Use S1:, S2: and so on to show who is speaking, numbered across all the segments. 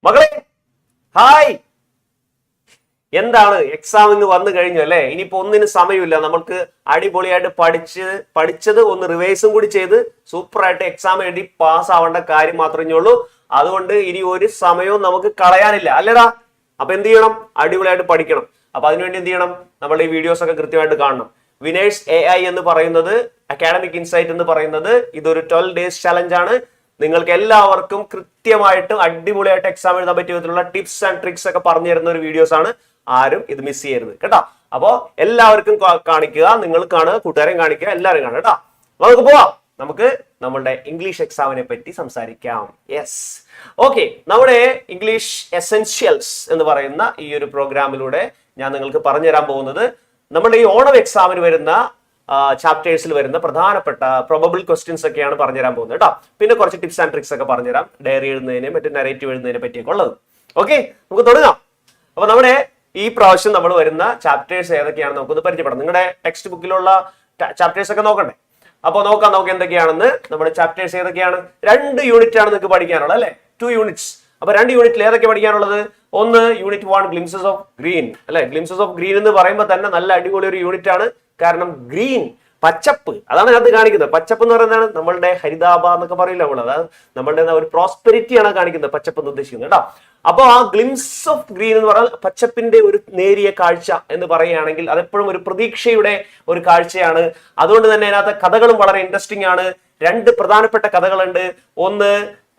S1: മകളെ ഹായ്. എന്താണ് എക്സാം ഇന്ന് വന്നു കഴിഞ്ഞു അല്ലെ? ഇനിയിപ്പോ ഒന്നിന് സമയമില്ല. നമ്മൾക്ക് അടിപൊളിയായിട്ട് പഠിച്ചത് ഒന്ന് റിവൈസും കൂടി ചെയ്ത് സൂപ്പറായിട്ട് എക്സാം എഴുതി പാസ് ആവേണ്ട കാര്യം മാത്രമേ ഉള്ളൂ. അതുകൊണ്ട് ഇനി ഒരു സമയവും നമുക്ക് കളയാനില്ല അല്ലേടാ. അപ്പൊ എന്ത് ചെയ്യണം? അടിപൊളിയായിട്ട് പഠിക്കണം. അപ്പൊ അതിനുവേണ്ടി എന്ത് ചെയ്യണം? നമ്മുടെ ഈ വീഡിയോസ് ഒക്കെ കൃത്യമായിട്ട് കാണണം. വിനേഴ്സ് AI എന്ന് പറയുന്നത്, അക്കാഡമിക് ഇൻസൈറ്റ് എന്ന് പറയുന്നത് ഇതൊരു 12 days ചലഞ്ച് ആണ്. നിങ്ങൾക്ക് എല്ലാവർക്കും കൃത്യമായിട്ടും അടിപൊളിയായിട്ട് എക്സാം എഴുതാൻ പറ്റിയ വിധത്തിലുള്ള ടിപ്സ് ആൻഡ് ട്രിക്സ് ഒക്കെ പറഞ്ഞു തരുന്ന ഒരു വീഡിയോസ് ആണ്. ആരും ഇത് മിസ് ചെയ്യരുത് കേട്ടോ. അപ്പോ എല്ലാവർക്കും കാണിക്കുക, നിങ്ങൾ കാണുക, കൂട്ടുകാരെയും കാണിക്കുക, എല്ലാവരും കാണുക കേട്ടോ. നമുക്ക് പോവാം. നമുക്ക് നമ്മളുടെ ഇംഗ്ലീഷ് എക്സാമിനെ പറ്റി സംസാരിക്കാം. Yes, okay. നമ്മുടെ ഇംഗ്ലീഷ് എസെൻഷ്യൽസ് എന്ന് പറയുന്ന ഈ ഒരു പ്രോഗ്രാമിലൂടെ ഞാൻ നിങ്ങൾക്ക് പറഞ്ഞു തരാൻ പോകുന്നത് നമ്മുടെ ഈ ഓണം എക്സാമിന് വരുന്ന ചാപ്റ്റേഴ്സിൽ വരുന്ന പ്രധാനപ്പെട്ട പ്രൊബബിൾ ക്വസ്റ്റ്യൻസ് ഒക്കെയാണ് പറഞ്ഞുതരാൻ പോകുന്നത് കേട്ടോ. പിന്നെ കുറച്ച് ടിപ്സ് ആൻഡ് ട്രിക്സ് ഒക്കെ പറഞ്ഞുതരാം, ഡയറി എഴുതുന്നതിനെ മറ്റു നരേറ്റീവ് എഴുതുന്നതിനെ പറ്റിയൊക്കെ ഉള്ളത്. ഓക്കെ, നമുക്ക് തുടങ്ങാം. അപ്പൊ നമ്മുടെ ഈ പ്രാവശ്യം നമ്മൾ വരുന്ന ചാപ്റ്റേഴ്സ് ഏതൊക്കെയാണെന്ന് നമുക്കൊന്ന് പരിചയപ്പെടാം. നിങ്ങളുടെ ടെക്സ്റ്റ് ബുക്കിലുള്ള ചാപ്റ്റേഴ്സ് ഒക്കെ നോക്കണ്ടേ? അപ്പോൾ നോക്കാം നമുക്ക് എന്തൊക്കെയാണെന്ന്. നമ്മുടെ ചാപ്റ്റേഴ്സ് ഏതൊക്കെയാണ്? 2 യൂണിറ്റ് ആണ് നിങ്ങൾക്ക് പഠിക്കാനുള്ളത് അല്ലെ? 2 യൂണിറ്റ്സ്. അപ്പൊ 2 യൂണിറ്റിൽ ഏതൊക്കെ പഠിക്കാനുള്ളത്? ഒന്ന് യൂണിറ്റ് 1 ഗ്ലിംസസ് ഓഫ് ഗ്രീൻ അല്ലെ? ഗ്ലിംസസ് ഓഫ് ഗ്രീൻ എന്ന് പറയുമ്പോൾ തന്നെ നല്ല അടിപൊളി ഒരു യൂണിറ്റ് ആണ്. കാരണം ഗ്രീൻ, പച്ചപ്പ്, അതാണ് അത് കാണിക്കുന്നത്. പച്ചപ്പ് എന്ന് പറയുന്നതാണ് നമ്മളുടെ ഹരിതാഭ എന്നൊക്കെ പറയില്ല നമ്മൾ. അതായത് നമ്മളുടെ ഒരു പ്രോസ്പെരിറ്റി ആണ് കാണിക്കുന്നത് പച്ചപ്പ് എന്ന് ഉദ്ദേശിക്കുന്നത് കേട്ടോ. അപ്പൊ ആ ഗ്ലിംസ് ഓഫ് ഗ്രീൻ എന്ന് പറഞ്ഞാൽ പച്ചപ്പിന്റെ ഒരു നേരിയ കാഴ്ച എന്ന് പറയുകയാണെങ്കിൽ അതെപ്പോഴും ഒരു പ്രതീക്ഷയുടെ ഒരു കാഴ്ചയാണ്. അതുകൊണ്ട് തന്നെ അതിനകത്ത് കഥകളും വളരെ ഇൻട്രസ്റ്റിംഗ് ആണ്. 2 പ്രധാനപ്പെട്ട കഥകളുണ്ട്. ഒന്ന്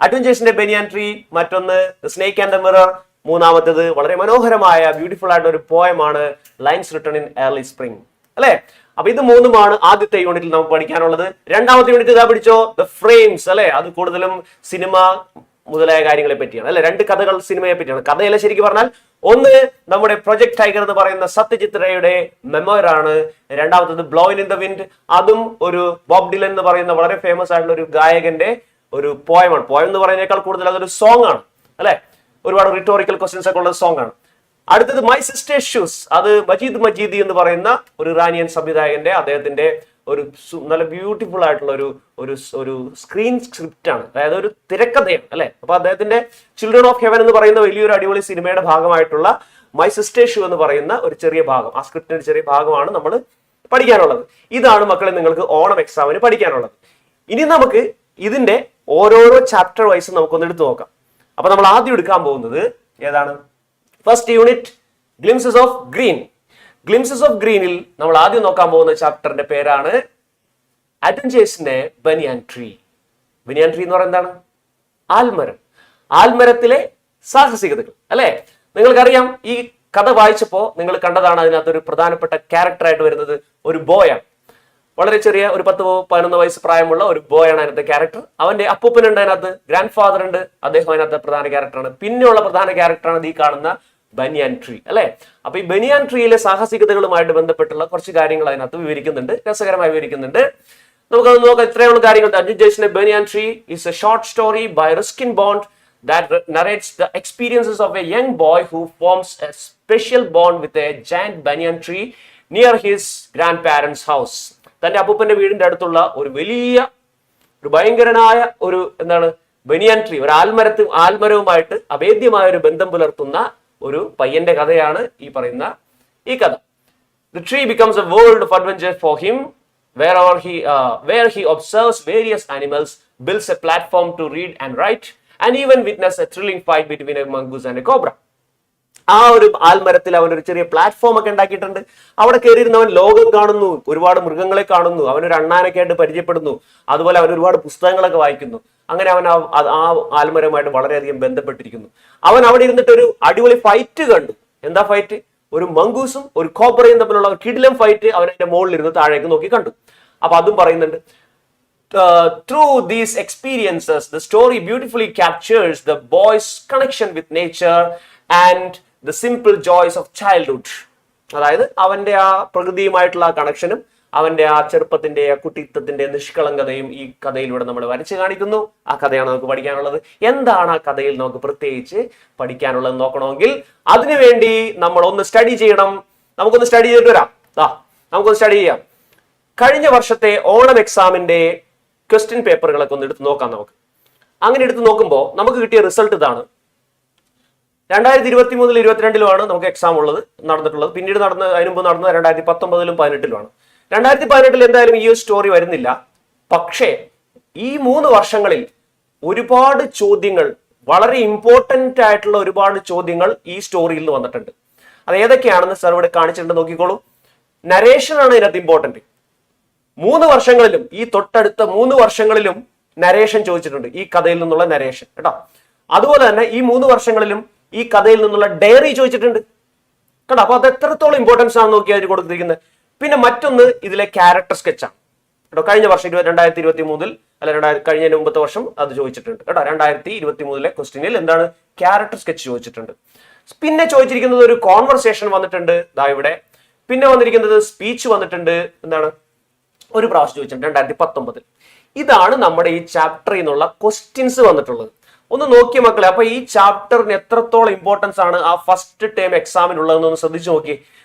S1: അഡ്വഞ്ചേഴ്സിന്റെ ബനിയാൻ ട്രീ, മറ്റൊന്ന് സ്നേക്ക് ആൻഡ് ദ മിറർ. മൂന്നാമത്തേത് വളരെ മനോഹരമായ ബ്യൂട്ടിഫുൾ ആയിട്ട് ഒരു പോയമാണ് lines written in early spring അല്ലെ? അപ്പൊ ഇത് 3 ആദ്യത്തെ യൂണിറ്റിൽ നമുക്ക് പഠിക്കാനുള്ളത്. രണ്ടാമത്തെ യൂണിറ്റ് ഇതാ പിടിച്ചോ, ദ ഫ്രെയിംസ് അല്ലെ? അത് കൂടുതലും സിനിമ മുതലായ കാര്യങ്ങളെ പറ്റിയാണ് അല്ലെ? 2 കഥകൾ സിനിമയെ പറ്റിയാണ്. കഥയല്ല ശരിക്കും പറഞ്ഞാൽ. ഒന്ന് നമ്മുടെ പ്രൊജക്ട് ടൈഗർ എന്ന് പറയുന്ന സത്യജിത് റേയുടെ മെമ്മോയർ ആണ്. രണ്ടാമത്തത് ബ്ലോയിൻ ഇൻ ദ വിൻഡ്, അതും ഒരു ബോബ് ഡിലൻ എന്ന് പറയുന്ന വളരെ ഫേമസ് ആയിട്ടുള്ള ഒരു ഗായകന്റെ ഒരു പോയമാണ്. പോയം എന്ന് പറയുന്നതിനേക്കാൾ കൂടുതൽ അതൊരു സോങ് ആണ് അല്ലെ? ഒരുപാട് റിട്ടോറിക്കൽ ക്വസ്റ്റ്യൻസ് ഒക്കെ ഉള്ള സോങ് ആണ്. അടുത്തത് മൈ സിസ്റ്റേഴ്സ് ഷൂസ്, അത് മജീദ് മജീദി എന്ന് പറയുന്ന ഒരു ഇറാനിയൻ സംവിധായകന്റെ അദ്ദേഹത്തിന്റെ ഒരു നല്ല ബ്യൂട്ടിഫുൾ ആയിട്ടുള്ള ഒരു സ്ക്രീൻ സ്ക്രിപ്റ്റ് ആണ്. അതായത് ഒരു തിരക്കഥയാണ് അല്ലെ? അപ്പൊ അദ്ദേഹത്തിന്റെ ചിൽഡ്രൻ ഓഫ് ഹെവൻ എന്ന് പറയുന്ന വലിയൊരു അടിപൊളി സിനിമയുടെ ഭാഗമായിട്ടുള്ള മൈ സിസ്റ്റേഴ്സ് ഷൂ എന്ന് പറയുന്ന ഒരു ചെറിയ ഭാഗം, ആ സ്ക്രിപ്റ്റിന്റെ ചെറിയ ഭാഗമാണ് നമ്മൾ പഠിക്കാനുള്ളത്. ഇതാണ് മക്കളെ നിങ്ങൾക്ക് ഓണം എക്സാമിന് പഠിക്കാനുള്ളത്. ഇനി നമുക്ക് ഇതിന്റെ ഓരോരോ ചാപ്റ്റർ വൈസ് നമുക്കൊന്ന് എടുത്തു നോക്കാം. അപ്പൊ നമ്മൾ ആദ്യം എടുക്കാൻ പോകുന്നത് ഏതാണ്? First unit glimpses of green. Glimpses of ഗ്രീനിൽ നമ്മൾ ആദ്യം നോക്കാൻ പോകുന്ന ചാപ്റ്ററിന്റെ പേരാണ് അഡ്വഞ്ചേഴ്സിന്റെ ബനിയാൻ ട്രീ. ബനിയാൻ ട്രീ എന്ന് പറയുന്നത് എന്താണ്? ആൽമരം. ആൽമരത്തിലെ സാഹസികതകൾ അല്ലെ? നിങ്ങൾക്കറിയാം, ഈ കഥ വായിച്ചപ്പോ നിങ്ങൾ കണ്ടതാണ് അതിനകത്ത് ഒരു പ്രധാനപ്പെട്ട ക്യാരക്ടറായിട്ട് വരുന്നത് ഒരു ബോയാണ്. വളരെ ചെറിയ ഒരു 10-11 വയസ്സ് പ്രായമുള്ള ഒരു ബോയാണ് അതിനകത്ത് ക്യാരക്ടർ. അവന്റെ അപ്പൂപ്പനുണ്ട് അതിനകത്ത്, ഗ്രാൻഡ് ഫാദർ ഉണ്ട്, അദ്ദേഹം അതിനകത്ത് പ്രധാന ക്യാരക്ടറാണ്. പിന്നെയുള്ള പ്രധാന ക്യാരക്ടറാണ് ഈ കാണുന്ന ബനിയാൻ ട്രീ അല്ലെ? അപ്പൊ ഈ ബനിയാൻ ട്രീയിലെ സാഹസികതകളുമായിട്ട് ബന്ധപ്പെട്ടുള്ള കുറച്ച് കാര്യങ്ങൾ അതിനകത്ത് വിവരിക്കുന്നുണ്ട്, രസകരമായി വിവരിക്കുന്നുണ്ട്. നമുക്കത് നോക്കാം. ഇത്രയുള്ള കാര്യങ്ങൾ. അഡ്വഞ്ചേഴ്സിന്റെ banyan tree is a short story by Ruskin Bond that narrates the experiences of a young boy who forms a special bond with a giant banyan tree near his grandparents' house. തന്റെ അപ്പൂപ്പന്റെ വീടിന്റെ അടുത്തുള്ള ഒരു ഭയങ്കരനായ എന്താണ് banian tree, ഒരു ആൽമരവുമായിട്ട് അഭേദ്യമായ ഒരു ബന്ധം പുലർത്തുന്ന ഒരു പയ്യന്റെ കഥയാണ് ഈ പറയുന്ന ഈ കഥ. The tree becomes a world of adventure for him where he observes various animals, builds a platform to read and write, and even witness a thrilling fight between a mongoose and a cobra. ആ ഒരു ആൽമരത്തിൽ അവൻ ഒരു ചെറിയ platform ഒക്കെ ഉണ്ടാക്കിയിട്ടുണ്ട്. അവിടെ കയറിയിരുന്ന അവൻ ലോകം കാണുന്നു, ഒരുപാട് മൃഗങ്ങളെ കാണുന്നു, അവനൊരു അണ്ണാനൊക്കെ ആയിട്ട് പരിചയപ്പെടുന്നു. അതുപോലെ അവൻ ഒരുപാട് പുസ്തകങ്ങളൊക്കെ വായിക്കുന്നു. അങ്ങനെ അവൻ ആ ആൽമരവുമായിട്ട് വളരെയധികം ബന്ധപ്പെട്ടിരിക്കുന്നു. അവൻ അവിടെ ഇരുന്നിട്ട് ഒരു അടിപൊളി ഫൈറ്റ് കണ്ടു. എന്താ ഫൈറ്റ്? ഒരു മംഗൂസും ഒരു കോബ്രയും തമ്മിലുള്ള കിടിലം ഫൈറ്റ് അവൻ അതിന്റെ മുകളിൽ ഇരുന്ന് താഴേക്ക് നോക്കി കണ്ടു. അപ്പൊ അതും പറയുന്നുണ്ട്. Through these experiences, the story beautifully captures the boy's connection with nature and the simple joys of childhood. അതായത് അവന്റെ ആ പ്രകൃതിയുമായിട്ടുള്ള ആ കണക്ഷനും അവന്റെ ആ ചെറുപ്പത്തിന്റെ ആ കുട്ടിത്വത്തിന്റെ നിഷ്കളങ്കതയും ഈ കഥയിലൂടെ നമ്മൾ വരച്ചു കാണിക്കുന്നു. ആ കഥയാണ് നമുക്ക് പഠിക്കാനുള്ളത്. എന്താണ് ആ കഥയിൽ നമുക്ക് പ്രത്യേകിച്ച് പഠിക്കാനുള്ളത് നോക്കണമെങ്കിൽ അതിനുവേണ്ടി നമ്മൾ ഒന്ന് സ്റ്റഡി ചെയ്യണം. നമുക്കൊന്ന് സ്റ്റഡി ചെയ്തിട്ട് വരാം. നമുക്കൊന്ന് സ്റ്റഡി ചെയ്യാം. കഴിഞ്ഞ വർഷത്തെ ഓണം എക്സാമിന്റെ ക്വസ്റ്റ്യൻ പേപ്പറുകളൊക്കെ ഒന്ന് എടുത്ത് നോക്കാം നമുക്ക്. അങ്ങനെ എടുത്ത് നോക്കുമ്പോൾ നമുക്ക് കിട്ടിയ റിസൾട്ട് ഇതാണ്. 2023 22 നമുക്ക് എക്സാം നടന്നിട്ടുള്ളത്. പിന്നീട് അതിന് മുമ്പ് നടന്നത് 2019 18 2018 എന്തായാലും ഈ ഒരു സ്റ്റോറി വരുന്നില്ല. പക്ഷേ ഈ 3 വർഷങ്ങളിൽ ഒരുപാട് ചോദ്യങ്ങൾ, വളരെ ഇമ്പോർട്ടന്റ് ആയിട്ടുള്ള ഒരുപാട് ചോദ്യങ്ങൾ ഈ സ്റ്റോറിയിൽ നിന്ന് വന്നിട്ടുണ്ട്. അത് ഏതൊക്കെയാണെന്ന് സർ ഇവിടെ കാണിച്ചിട്ടുണ്ട്, നോക്കിക്കോളൂ. നരേഷൻ ആണ് ഇതിനകത്ത് ഇമ്പോർട്ടന്റ്. 3 വർഷങ്ങളിലും, ഈ തൊട്ടടുത്ത 3 വർഷങ്ങളിലും നരേഷൻ ചോദിച്ചിട്ടുണ്ട്, ഈ കഥയിൽ നിന്നുള്ള നരേഷൻ കേട്ടോ. അതുപോലെ തന്നെ ഈ 3 വർഷങ്ങളിലും ഈ കഥയിൽ നിന്നുള്ള ഡയറി ചോദിച്ചിട്ടുണ്ട് കേട്ടോ. അപ്പൊ അത് എത്രത്തോളം ഇമ്പോർട്ടൻസ് ആണെന്ന് നോക്കിയാൽ കൊടുത്തിരിക്കുന്നത്. പിന്നെ മറ്റൊന്ന് ഇതിലെ ക്യാരക്ടർ സ്കെച്ചാണ് കേട്ടോ. കഴിഞ്ഞ വർഷം 2023 അല്ല കഴിഞ്ഞതിന് മുമ്പത്തെ വർഷം അത് ചോദിച്ചിട്ടുണ്ട് കേട്ടോ. 2023 ക്വസ്റ്റ്യനിൽ എന്താണ് ക്യാരക്ടർ സ്കെച്ച് ചോദിച്ചിട്ടുണ്ട്. പിന്നെ ചോദിച്ചിരിക്കുന്നത് ഒരു കോൺവെർസേഷൻ വന്നിട്ടുണ്ട് ദാ ഇവിടെ. പിന്നെ വന്നിരിക്കുന്നത് സ്പീച്ച് വന്നിട്ടുണ്ട്. എന്താണ് ഒരു പ്രാവശ്യം ചോദിച്ചിട്ടുണ്ട് 2019. ഇതാണ് നമ്മുടെ ഈ ചാപ്റ്ററിൽ നിന്നുള്ള ക്വസ്റ്റ്യൻസ് വന്നിട്ടുള്ളത്. ഒന്ന് നോക്കിയ മക്കളെ, അപ്പൊ ഈ ചാപ്റ്ററിന് എത്രത്തോളം ഇമ്പോർട്ടൻസ് ആണ് ആ ഫസ്റ്റ് ടേം എക്സാമിനുള്ളതെന്ന് ശ്രദ്ധിച്ചു നോക്കി.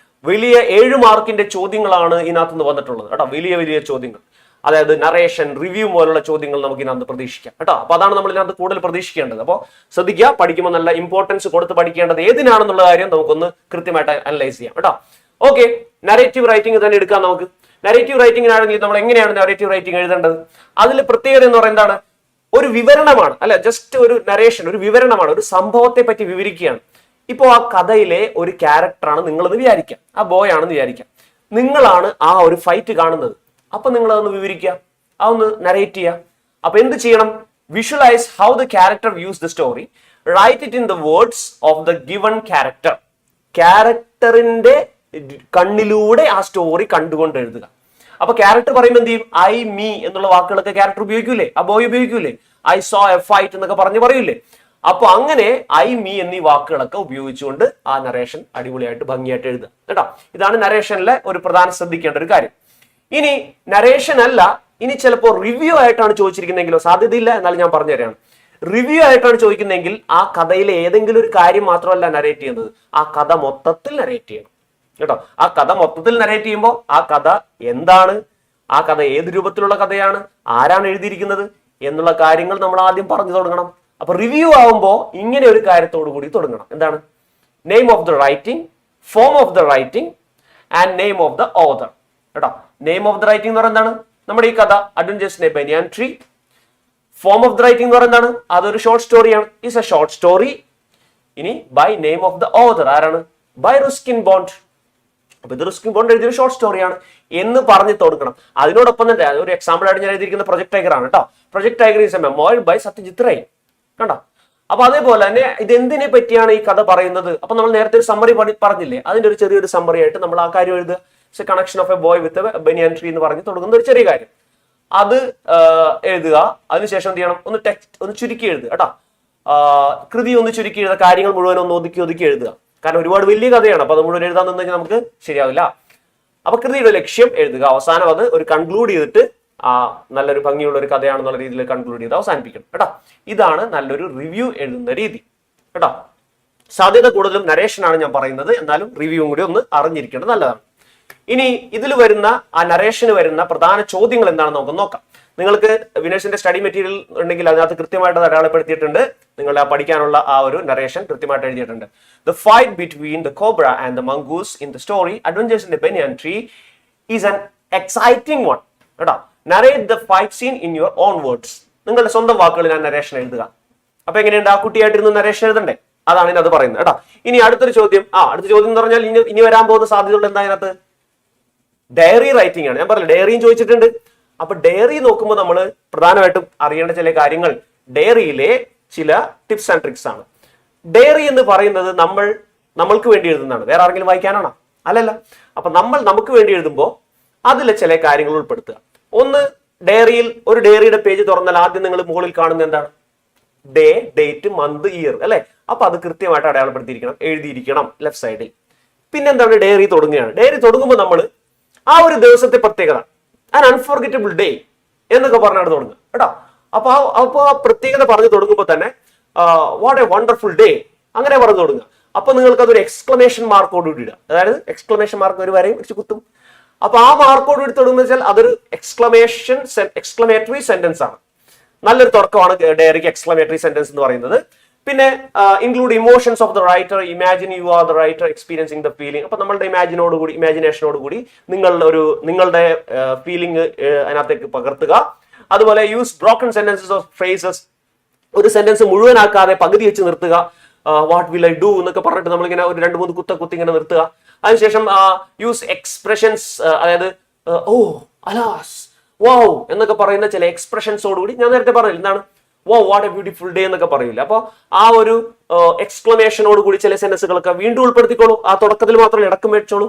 S1: വലിയ 7 മാർക്കിന്റെ ചോദ്യങ്ങളാണ് ഇതിനകത്ത് നിന്ന് വന്നിട്ടുള്ളത് കേട്ടോ. വലിയ ചോദ്യങ്ങൾ, അതായത് നറേഷൻ, റിവ്യൂ പോലുള്ള ചോദ്യങ്ങൾ നമുക്ക് ഇതിനകത്ത് പ്രതീക്ഷിക്കാം കേട്ടോ. അപ്പൊ അതാണ് നമ്മൾ ഇതിനകത്ത് കൂടുതൽ പ്രതീക്ഷിക്കേണ്ടത്. അപ്പോൾ ശ്രദ്ധിക്കുക, പഠിക്കുമ്പോൾ നല്ല ഇമ്പോർട്ടൻസ് കൊടുത്ത് പഠിക്കേണ്ടത് ഏതിനാണെന്നുള്ള കാര്യം നമുക്കൊന്ന് കൃത്യമായിട്ട് അനലൈസ് ചെയ്യാം കേട്ടോ. ഓക്കെ, നരേറ്റീവ് റൈറ്റിംഗ് തന്നെ എടുക്കാം നമുക്ക്. നരേറ്റീവ് റൈറ്റിംഗിനാണെങ്കിൽ നമ്മൾ എങ്ങനെയാണ് നരേറ്റീവ് റൈറ്റിംഗ് എഴുതേണ്ടത്? അതിൽ പ്രത്യേകത എന്ന് പറയുന്നത് എന്താണ്? ഒരു വിവരണമാണ്, അല്ല ജസ്റ്റ് ഒരു നരേഷൻ, ഒരു വിവരണമാണ്, ഒരു സംഭവത്തെ പറ്റി വിവരിക്കുകയാണ്. ഇപ്പോൾ ആ കഥയിലെ ഒരു ക്യാരക്ടറാണ് നിങ്ങളെന്ന് വിചാരിക്കാം, ആ ബോയ് ആണെന്ന് വിചാരിക്കാം. നിങ്ങളാണ് ആ ഒരു ഫൈറ്റ് കാണുന്നത്. അപ്പൊ നിങ്ങൾ അതൊന്ന് വിവരിക്കുക, അതൊന്ന് നരേറ്റ് ചെയ്യുക. അപ്പൊ എന്ത് ചെയ്യണം? Visualise how the character views the story, write it in the words of the given character. ക്യാരക്ടറിന്റെ കണ്ണിലൂടെ ആ സ്റ്റോറി കണ്ടുകൊണ്ട് എഴുതുക. അപ്പൊ ക്യാരക്ടർ പറയുമ്പോൾ എന്ത് ചെയ്യും? ഐ, മീ എന്നുള്ള വാക്കുകളൊക്കെ ക്യാരക്ടർ ഉപയോഗിക്കൂലേ, ആ ബോയ് ഉപയോഗിക്കൂലേ? ഐ സോ എ ഫൈറ്റ് എന്നൊക്കെ പറയൂലേ? അപ്പൊ അങ്ങനെ ഐ, മീ എന്നീ വാക്കുകളൊക്കെ ഉപയോഗിച്ചുകൊണ്ട് ആ നരേഷൻ അടിപൊളിയായിട്ട് ഭംഗിയായിട്ട് എഴുതുക കേട്ടോ. ഇതാണ് നരേഷനിലെ ഒരു പ്രധാന ശ്രദ്ധിക്കേണ്ട ഒരു കാര്യം. ഇനി നരേഷൻ അല്ല, ഇനി ചിലപ്പോൾ റിവ്യൂ ആയിട്ടാണ് ചോദിച്ചിരിക്കുന്നതെങ്കിലോ? സാധ്യതയില്ല, എന്നാലും ഞാൻ പറഞ്ഞുതരാണ്. റിവ്യൂ ആയിട്ടാണ് ചോദിക്കുന്നതെങ്കിൽ ആ കഥയിലെ ഏതെങ്കിലും ഒരു കാര്യം മാത്രമല്ല നരേറ്റ് ചെയ്യുന്നത്, ആ കഥ മൊത്തത്തിൽ നരേറ്റ് ചെയ്യണം കേട്ടോ. ആ കഥ മൊത്തത്തിൽ നരേറ്റ് ചെയ്യുമ്പോൾ ആ കഥ എന്താണ്, ആ കഥ ഏത് രൂപത്തിലുള്ള കഥയാണ്, ആരാണ് എഴുതിയിരിക്കുന്നത് എന്നുള്ള കാര്യങ്ങൾ നമ്മൾ ആദ്യം പറഞ്ഞു തുടങ്ങണം. അപ്പൊ റിവ്യൂ ആവുമ്പോൾ ഇങ്ങനെ ഒരു കാര്യത്തോടു കൂടി തുടങ്ങണം. എന്താണ്? Name of the writing, form of the writing and name of the author കേട്ടോ. നെയിം ഓഫ് ദ റൈറ്റിംഗ് എന്ന് പറയുന്നത് എന്താണ്? നമ്മുടെ ഈ കഥ adventures in a banyan tree. Form of the writing എന്ന് പറയുന്നത് എന്താണ്? അതൊരു ഷോർട്ട് സ്റ്റോറിയാണ്, ഇറ്റ്സ് എ ഷോർട്ട് സ്റ്റോറി. ഇനി by name of the author, ആരാണ്? ബൈ റുസ്കിൻ ബോണ്ട്. അപ്പൊ ഇത് റുസ്കിൻ ബോണ്ട് എഴുതിയ ഷോർട്ട് സ്റ്റോറിയാണ് എന്ന് പറഞ്ഞു തുടങ്ങണം. അതിനോടൊപ്പം തന്നെ ഒരു എക്സാമ്പിൾ ആയിട്ട് ഞാൻ എഴുതിയിരിക്കുന്ന പ്രൊജക്ട് ടൈഗർ ആണ് കേട്ടോ. Project tiger is a memoir by Satyajit Ray കണ്ടോ. അപ്പൊ അതേപോലെ തന്നെ ഇത് എന്തിനെ പറ്റിയാണ് ഈ കഥ പറയുന്നത്? അപ്പൊ നമ്മൾ നേരത്തെ ഒരു സമ്മറി പറഞ്ഞില്ലേ, അതിന്റെ ഒരു ചെറിയൊരു സമ്മറി ആയിട്ട് നമ്മൾ ആ കാര്യം എഴുതുക. Connection of A boy with banian tree എന്ന് പറഞ്ഞ് തുടങ്ങുന്ന ഒരു ചെറിയ കാര്യം അത് എഴുതുക. അതിനുശേഷം എന്ത് ചെയ്യണം? ഒന്ന് ചുരുക്കി എഴുതുക കേട്ടോ. കൃതി ഒന്ന് ചുരുക്കി എഴുതുക, കാര്യങ്ങൾ മുഴുവൻ ഒന്ന് ഒതുക്കി എഴുതുക. കാരണം ഒരുപാട് വലിയ കഥയാണ്, അപ്പൊ അത് മുഴുവൻ എഴുതാൻ നിന്ന് കഴിഞ്ഞാൽ നമുക്ക് ശരിയാവില്ല. അപ്പൊ കൃതിയുടെ ലക്ഷ്യം എഴുതുക, അവസാനം അത് ഒരു കൺക്ലൂഡ് ചെയ്തിട്ട് നല്ലൊരു ഭംഗിയുള്ള ഒരു കഥയാണെന്നുള്ള രീതിയിൽ കൺക്ലൂഡ് ചെയ്ത് അവസാനിപ്പിക്കണം കേട്ടോ. ഇതാണ് നല്ലൊരു റിവ്യൂ എഴുതുന്ന രീതി കേട്ടോ. സാധ്യത കൂടുതലും നരേഷനാണ് ഞാൻ പറയുന്നത്, എന്നാലും റിവ്യൂവും കൂടി ഒന്ന് അറിഞ്ഞിരിക്കേണ്ടത് നല്ലതാണ്. ഇനി ഇതിൽ വരുന്ന ആ നരേഷന് വരുന്ന പ്രധാന ചോദ്യങ്ങൾ എന്താണെന്ന് നമുക്ക് നോക്കാം. നിങ്ങൾക്ക് വിനേഷിന്റെ സ്റ്റഡി മെറ്റീരിയൽ ഉണ്ടെങ്കിൽ അതിനകത്ത് കൃത്യമായിട്ട് അടയാളപ്പെടുത്തിയിട്ടുണ്ട്. നിങ്ങളുടെ പഠിക്കാനുള്ള ആ ഒരു നരേഷൻ കൃത്യമായിട്ട് എഴുതിയിട്ടുണ്ട്. The fight between the cobra and the mongoose in the story adventures in the banyan tree is an exciting one കേട്ടോ. Narrate the fight scene in your own words. നിങ്ങളുടെ സ്വന്തം വാക്കുകളിൽ ഞാൻ നരേഷൻ എഴുതുക. അപ്പൊ എങ്ങനെയുണ്ട്? ആ കുട്ടിയായിട്ടിരുന്ന് നരേഷൻ എഴുതണ്ടേ? അതാണ് ഇതിനകത്ത് പറയുന്നത് കേട്ടോ. ഇനി അടുത്തൊരു ചോദ്യം, അടുത്ത ചോദ്യം എന്ന് പറഞ്ഞാൽ ഇനി വരാൻ പോകുന്ന സാധ്യതകൾ എന്താ അതിനകത്ത്? ഡയറി റൈറ്റിംഗ് ആണ്. ഞാൻ പറഞ്ഞില്ല, ഡയറിയും ചോദിച്ചിട്ടുണ്ട്. അപ്പൊ ഡയറി നോക്കുമ്പോൾ നമ്മൾ പ്രധാനമായിട്ടും അറിയേണ്ട ചില കാര്യങ്ങൾ ഡയറിയിലെ ചില ടിപ്സ് ആൻഡ് ട്രിക്സ് ആണ്. ഡയറി എന്ന് പറയുന്നത് നമ്മൾക്ക് വേണ്ടി എഴുതുന്നതാണ്. വേറെ ആരെങ്കിലും വായിക്കാനാണോ? അല്ലല്ല. അപ്പൊ നമുക്ക് വേണ്ടി എഴുതുമ്പോൾ അതിലെ ചില കാര്യങ്ങൾ ഉൾപ്പെടുത്തുക. ഒന്ന്, ഒരു ഡയറിയുടെ പേജ് തുറന്നാൽ ആദ്യം നിങ്ങൾ മുകളിൽ കാണുന്ന എന്താണ്? ഡേ, ഡേറ്റ്, മന്ത്, ഇയർ അല്ലെ. അപ്പൊ അത് കൃത്യമായിട്ട് അടയാളപ്പെടുത്തിയിരിക്കണം, എഴുതിയിരിക്കണം ലെഫ്റ്റ് സൈഡിൽ. പിന്നെ എന്താണ്? ഡയറി തുടങ്ങുകയാണ്. ഡയറി തുടങ്ങുമ്പോൾ നമ്മൾ ആ ഒരു ദിവസത്തെ പ്രത്യേകത, ആൻ അൺഫോർഗറ്റബിൾ ഡേ എന്നൊക്കെ പറഞ്ഞാണ് തുടങ്ങുക കേട്ടോ. അപ്പൊ ആ പ്രത്യേകത പറഞ്ഞു തുടങ്ങുമ്പോൾ തന്നെ വാട്ട് എ വണ്ടർഫുൾ ഡേ അങ്ങനെ പറഞ്ഞു തുടങ്ങുക. അപ്പൊ നിങ്ങൾക്ക് അതൊരു എക്സ്ക്ലമേഷൻ മാർക്കോട് കൂടി ഇടുക. അതായത് എക്സ്ക്ലമേഷൻ മാർക്ക് ഒരു വരെയും വെച്ച് കുത്തും. അപ്പൊ ആ മാർക്കോട് കൂടി തുടങ്ങുന്ന വെച്ചാൽ അതൊരു എക്സ്ക്ലമേറ്ററി സെന്റൻസ് ആണ്. നല്ലൊരു തുടക്കമാണ് ഡയറിക്ക് എക്സ്ക്ലമേറ്ററി സെന്റൻസ് എന്ന് പറയുന്നത്. പിന്നെ include emotions of the writer, imagine you are the writer experiencing the feeling. അപ്പൊ നമ്മളുടെ ഇമാജിനേഷനോട് കൂടി നിങ്ങളുടെ ഫീലിംഗ് അതിനകത്തേക്ക് പകർത്തുക. അതുപോലെ use broken sentences of phrases, ഒരു സെന്റൻസ് മുഴുവനാക്കാതെ പകുതി വെച്ച് നിർത്തുക. വാട്ട് വിൽ ഐ ഡു എന്നൊക്കെ പറഞ്ഞിട്ട് നമ്മളിങ്ങനെ ഒരു 2-3 കുത്തി ഇങ്ങനെ നിർത്തുക. അതിനുശേഷം യൂസ് എക്സ്പ്രഷൻസ്, അതായത് ഓ അലാസ്, വൗ എന്നൊക്കെ പറയുന്ന ചില എക്സ്പ്രഷൻസോടുകൂടി, ഞാൻ നേരത്തെ പറഞ്ഞില്ല എന്താണ് വോ വാട്ട് എ ബ്യൂട്ടിഫുൾ ഡേ എന്നൊക്കെ പറയില്ല. അപ്പോൾ ആ ഒരു എക്സ്ക്ലമേഷനോട് കൂടി ചില സെന്റൻസുകളൊക്കെ വീണ്ടും ഉൾപ്പെടുത്തിക്കോളൂ. ആ തുടക്കത്തിൽ മാത്രമല്ല, ഇടക്കം മേടിച്ചോളൂ.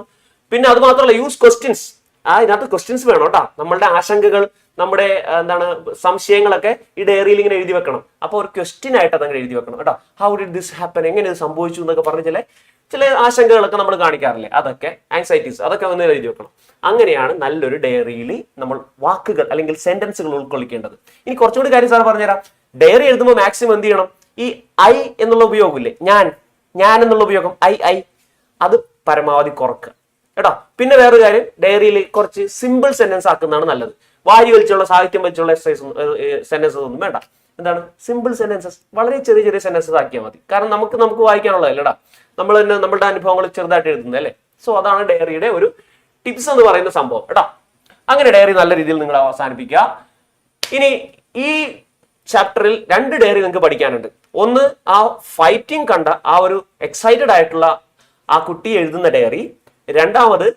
S1: പിന്നെ അത് മാത്രമല്ല, യൂസ് ക്വസ്റ്റ്യൻസ്. ഇതിനകത്ത് ക്വസ്റ്റ്യൻസ് വേണം കേട്ടോ. നമ്മളുടെ ആശങ്കകൾ, നമ്മുടെ സംശയങ്ങളൊക്കെ ഈ ഡയറിയിൽ ഇങ്ങനെ എഴുതി വെക്കണം. അപ്പോൾ ഒരു ക്വസ്റ്റ്യൻ ആയിട്ട് അതങ്ങനെ എഴുതി വെക്കണം കേട്ടോ. ഹൗ ഡിഡ് ദിസ് ഹാപ്പൻ, എങ്ങനെ ഇത് സംഭവിച്ചു എന്നൊക്കെ പറഞ്ഞ് ചില ആശങ്കകളൊക്കെ നമ്മൾ കാണിക്കാറില്ലേ, അതൊക്കെ ആൻസൈറ്റീസ്, അതൊക്കെ ഒന്ന് എഴുതി വെക്കണം. അങ്ങനെയാണ് നല്ലൊരു ഡയറിയിൽ നമ്മൾ വാക്കുകൾ അല്ലെങ്കിൽ സെന്റൻസുകൾ ഉൾക്കൊള്ളിക്കേണ്ടത്. ഇനി കുറച്ചുകൂടി കാര്യം സാർ പറഞ്ഞുതരാം. ഡയറി എഴുതുമ്പോൾ മാക്സിമം എന്ത് ചെയ്യണം, ഈ ഐ എന്നുള്ള ഉപയോഗമില്ലേ, ഞാൻ എന്നുള്ള ഉപയോഗം, ഐ അത് പരമാവധി കുറക്കുക കേട്ടോ. പിന്നെ വേറൊരു കാര്യം, ഡയറിയിൽ കുറച്ച് സിമ്പിൾ സെന്റൻസ് ആക്കുന്നതാണ് നല്ലത്. വാരി വലിച്ചുള്ള സാഹിത്യം വെച്ചുള്ള സെന്റൻസസ് ഒന്നും വേണ്ട. എന്താണ് സിമ്പിൾ സെന്റൻസസ്, വളരെ ചെറിയ സെന്റൻസസ് ആക്കിയാൽ മതി. കാരണം നമുക്ക് വായിക്കാനുള്ളതല്ലേടാ, നമ്മൾ തന്നെ നമ്മളുടെ അനുഭവങ്ങൾ ചെറുതായിട്ട് എഴുതുന്നത് അല്ലേ. സോ അതാണ് ഡയറിയുടെ ഒരു ടിപ്സ് എന്ന് പറയുന്ന സംഭവം കേട്ടോ. അങ്ങനെ ഡയറി നല്ല രീതിയിൽ നിങ്ങൾ അവസാനിപ്പിക്കുക. ഇനി ഈ ചാപ്റ്ററിൽ 2 ഡയറി നിങ്ങൾക്ക് പഠിക്കാനുണ്ട്. ഒന്ന്, ആ ഫൈറ്റിംഗ് കണ്ട ആ ഒരു എക്സൈറ്റഡ് ആയിട്ടുള്ള ആ കുട്ടി എഴുതുന്ന ഡയറി. രണ്ടാമത്,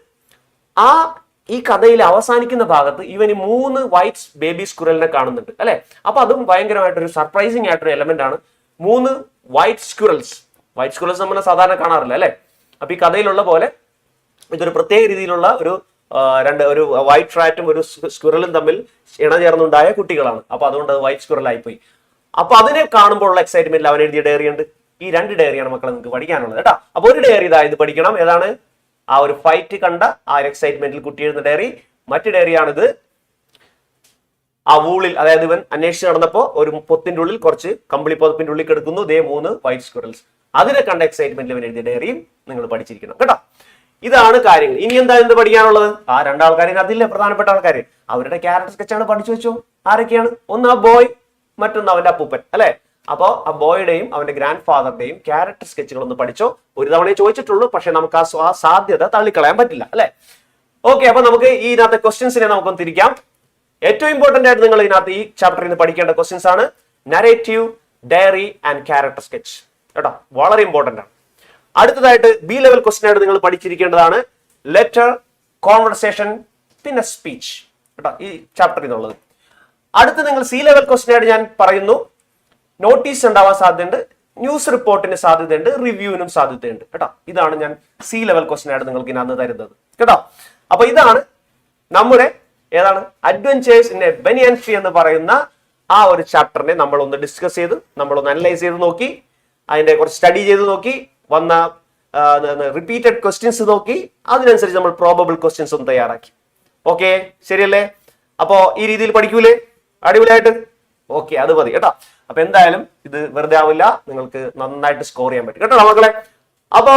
S1: ഈ കഥയിൽ അവസാനിക്കുന്ന ഭാഗത്ത് ഇവന് 3 വൈറ്റ് ബേബി സ്ക്വിറലിനെ കാണുന്നുണ്ട് അല്ലെ. അപ്പൊ അതും ഭയങ്കരമായിട്ടൊരു സർപ്രൈസിങ് ആയിട്ടൊരു എലമെന്റ് ആണ്. 3 വൈറ്റ് സ്ക്വിറൽസ് നമ്മൾ സാധാരണ കാണാറില്ല അല്ലെ. അപ്പൊ ഈ കഥയിലുള്ള പോലെ ഇതൊരു പ്രത്യേക രീതിയിലുള്ള ഒരു വൈറ്റ് റാറ്റും ഒരു സ്ക്വിറലും തമ്മിൽ ഇണചേർന്നുണ്ടായ കുട്ടികളാണ്. അപ്പൊ അതുകൊണ്ട് അത് വൈറ്റ് സ്ക്വിറൽ ആയിപ്പോയി. അപ്പൊ അതിനെ കാണുമ്പോഴുള്ള എക്സൈറ്റ്മെന്റിൽ അവൻ എഴുതിയ ഡയറി ഉണ്ട്. ഈ 2 ഡയറിയാണ് മക്കളെ നിങ്ങൾക്ക് പഠിക്കാനുള്ളത് കേട്ടോ. അപ്പൊ ഒരു ഡയറി ഇത് പഠിക്കണം. ഏതാണ്? ആ ഒരു ഫൈറ്റ് കണ്ട ആ ഒരു എക്സൈറ്റ്മെന്റിൽ കുട്ടി എഴുതുന്ന ഡയറി. മറ്റു ഡയറിയാണിത്. ആ വൂളിൽ, അതായത് ഇവൻ അന്വേഷിച്ച് നടന്നപ്പോ ഒരു പൊത്തിന്റെ ഉള്ളിൽ കുറച്ച് കമ്പിളി പുതപ്പിന്റെ ഉള്ളിൽ കിടക്കുന്നു, 3 വൈറ്റ് സ്ക്വിറൽസ്. അതിനെ കണ്ട എക്സൈറ്റ്മെന്റിൽ ഇവൻ എഴുതിയ ഡയറിയും നിങ്ങൾ പഠിച്ചിരിക്കണം കേട്ടോ. ഇതാണ് കാര്യങ്ങൾ. ഇനി എന്ത് പഠിക്കാനുള്ളത്? ആ 2 ആൾക്കാരെ, അതിലെ പ്രധാനപ്പെട്ട ആൾക്കാർ, അവരുടെ ക്യാരക്ടർ സ്കെച്ചാണ് പഠിച്ചു വെച്ചോ. ആരൊക്കെയാണ്? ഒന്ന് ആ ബോയ്, മറ്റൊന്ന് അവന്റെ അപ്പൂപ്പൻ അല്ലെ. അപ്പോ ആ ബോയുടെയും അവന്റെ ഗ്രാൻഡ് ഫാദറിന്റെയും ക്യാരക്ടർ സ്കെച്ചുകൾ ഒന്ന് പഠിച്ചോ. ഒരു തവണയെ ചോദിച്ചിട്ടുള്ളൂ, പക്ഷെ നമുക്ക് ആ സാധ്യത തള്ളിക്കളയാൻ പറ്റില്ല അല്ലെ. ഓക്കെ, അപ്പൊ നമുക്ക് ഇതിനകത്തെ ക്വസ്റ്റ്യൻസിനെ നമുക്കൊന്ന് തിരിക്കാം. ഏറ്റവും ഇമ്പോർട്ടന്റ് ആയിട്ട് നിങ്ങൾ ഇതിനകത്ത് ഈ ചാപ്റ്ററിൽ നിന്ന് പഠിക്കേണ്ട ക്വസ്റ്റ്യൻസ് ആണ് narrative, diary and character sketch കേട്ടോ. വളരെ ഇമ്പോർട്ടന്റ് ആണ്. അടുത്തതായിട്ട് ബി ലെവൽ ക്വസ്റ്റ്യൻ ആയിട്ട് നിങ്ങൾ പഠിച്ചിരിക്കേണ്ടതാണ് ലെറ്റർ, കോൺവെർസേഷൻ, പിന്നെ സ്പീച്ച് കേട്ടോ, ഈ ചാപ്റ്ററിൽ നിന്നുള്ളത്. അടുത്ത് നിങ്ങൾ സി ലെവൽ ക്വസ്റ്റ്യൻ ആയിട്ട് ഞാൻ പറയുന്നു, നോട്ടീസ് ഉണ്ടാവാൻ സാധ്യതയുണ്ട്, ന്യൂസ് റിപ്പോർട്ടിന് സാധ്യതയുണ്ട്, റിവ്യൂവിനും സാധ്യതയുണ്ട് കേട്ടോ. ഇതാണ് ഞാൻ സി ലെവൽ ക്വസ്റ്റ്യൻ ആയിട്ട് നിങ്ങൾക്ക് ഇന്ന് തരുന്നത് കേട്ടോ. അപ്പൊ ഇതാണ് നമ്മുടെ adventures in A banian tree എന്ന് പറയുന്ന ആ ഒരു ചാപ്റ്ററിനെ നമ്മളൊന്ന് ഡിസ്കസ് ചെയ്ത്, നമ്മളൊന്ന് അനലൈസ് ചെയ്ത് നോക്കി, അതിന്റെ കുറച്ച് സ്റ്റഡി ചെയ്ത് നോക്കി, വന്ന റിപ്പീറ്റഡ് ക്വസ്റ്റ്യൻസ് നോക്കി, അതിനനുസരിച്ച് നമ്മൾ പ്രോബബിൾ ക്വസ്റ്റ്യൻസ് ഒന്ന് തയ്യാറാക്കി. ഓക്കെ, ശരിയല്ലേ? അപ്പോ ഈ രീതിയിൽ പഠിക്കൂലേ? അടിപൊളിയായിട്ട്. ഓക്കെ, അത് മതി കേട്ടോ. അപ്പൊ എന്തായാലും ഇത് വെറുതെ ആവില്ല, നിങ്ങൾക്ക് നന്നായിട്ട് സ്കോർ ചെയ്യാൻ പറ്റും കേട്ടോ മക്കളെ. അപ്പോ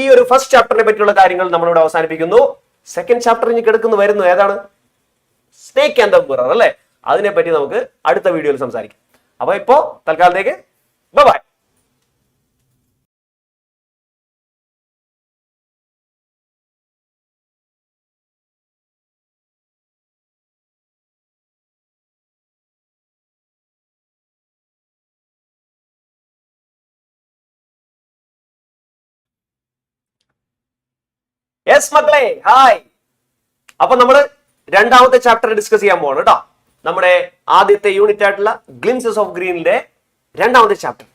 S1: ഈ ഒരു ഫസ്റ്റ് ചാപ്റ്ററിനെ പറ്റിയുള്ള കാര്യങ്ങൾ നമ്മളിവിടെ അവസാനിപ്പിക്കുന്നു. സെക്കൻഡ് ചാപ്റ്റർ ഇനി വരുന്നു. ഏതാണ്? സ്നേക്ക് ആൻഡ് ദ മിറർ അല്ലെ. അതിനെപ്പറ്റി നമുക്ക് അടുത്ത വീഡിയോയിൽ സംസാരിക്കാം. അപ്പൊ ഇപ്പോ തൽക്കാലത്തേക്ക് ബൈ. യെസ് മക്കളെ, ഹായ്. അപ്പൊ നമ്മള് 2ാമത്തെ ചാപ്റ്റർ ഡിസ്കസ് ചെയ്യാൻ പോവാണ് കേട്ടോ. നമ്മുടെ ആദ്യത്തെ യൂണിറ്റ് ആയിട്ടുള്ള ഗ്ലിംസസ് ഓഫ് ഗ്രീനിന്റെ 2ാമത്തെ chapter,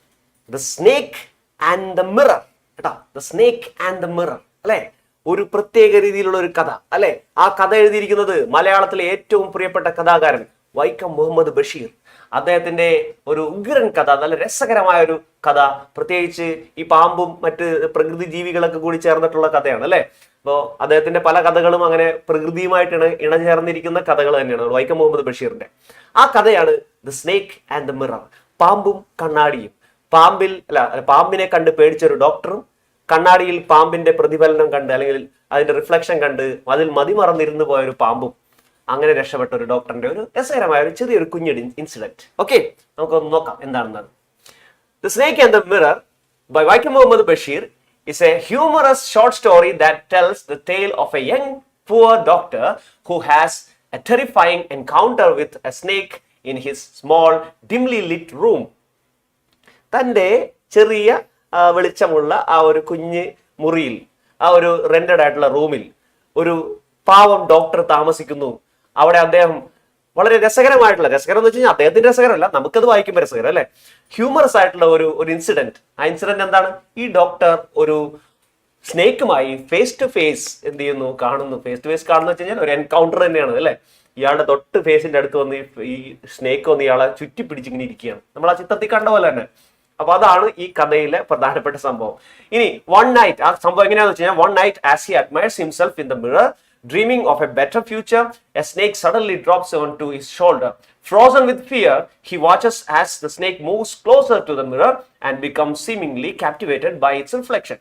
S1: the snake and the mirror കേട്ടോ. The snake and the mirror അല്ലെ, ഒരു പ്രത്യേക രീതിയിലുള്ള ഒരു കഥ അല്ലെ. ആ കഥ എഴുതിയിരിക്കുന്നത് മലയാളത്തിലെ ഏറ്റവും പ്രിയപ്പെട്ട കഥാകാരൻ വൈക്കം മുഹമ്മദ് ബഷീർ. അദ്ദേഹത്തിന്റെ ഒരു ഉഗ്രൻ കഥ, നല്ല രസകരമായ ഒരു കഥ, പ്രത്യേകിച്ച് ഈ പാമ്പും മറ്റ് പ്രകൃതി ജീവികളൊക്കെ കൂടി ചേർന്നിട്ടുള്ള കഥയാണ് അല്ലെ. അപ്പോ അദ്ദേഹത്തിന്റെ പല കഥകളും അങ്ങനെ പ്രകൃതിയുമായിട്ട് ഇണചേർന്നിരിക്കുന്ന കഥകൾ തന്നെയാണ് വൈക്കം മുഹമ്മദ് ബഷീറിന്റെ. ആ കഥയാണ് the snake and the mirror. പാമ്പും കണ്ണാടിയും. പാമ്പിനെ കണ്ട് പേടിച്ച ഒരു ഡോക്ടറും കണ്ണാടിയിൽ പാമ്പിന്റെ പ്രതിഫലനം കണ്ട് അല്ലെങ്കിൽ അതിന്റെ റിഫ്ലക്ഷൻ കണ്ട് അതിൽ മതിമറന്നിരുന്നു പോയ ഒരു പാമ്പും, അങ്ങനെ രക്ഷപ്പെട്ട ഒരു ഡോക്ടറിന്റെ ഒരു രസകരമായ ഒരു ചെറിയൊരു കുഞ്ഞടി ഇൻസിഡന്റ്. ഓക്കെ, നമുക്കൊന്ന് നോക്കാം എന്താണെന്നത്. The Snake and the Mirror by Waikem Muhammad Bashir is a humorous short story that tells the tale of a young poor doctor who has a terrifying encounter with a snake in his small dimly lit room. തൻ്റെ ചെറിയ വെളിച്ചമുള്ള ആ ഒരു കുഞ്ഞ് മുറിയിൽ, ആ ഒരു rented ആയിട്ടുള്ള റൂമിൽ ഒരു പാവം ഡോക്ടർ താമസിക്കുന്നു. അവിടെ അദ്ദേഹം വളരെ രസകരം എന്ന് വെച്ച് കഴിഞ്ഞാൽ അദ്ദേഹത്തിന്റെ രസകരമല്ല, നമുക്കത് വായിക്കുമ്പോൾ രസകരം അല്ലെ, ഹ്യൂമറസ് ആയിട്ടുള്ള ഒരു ഇൻസിഡന്റ്. ആ ഇൻസിഡന്റ് എന്താണ്? ഈ ഡോക്ടർ ഒരു സ്നേക്കുമായി ഫേസ് ടു ഫേസ് എന്ത് ചെയ്യുന്നു, കാണുന്നു. ഫേസ് ടു ഫേസ് കാണുന്ന വെച്ച് കഴിഞ്ഞാൽ ഒരു എൻകൗണ്ടർ തന്നെയാണ് അല്ലെ. ഇയാളുടെ തൊട്ട് ഫേസിന്റെ അടുത്ത് വന്ന് ഈ സ്നേക്ക് വന്ന് ഇയാളെ ചുറ്റി പിടിച്ചിങ്ങനെ ഇരിക്കുകയാണ്. നമ്മൾ ആ ചിത്രത്തിൽ കണ്ട പോലെ തന്നെ. അപ്പൊ അതാണ് ഈ കഥയിലെ പ്രധാനപ്പെട്ട സംഭവം. ഇനി വൺ നൈറ്റ്, ആ സംഭവം എങ്ങനെയാണെന്ന് വെച്ച് കഴിഞ്ഞാൽ, one night as he admires himself in the mirror, dreaming of a better future, a snake suddenly drops onto his shoulder. Frozen with fear, he watches as the snake moves closer to the mirror and becomes seemingly captivated by its reflection.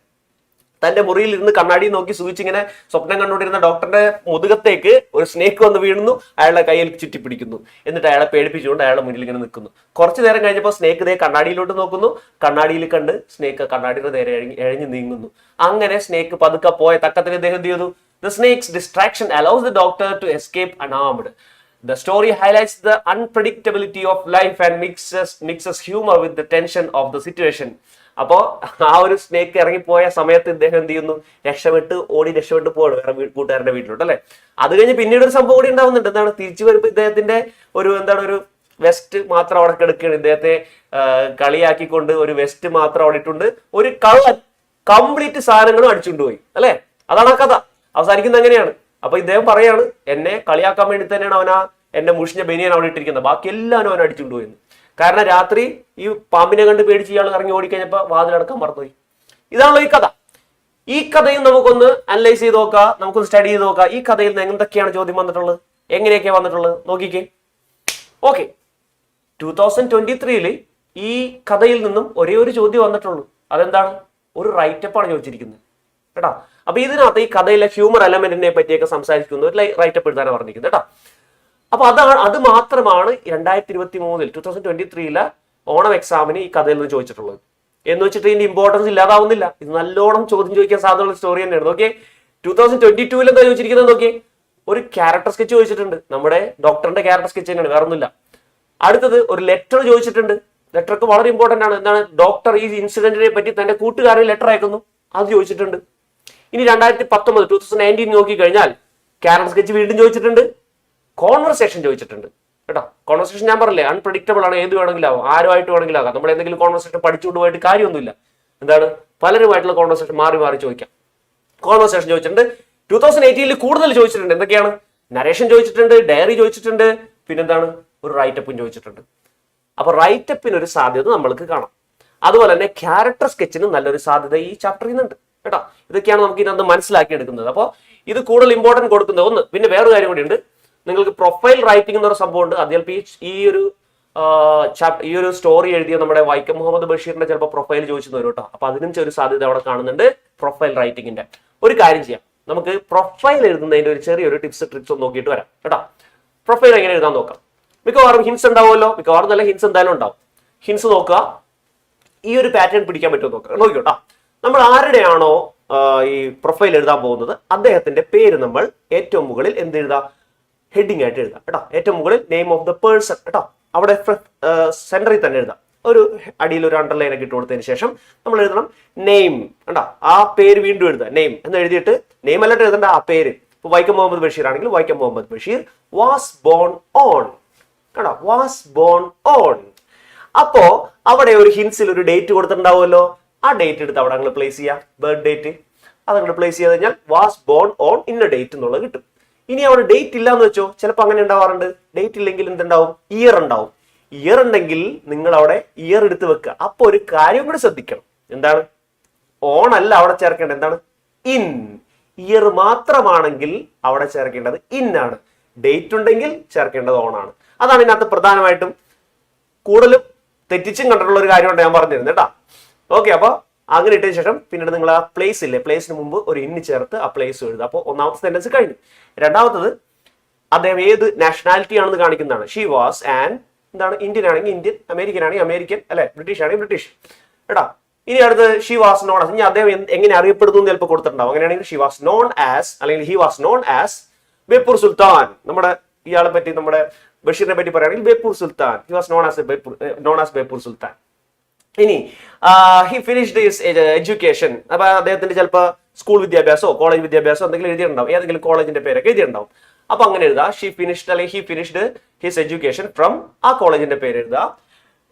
S1: തന്റെ മുറിയിൽ ഇരുന്ന് കണ്ണാടി നോക്കി സൂചിച്ചിങ്ങനെ സ്വപ്നം കണ്ടുകൊണ്ടിരുന്ന ഡോക്ടറുടെ മുതുകത്തേക്ക് ഒരു snake വന്ന് വീഴുന്നു, അയാളുടെ കയ്യിൽ ചുറ്റിപ്പിടിക്കുന്നു. എന്നിട്ട് അയാളെ പേടിപ്പിച്ചുകൊണ്ട് അയാളുടെ മുന്നിൽ ഇങ്ങനെ നിൽക്കുന്നു. കുറച്ചു നേരം കഴിഞ്ഞപ്പോൾ സ്നേക്ക് ദേ കണ്ണാടിയിലോട്ട് നോക്കുന്നു. കണ്ണാടിയിൽ കണ്ട് സ്നേക്ക് കണ്ണാടിയുടെ നേരെ എഴഞ്ഞു നീങ്ങുന്നു. അങ്ങനെ സ്നേക്ക് പതുക്കെ പോയ തക്കത്തിന് അദ്ദേഹം എന്ത് ചെയ്തു? The snake's distraction allows the doctor to escape unharmed. The story highlights the unpredictability of life and mixes humor with the tension of the situation. അപ്പോ ആ ഒരു സ്നേക്ക് ഇറങ്ങിപ്പോയ സമയത്ത് ഇദ്ദേഹം എന്ത് ചെയ്യുന്നു? രക്ഷപ്പെട്ട് പോവാണ് വേറെ കൂട്ടുകാരന്റെ വീട്ടിലോട്ട് അല്ലെ. അത് കഴിഞ്ഞ് പിന്നീട് ഒരു സംഭവം കൂടി ഉണ്ടാവുന്നുണ്ട്. എന്താണ്? തിരിച്ചു വരുമ്പോൾ ഇദ്ദേഹത്തിന്റെ ഒരു വെസ്റ്റ് മാത്രം അവിടെ കിടക്കുകയാണ്. ഇദ്ദേഹത്തെ കളിയാക്കിക്കൊണ്ട് ഒരു വെസ്റ്റ് മാത്രം അവിടെ ഇട്ടുണ്ട്. ഒരു കള്ളൻ കംപ്ലീറ്റ് സാധനങ്ങളും അടിച്ചുകൊണ്ടുപോയി അല്ലെ. അതാണ് ആ കഥ. അവസാനിക്കുന്നത് അങ്ങനെയാണ്. അപ്പൊ ഇദ്ദേഹം പറയാണ്, എന്നെ കളിയാക്കാൻ വേണ്ടി തന്നെയാണ് അവനാ എന്നെ മുഷിഞ്ഞ ബനിയൻ അവിടെ ഇട്ടിരിക്കുന്നത്, ബാക്കി എല്ലാവരും അവൻ അടിച്ചുകൊണ്ടുപോയെന്ന്. കാരണം രാത്രി ഈ പാമ്പിനെ കണ്ട് പേടിച്ച് ഇയാൾ ഇറങ്ങി ഓടിക്കഴിഞ്ഞപ്പോ വാതിലടക്കാൻ മറന്നുപോയി. ഇതാണല്ലോ ഈ കഥ. ഈ കഥയും നമുക്കൊന്ന് അനലൈസ് ചെയ്ത് നോക്കാം, നമുക്കൊന്ന് സ്റ്റഡി ചെയ്ത് നോക്കാം. ഈ കഥയിൽ നിന്ന് എന്തൊക്കെയാണ് ചോദ്യം വന്നിട്ടുള്ളത്, എങ്ങനെയൊക്കെയാണ് വന്നിട്ടുള്ളത് നോക്കിക്കേ. ഓക്കെ, 2023 ഈ കഥയിൽ നിന്നും ഒരേ ഒരു ചോദ്യം വന്നിട്ടുള്ളൂ. അതെന്താണ്? ഒരു റൈറ്റപ്പാണ് ചോദിച്ചിരിക്കുന്നത് കേട്ടോ. അപ്പൊ ഇതിനകത്ത് ഈ കഥയിലെ ഹ്യൂമർ എലമെന്റിനെ പറ്റിയൊക്കെ സംസാരിക്കുന്ന ഒരു റൈറ്റപ്പ് എഴുതാനാണ് പറഞ്ഞിരിക്കുന്നത് കേട്ടോ. അപ്പൊ അത് മാത്രമാണ് 2023 ഓണം എക്സാമിന് ഈ കഥയിൽ നിന്ന് ചോദിച്ചിട്ടുള്ളത്. എന്ന് വെച്ചിട്ട് ഇതിന്റെ ഇമ്പോർട്ടൻസ് ഇല്ലാതാവുന്നില്ല. ഇത് നല്ലോണം ചോദ്യം ചോദിക്കാൻ സാധ്യതയുള്ള സ്റ്റോറി തന്നെയാണ്. നോക്കിയേ, 2022 എന്താ ചോദിച്ചിരിക്കുന്നത് നോക്കിയേ. ഒരു ക്യാരക്ടർ സ്കെച്ച് ചോദിച്ചിട്ടുണ്ട്. നമ്മുടെ ഡോക്ടറിന്റെ ക്യാരക്ടർ സ്കെച്ച് തന്നെയാണ്, വേറൊന്നുമില്ല. അടുത്തത് ഒരു ലെറ്റർ ചോദിച്ചിട്ടുണ്ട്. ലെറ്റർക്ക് വളരെ ഇമ്പോർട്ടന്റ് ആണ്. എന്താണ്? ഡോക്ടർ ഈ ഇൻസിഡന്റിനെ പറ്റി തന്റെ കൂട്ടുകാരന് ലെറ്റർ അയക്കുന്നു, അത് ചോദിച്ചിട്ടുണ്ട്. ഇനി 2019 നോക്കി കഴിഞ്ഞാൽ ക്യാരക്ടർ സ്കെച്ച് വീണ്ടും ചോദിച്ചിട്ടുണ്ട്, കോൺവെർസേഷൻ ചോദിച്ചിട്ടുണ്ട് കേട്ടോ. കോൺവെർസേഷൻ ഞാൻ പറഞ്ഞില്ലേ, അൺപ്രഡിക്റ്റബിൾ ആണ്, ഏത് വേണമെങ്കിലും ആവും, ആരുമായിട്ട് വേണമെങ്കിലും ആകാം. നമ്മൾ എന്തെങ്കിലും കോൺവെർസേഷൻ പഠിച്ചുകൊണ്ട് പോയിട്ട് കാര്യമൊന്നുമില്ല. എന്താണ്? പലരുമായിട്ടുള്ള കോൺവെർസേഷൻ മാറി മാറി ചോദിക്കാം. കോൺവെർസേഷൻ ചോദിച്ചിട്ടുണ്ട്. 2018 കൂടുതൽ ചോദിച്ചിട്ടുണ്ട്. എന്തൊക്കെയാണ്? നരേഷൻ ചോദിച്ചിട്ടുണ്ട്, ഡയറി ചോദിച്ചിട്ടുണ്ട്, പിന്നെന്താണ്? ഒരു റൈറ്റപ്പും ചോദിച്ചിട്ടുണ്ട്. അപ്പൊ റൈറ്റപ്പിന് ഒരു സാധ്യത നമ്മൾക്ക് കാണാം. അതുപോലെ തന്നെ ക്യാരക്ടർ സ്കെച്ചിന് നല്ലൊരു സാധ്യത ഈ ചാപ്റ്ററിൽ നിന്നുണ്ട് കേട്ടോ. ഇതൊക്കെയാണ് നമുക്ക് ഇതിനകത്ത് മനസ്സിലാക്കി എടുക്കുന്നത്. അപ്പോൾ ഇത് കൂടുതൽ ഇമ്പോർട്ടൻറ്റ് കൊടുക്കുന്നത് ഒന്ന്. പിന്നെ വേറൊരു കാര്യം കൂടി ഉണ്ട്, നിങ്ങൾക്ക് പ്രൊഫൈൽ റൈറ്റിംഗ് എന്നൊരു സംഭവം ഉണ്ട്. അത് ചിലപ്പോൾ ഈ ഒരു സ്റ്റോറി എഴുതിയ നമ്മുടെ വൈക്കം മുഹമ്മദ് ബഷീറിന്റെ ചിലപ്പോൾ പ്രൊഫൈൽ ചോദിച്ചു വരും കേട്ടോ. അപ്പൊ അതിനും ഒരു സാധ്യത അവിടെ കാണുന്നുണ്ട് പ്രൊഫൈൽ റൈറ്റിംഗിന്റെ. ഒരു കാര്യം ചെയ്യാം, നമുക്ക് പ്രൊഫൈൽ എഴുതുന്നതിന്റെ ഒരു ചെറിയൊരു ട്രിക്സ് ഒന്ന് നോക്കിയിട്ട് വരാം കേട്ടോ. പ്രൊഫൈൽ എങ്ങനെ എഴുതാൻ നോക്കാം. മിക്കവാറും ഹിൻസ് ഉണ്ടാവുമല്ലോ, മിക്കവാറും നല്ല ഹിൻസ് എന്തായാലും ഉണ്ടാവും. ഹിൻസ് നോക്കുക, ഈ ഒരു പാറ്റേൺ പിടിക്കാൻ പറ്റുമോ നോക്കിക്കോട്ടോ. നമ്മൾ ആരുടെയാണോ ഈ പ്രൊഫൈൽ എഴുതാൻ പോകുന്നത് അദ്ദേഹത്തിന്റെ പേര് നമ്മൾ ഏറ്റവും മുകളിൽ എന്ത് എഴുതാം? ഹെഡിങ് ആയിട്ട് എഴുതാം കേട്ടോ. ഏറ്റവും മുകളിൽ നെയിം ഓഫ് ദ പേഴ്സൺ കേട്ടോ. അവിടെ സെന്ററിൽ തന്നെ എഴുതാം. ഒരു അടിയിൽ ഒരു അണ്ടർലൈൻ ഒക്കെ ഇട്ട് കൊടുത്തതിന് ശേഷം നമ്മൾ എഴുതണം നെയിം കേട്ടോ. ആ പേര് വീണ്ടും എഴുതുക, നെയിം എന്ന് എഴുതിയിട്ട് നെയിം അല്ലാട്ട് എഴുതേണ്ട ആ പേര്. ഇപ്പൊ വൈക്കം മുഹമ്മദ് ബഷീർ ആണെങ്കിൽ Vaikom Muhammad Basheer was born on കേട്ടോ, വാസ് ബോൺ ഓൺ. അപ്പോ അവിടെ ഒരു ഹിൻസിൽ ഒരു ഡേറ്റ് കൊടുത്തിട്ടുണ്ടാവുമല്ലോ, ആ ഡേറ്റ് എടുത്ത് അവിടെ അങ്ങ് പ്ലേസ് ചെയ്യുക, ബർത്ത് ഡേറ്റ്. അതങ്ങോട്ട് പ്ലേസ് ചെയ്ത് കഴിഞ്ഞാൽ വാസ് ബോൺ ഓൺ ഇന്ന ഡേറ്റ് എന്നുള്ളത് കിട്ടും. ഇനി അവിടെ ഡേറ്റ് ഇല്ല എന്ന് വെച്ചോ, ചിലപ്പോൾ അങ്ങനെ ഉണ്ടാവാറുണ്ട്. ഡേറ്റ് ഇല്ലെങ്കിൽ എന്തുണ്ടാവും? ഇയർ ഉണ്ടാവും. ഇയർ ഉണ്ടെങ്കിൽ നിങ്ങൾ അവിടെ ഇയർ എടുത്ത് വെക്കുക. അപ്പൊ ഒരു കാര്യം കൂടി ശ്രദ്ധിക്കണം. എന്താണ്? ഓൺ അല്ല അവിടെ ചേർക്കേണ്ടത്, എന്താണ്? ഇൻ. ഇയർ മാത്രമാണെങ്കിൽ അവിടെ ചേർക്കേണ്ടത് ഇൻ ആണ്. ഡേറ്റ് ഉണ്ടെങ്കിൽ ചേർക്കേണ്ടത് ഓൺ ആണ്. അതാണ് ഇതിനകത്ത് പ്രധാനമായിട്ടും കൂടുതലും തെറ്റിച്ചും കണ്ടിട്ടുള്ള ഒരു കാര്യമുണ്ട് ഞാൻ പറഞ്ഞിരുന്നത് കേട്ടോ. ഓക്കെ, അപ്പൊ അങ്ങനെ ഇട്ടതിന് ശേഷം പിന്നീട് നിങ്ങൾ ആ പ്ലേസ് ഇല്ലേ, പ്ലേസിന് മുമ്പ് ഒരു ഇന്ന് ചേർത്ത് ആ പ്ലേസ് എഴുതുക. അപ്പോൾ ഒന്നാമത്തെ സെന്റൻസ് കഴിഞ്ഞു. രണ്ടാമത്തത് അദ്ദേഹം ഏത് നാഷണാലിറ്റി ആണെന്ന് കാണിക്കുന്നതാണ്. ഷീ വാസ് ആൻ എന്താണ്, ഇന്ത്യൻ ആണെങ്കിൽ ഇന്ത്യൻ, അമേരിക്കൻ ആണെങ്കിൽ അമേരിക്കൻ, അല്ലെ, ബ്രിട്ടീഷ് ആണെങ്കിൽ ബ്രിട്ടീഷ്. എടാ ഇനി അടുത്ത് ഷീ വാസ് നോൺ ആസ്. ഇനി അദ്ദേഹം എങ്ങനെ അറിയപ്പെടുന്നു എന്ന് ചിലപ്പോൾ കൊടുത്തിട്ടുണ്ടാവും. അങ്ങനെയാണെങ്കിൽ ഷീ വാസ് നോൺ ആസ്, അല്ലെങ്കിൽ he was known as Beypore Sultan. നമ്മുടെ ഇയാളെ പറ്റി, നമ്മുടെ ബഷീറിനെ പറ്റി പറയുകയാണെങ്കിൽ Beypore Sultan, he was known as Beypore Sultan. ഇനി ഹി ഫിനിഷ്ഡ് ഹിസ് എഡ്യൂക്കേഷൻ. അപ്പൊ അദ്ദേഹത്തിന്റെ ചിലപ്പോൾ സ്കൂൾ വിദ്യാഭ്യാസമോ കോളേജ് വിദ്യാഭ്യാസമോ എന്തെങ്കിലും എഴുതിയിട്ടുണ്ടാവും, ഏതെങ്കിലും കോളേജിന്റെ പേരൊക്കെ എഴുതിയിട്ടുണ്ടാവും. അപ്പൊ അങ്ങനെ എഴുതാം, ഷീ ഫിനിഷ്ഡ് അല്ലെങ്കിൽ he finished his education from ആ കോളേജിന്റെ പേര് എഴുതാം.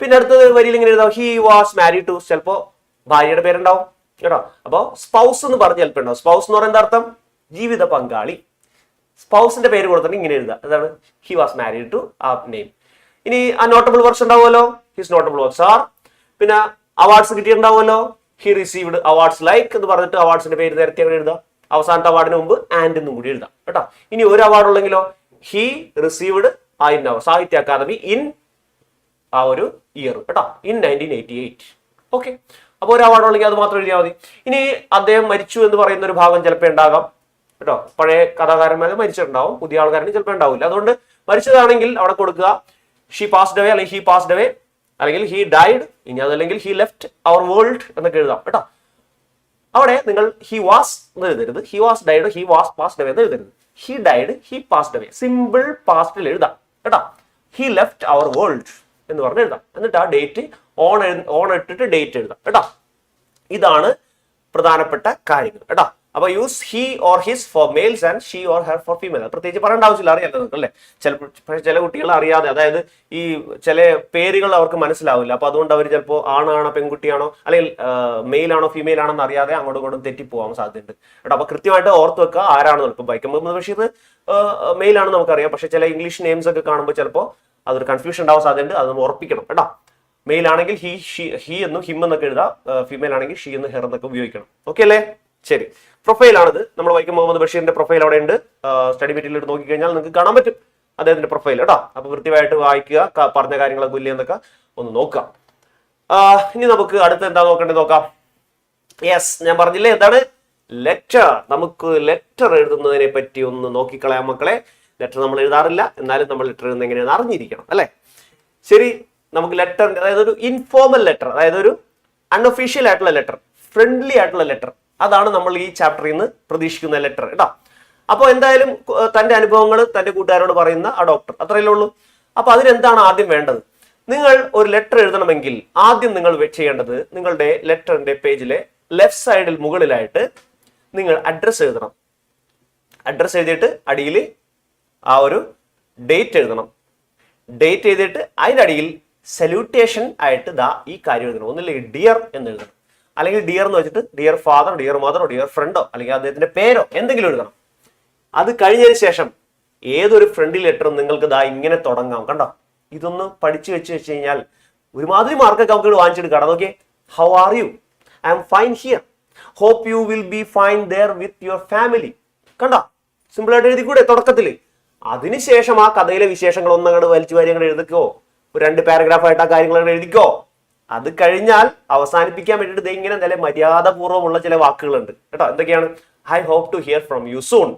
S1: പിന്നെ അടുത്തത് വരിയിൽ ഇങ്ങനെ എഴുതാം, ഹി വാസ് മാരീഡ് ടു, ചിലപ്പോ ഭാര്യയുടെ പേരുണ്ടാവും കേട്ടോ. അപ്പൊ സ്പൗസ് എന്ന് പറഞ്ഞ് ചിലപ്പോൾ ഉണ്ടാവും. സ്പൗസ് എന്ന് പറയുന്ന അർത്ഥം ജീവിത പങ്കാളി. സ്പൗസിന്റെ പേര് കൊടുത്തിട്ട് ഇങ്ങനെ എഴുതാം, അതാണ് ഹി വാസ് മാരീഡ് ടു ആ നെയിം. ഇനി ആ നോട്ടബിൾ വർക്ക്സ് ഉണ്ടാവുമല്ലോ, ഹിസ് നോട്ടബിൾ വർക്ക്സ് ആർ. പിന്നെ അവാർഡ്സ് കിട്ടിയിട്ടുണ്ടാവുമല്ലോ, ഹി റിസീവ്ഡ് അവാർഡ്സ് ലൈക്ക് എന്ന് പറഞ്ഞിട്ട് അവാർഡ്സിന്റെ പേര് നേരത്തെ അങ്ങനെ എഴുതാം. അവസാനത്തെ അവാർഡിന് മുമ്പ് ആൻഡ് എന്നും കൂടി എഴുതാം കേട്ടോ. ഇനി ഒരു അവാർഡ് ഉള്ളെങ്കിലോ, ഹി റിസീവ്ഡ് സാഹിത്യ അക്കാദമി ഇൻ ആ ഒരു ഇയർ കേട്ടോ, ഇൻ 1988. ഓക്കെ, അപ്പൊ ഒരു അവാർഡ് ഉള്ളെങ്കിൽ അത് മാത്രം എഴുതിയാൽ മതി. ഇനി അദ്ദേഹം മരിച്ചു എന്ന് പറയുന്ന ഒരു ഭാഗം ചിലപ്പോൾ ഉണ്ടാകാം കേട്ടോ. പഴയ കഥാകാരന്മാർ മരിച്ചിട്ടുണ്ടാവും, പുതിയ ആൾക്കാരന് ചിലപ്പോൾ ഉണ്ടാവില്ല. അതുകൊണ്ട് മരിച്ചതാണെങ്കിൽ അവിടെ കൊടുക്കുക ഷീ പാസ്ഡ് അവേ, അല്ലെങ്കിൽ ഹി പാസ്ഡ് അവേ, അല്ലെങ്കിൽ ഹി ഡൈഡ്. ഇനി അതല്ലെങ്കിൽ ഹി ലെഫ്റ്റ് അവർ വേൾഡ് എന്നൊക്കെ എഴുതാം കേട്ടോ. അവിടെ നിങ്ങൾ ഹി വാസ് എന്ന് എഴുതരുത്, he was died, he was passed away എന്ന് എഴുതരുത്. He died, he passed away, simple പാസ്റ്റിൽ എഴുതാം കേട്ടോ. ഹി ലെഫ്റ്റ് അവർ വേൾഡ് എന്ന് പറഞ്ഞ് എഴുതാം. എന്നിട്ട് ആ ഡേറ്റ് ഓൺ ഇട്ടിട്ട് ഡേറ്റ് എഴുതാം കേട്ടോ. ഇതാണ് പ്രധാനപ്പെട്ട കാര്യങ്ങൾ കേട്ടോ. അപ്പൊ use he or his for males and she or her for female. പ്രത്യേകിച്ച് പറയേണ്ട ആവശ്യമില്ല, അറിയാലോ നിങ്ങൾക്ക് അല്ലേ. ചില കുട്ടികൾ അറിയാതെ, അതായത് ഈ ചില പേരുകൾ അവർക്ക് മനസ്സിലാവില്ല. അപ്പൊ അതുകൊണ്ട് അവർ ചിലപ്പോൾ ആണാണോ പെൺകുട്ടിയാണോ അല്ലെങ്കിൽ മെയിൽ ആണോ ഫീമെയിൽ ആണോ എന്ന് അറിയാതെ അങ്ങോട്ടും ഇങ്ങോട്ടും തെറ്റിപ്പോവാൻ സാധ്യതയുണ്ട് കേട്ടോ. അപ്പൊ കൃത്യമായിട്ട് ഓർത്ത് വെക്കുക ആരാണെന്ന്. ഇപ്പൊ വൈക്കം മുഹമ്മദ് ബഷീർ മെയിൽ ആണെന്ന് നമുക്കറിയാം, പക്ഷെ ചില ഇംഗ്ലീഷ് നെയിംസ് ഒക്കെ കാണുമ്പോൾ ചിലപ്പോൾ അതൊരു കൺഫ്യൂഷൻ ഉണ്ടാവാൻ സാധ്യതയുണ്ട്. അത് നമ്മൾ ഉറപ്പിക്കണം കേട്ടോ. മെയിൽ ആണെങ്കിൽ ഹി എന്നും ഹിം എന്നൊക്കെ എഴുതാം, ഫീമെയിൽ ആണെങ്കിൽ ഷീ എന്ന് ഹെർ എന്നൊക്കെ ഉപയോഗിക്കണം. ഓക്കെ അല്ലേ? ശരി, പ്രൊഫൈലാണിത്. നമ്മൾ വൈക്കം മുഹമ്മദ് ബഷീറിന്റെ പ്രൊഫൈൽ അവിടെ ഉണ്ട്. സ്റ്റഡി മെറ്റീരിയൽ നോക്കി കഴിഞ്ഞാൽ നിങ്ങൾക്ക് കാണാൻ പറ്റും അദ്ദേഹത്തിന്റെ പ്രൊഫൈൽ കേട്ടോ. അപ്പൊ കൃത്യമായിട്ട് വായിക്കുക, പറഞ്ഞ കാര്യങ്ങളൊക്കെ ഇല്ല എന്നൊക്കെ ഒന്ന് നോക്കാം. ഇനി നമുക്ക് അടുത്ത് എന്താ നോക്കേണ്ടത് നോക്കാം. യെസ്, ഞാൻ പറഞ്ഞില്ലേ എന്താണ് ലെറ്റർ. നമുക്ക് ലെറ്റർ എഴുതുന്നതിനെ പറ്റി ഒന്ന് നോക്കിക്കളയാം മക്കളെ. ലെറ്റർ നമ്മൾ എഴുതാറില്ല, എന്നാലും നമ്മൾ ലെറ്റർ എഴുതുന്നത് എങ്ങനെയാണെന്ന് അറിഞ്ഞിരിക്കണം അല്ലെ. ശരി, നമുക്ക് ലെറ്റർ, അതായത് ഒരു ഇൻഫോർമൽ ലെറ്റർ, അതായത് ഒരു അൺഒഫീഷ്യൽ ആയിട്ടുള്ള ലെറ്റർ, ഫ്രണ്ട്ലി ആയിട്ടുള്ള ലെറ്റർ, അതാണ് നമ്മൾ ഈ ചാപ്റ്ററിൽ നിന്ന് പ്രതീക്ഷിക്കുന്ന ലെറ്റർ കേട്ടോ. അപ്പോൾ എന്തായാലും തന്റെ അനുഭവങ്ങൾ തന്റെ കൂട്ടുകാരോട് പറയുന്ന ആ ഡോക്ടർ, അത്രയല്ലേ ഉള്ളൂ. അപ്പൊ അതിനെന്താണ് ആദ്യം വേണ്ടത്? നിങ്ങൾ ഒരു ലെറ്റർ എഴുതണമെങ്കിൽ ആദ്യം നിങ്ങൾ ചെയ്യേണ്ടത് നിങ്ങളുടെ ലെറ്ററിന്റെ പേജിലെ ലെഫ്റ്റ് സൈഡിൽ മുകളിലായിട്ട് നിങ്ങൾ അഡ്രസ് എഴുതണം. അഡ്രസ് എഴുതിയിട്ട് അടിയിൽ ആ ഒരു ഡേറ്റ് എഴുതണം. ഡേറ്റ് എഴുതിയിട്ട് അതിൻ്റെ അടിയിൽ സല്യൂട്ടേഷൻ ആയിട്ട് ദാ ഈ കാര്യം എഴുതണം. ഒന്നില്ലെങ്കിൽ ഡിയർ എന്ന് എഴുതണം, അല്ലെങ്കിൽ ഡിയർ എന്ന് വെച്ചിട്ട് ഡിയർ ഫാദർ, ഡിയർ മദറോ, ഡിയർ ഫ്രണ്ടോ, അല്ലെങ്കിൽ അദ്ദേഹത്തിന്റെ പേരോ എന്തെങ്കിലും എഴുതണം. അത് കഴിഞ്ഞതിന് ശേഷം ഏതൊരു ഫ്രണ്ട്ലി ലെറ്ററും നിങ്ങൾക്ക് ദാ ഇങ്ങനെ തുടങ്ങാം. കണ്ടോ, ഇതൊന്ന് പഠിച്ചു വെച്ച് കഴിഞ്ഞാൽ ഒരുമാതിരി മാർക്കൊക്കെ നമുക്ക് വാങ്ങിച്ചെടുക്കാം. നോക്കിയേ, how are you? I am fine here. Hope you will be fine there with your family. കണ്ടോ, സിമ്പിൾ ആയിട്ട് എഴുതി കൂടെ തുടക്കത്തിൽ. അതിനുശേഷം ആ കഥയിലെ വിശേഷങ്ങൾ ഒന്നങ്ങോട്ട് വലിച്ചു വാരി അങ്ങോട്ട് എഴുതിക്കോ, ഒരു 2 പാരഗ്രാഫ് ആയിട്ട് ആ കാര്യങ്ങൾ എഴുതിക്കോ. അത് കഴിഞ്ഞാൽ അവസാനിപ്പിക്കാൻ വേണ്ടിയിട്ട് ഇങ്ങനെ നല്ല മര്യാദപൂർവ്വമുള്ള ചില വാക്കുകളുണ്ട് കേട്ടോ. എന്തൊക്കെയാണ്? I hope to hear from you soon.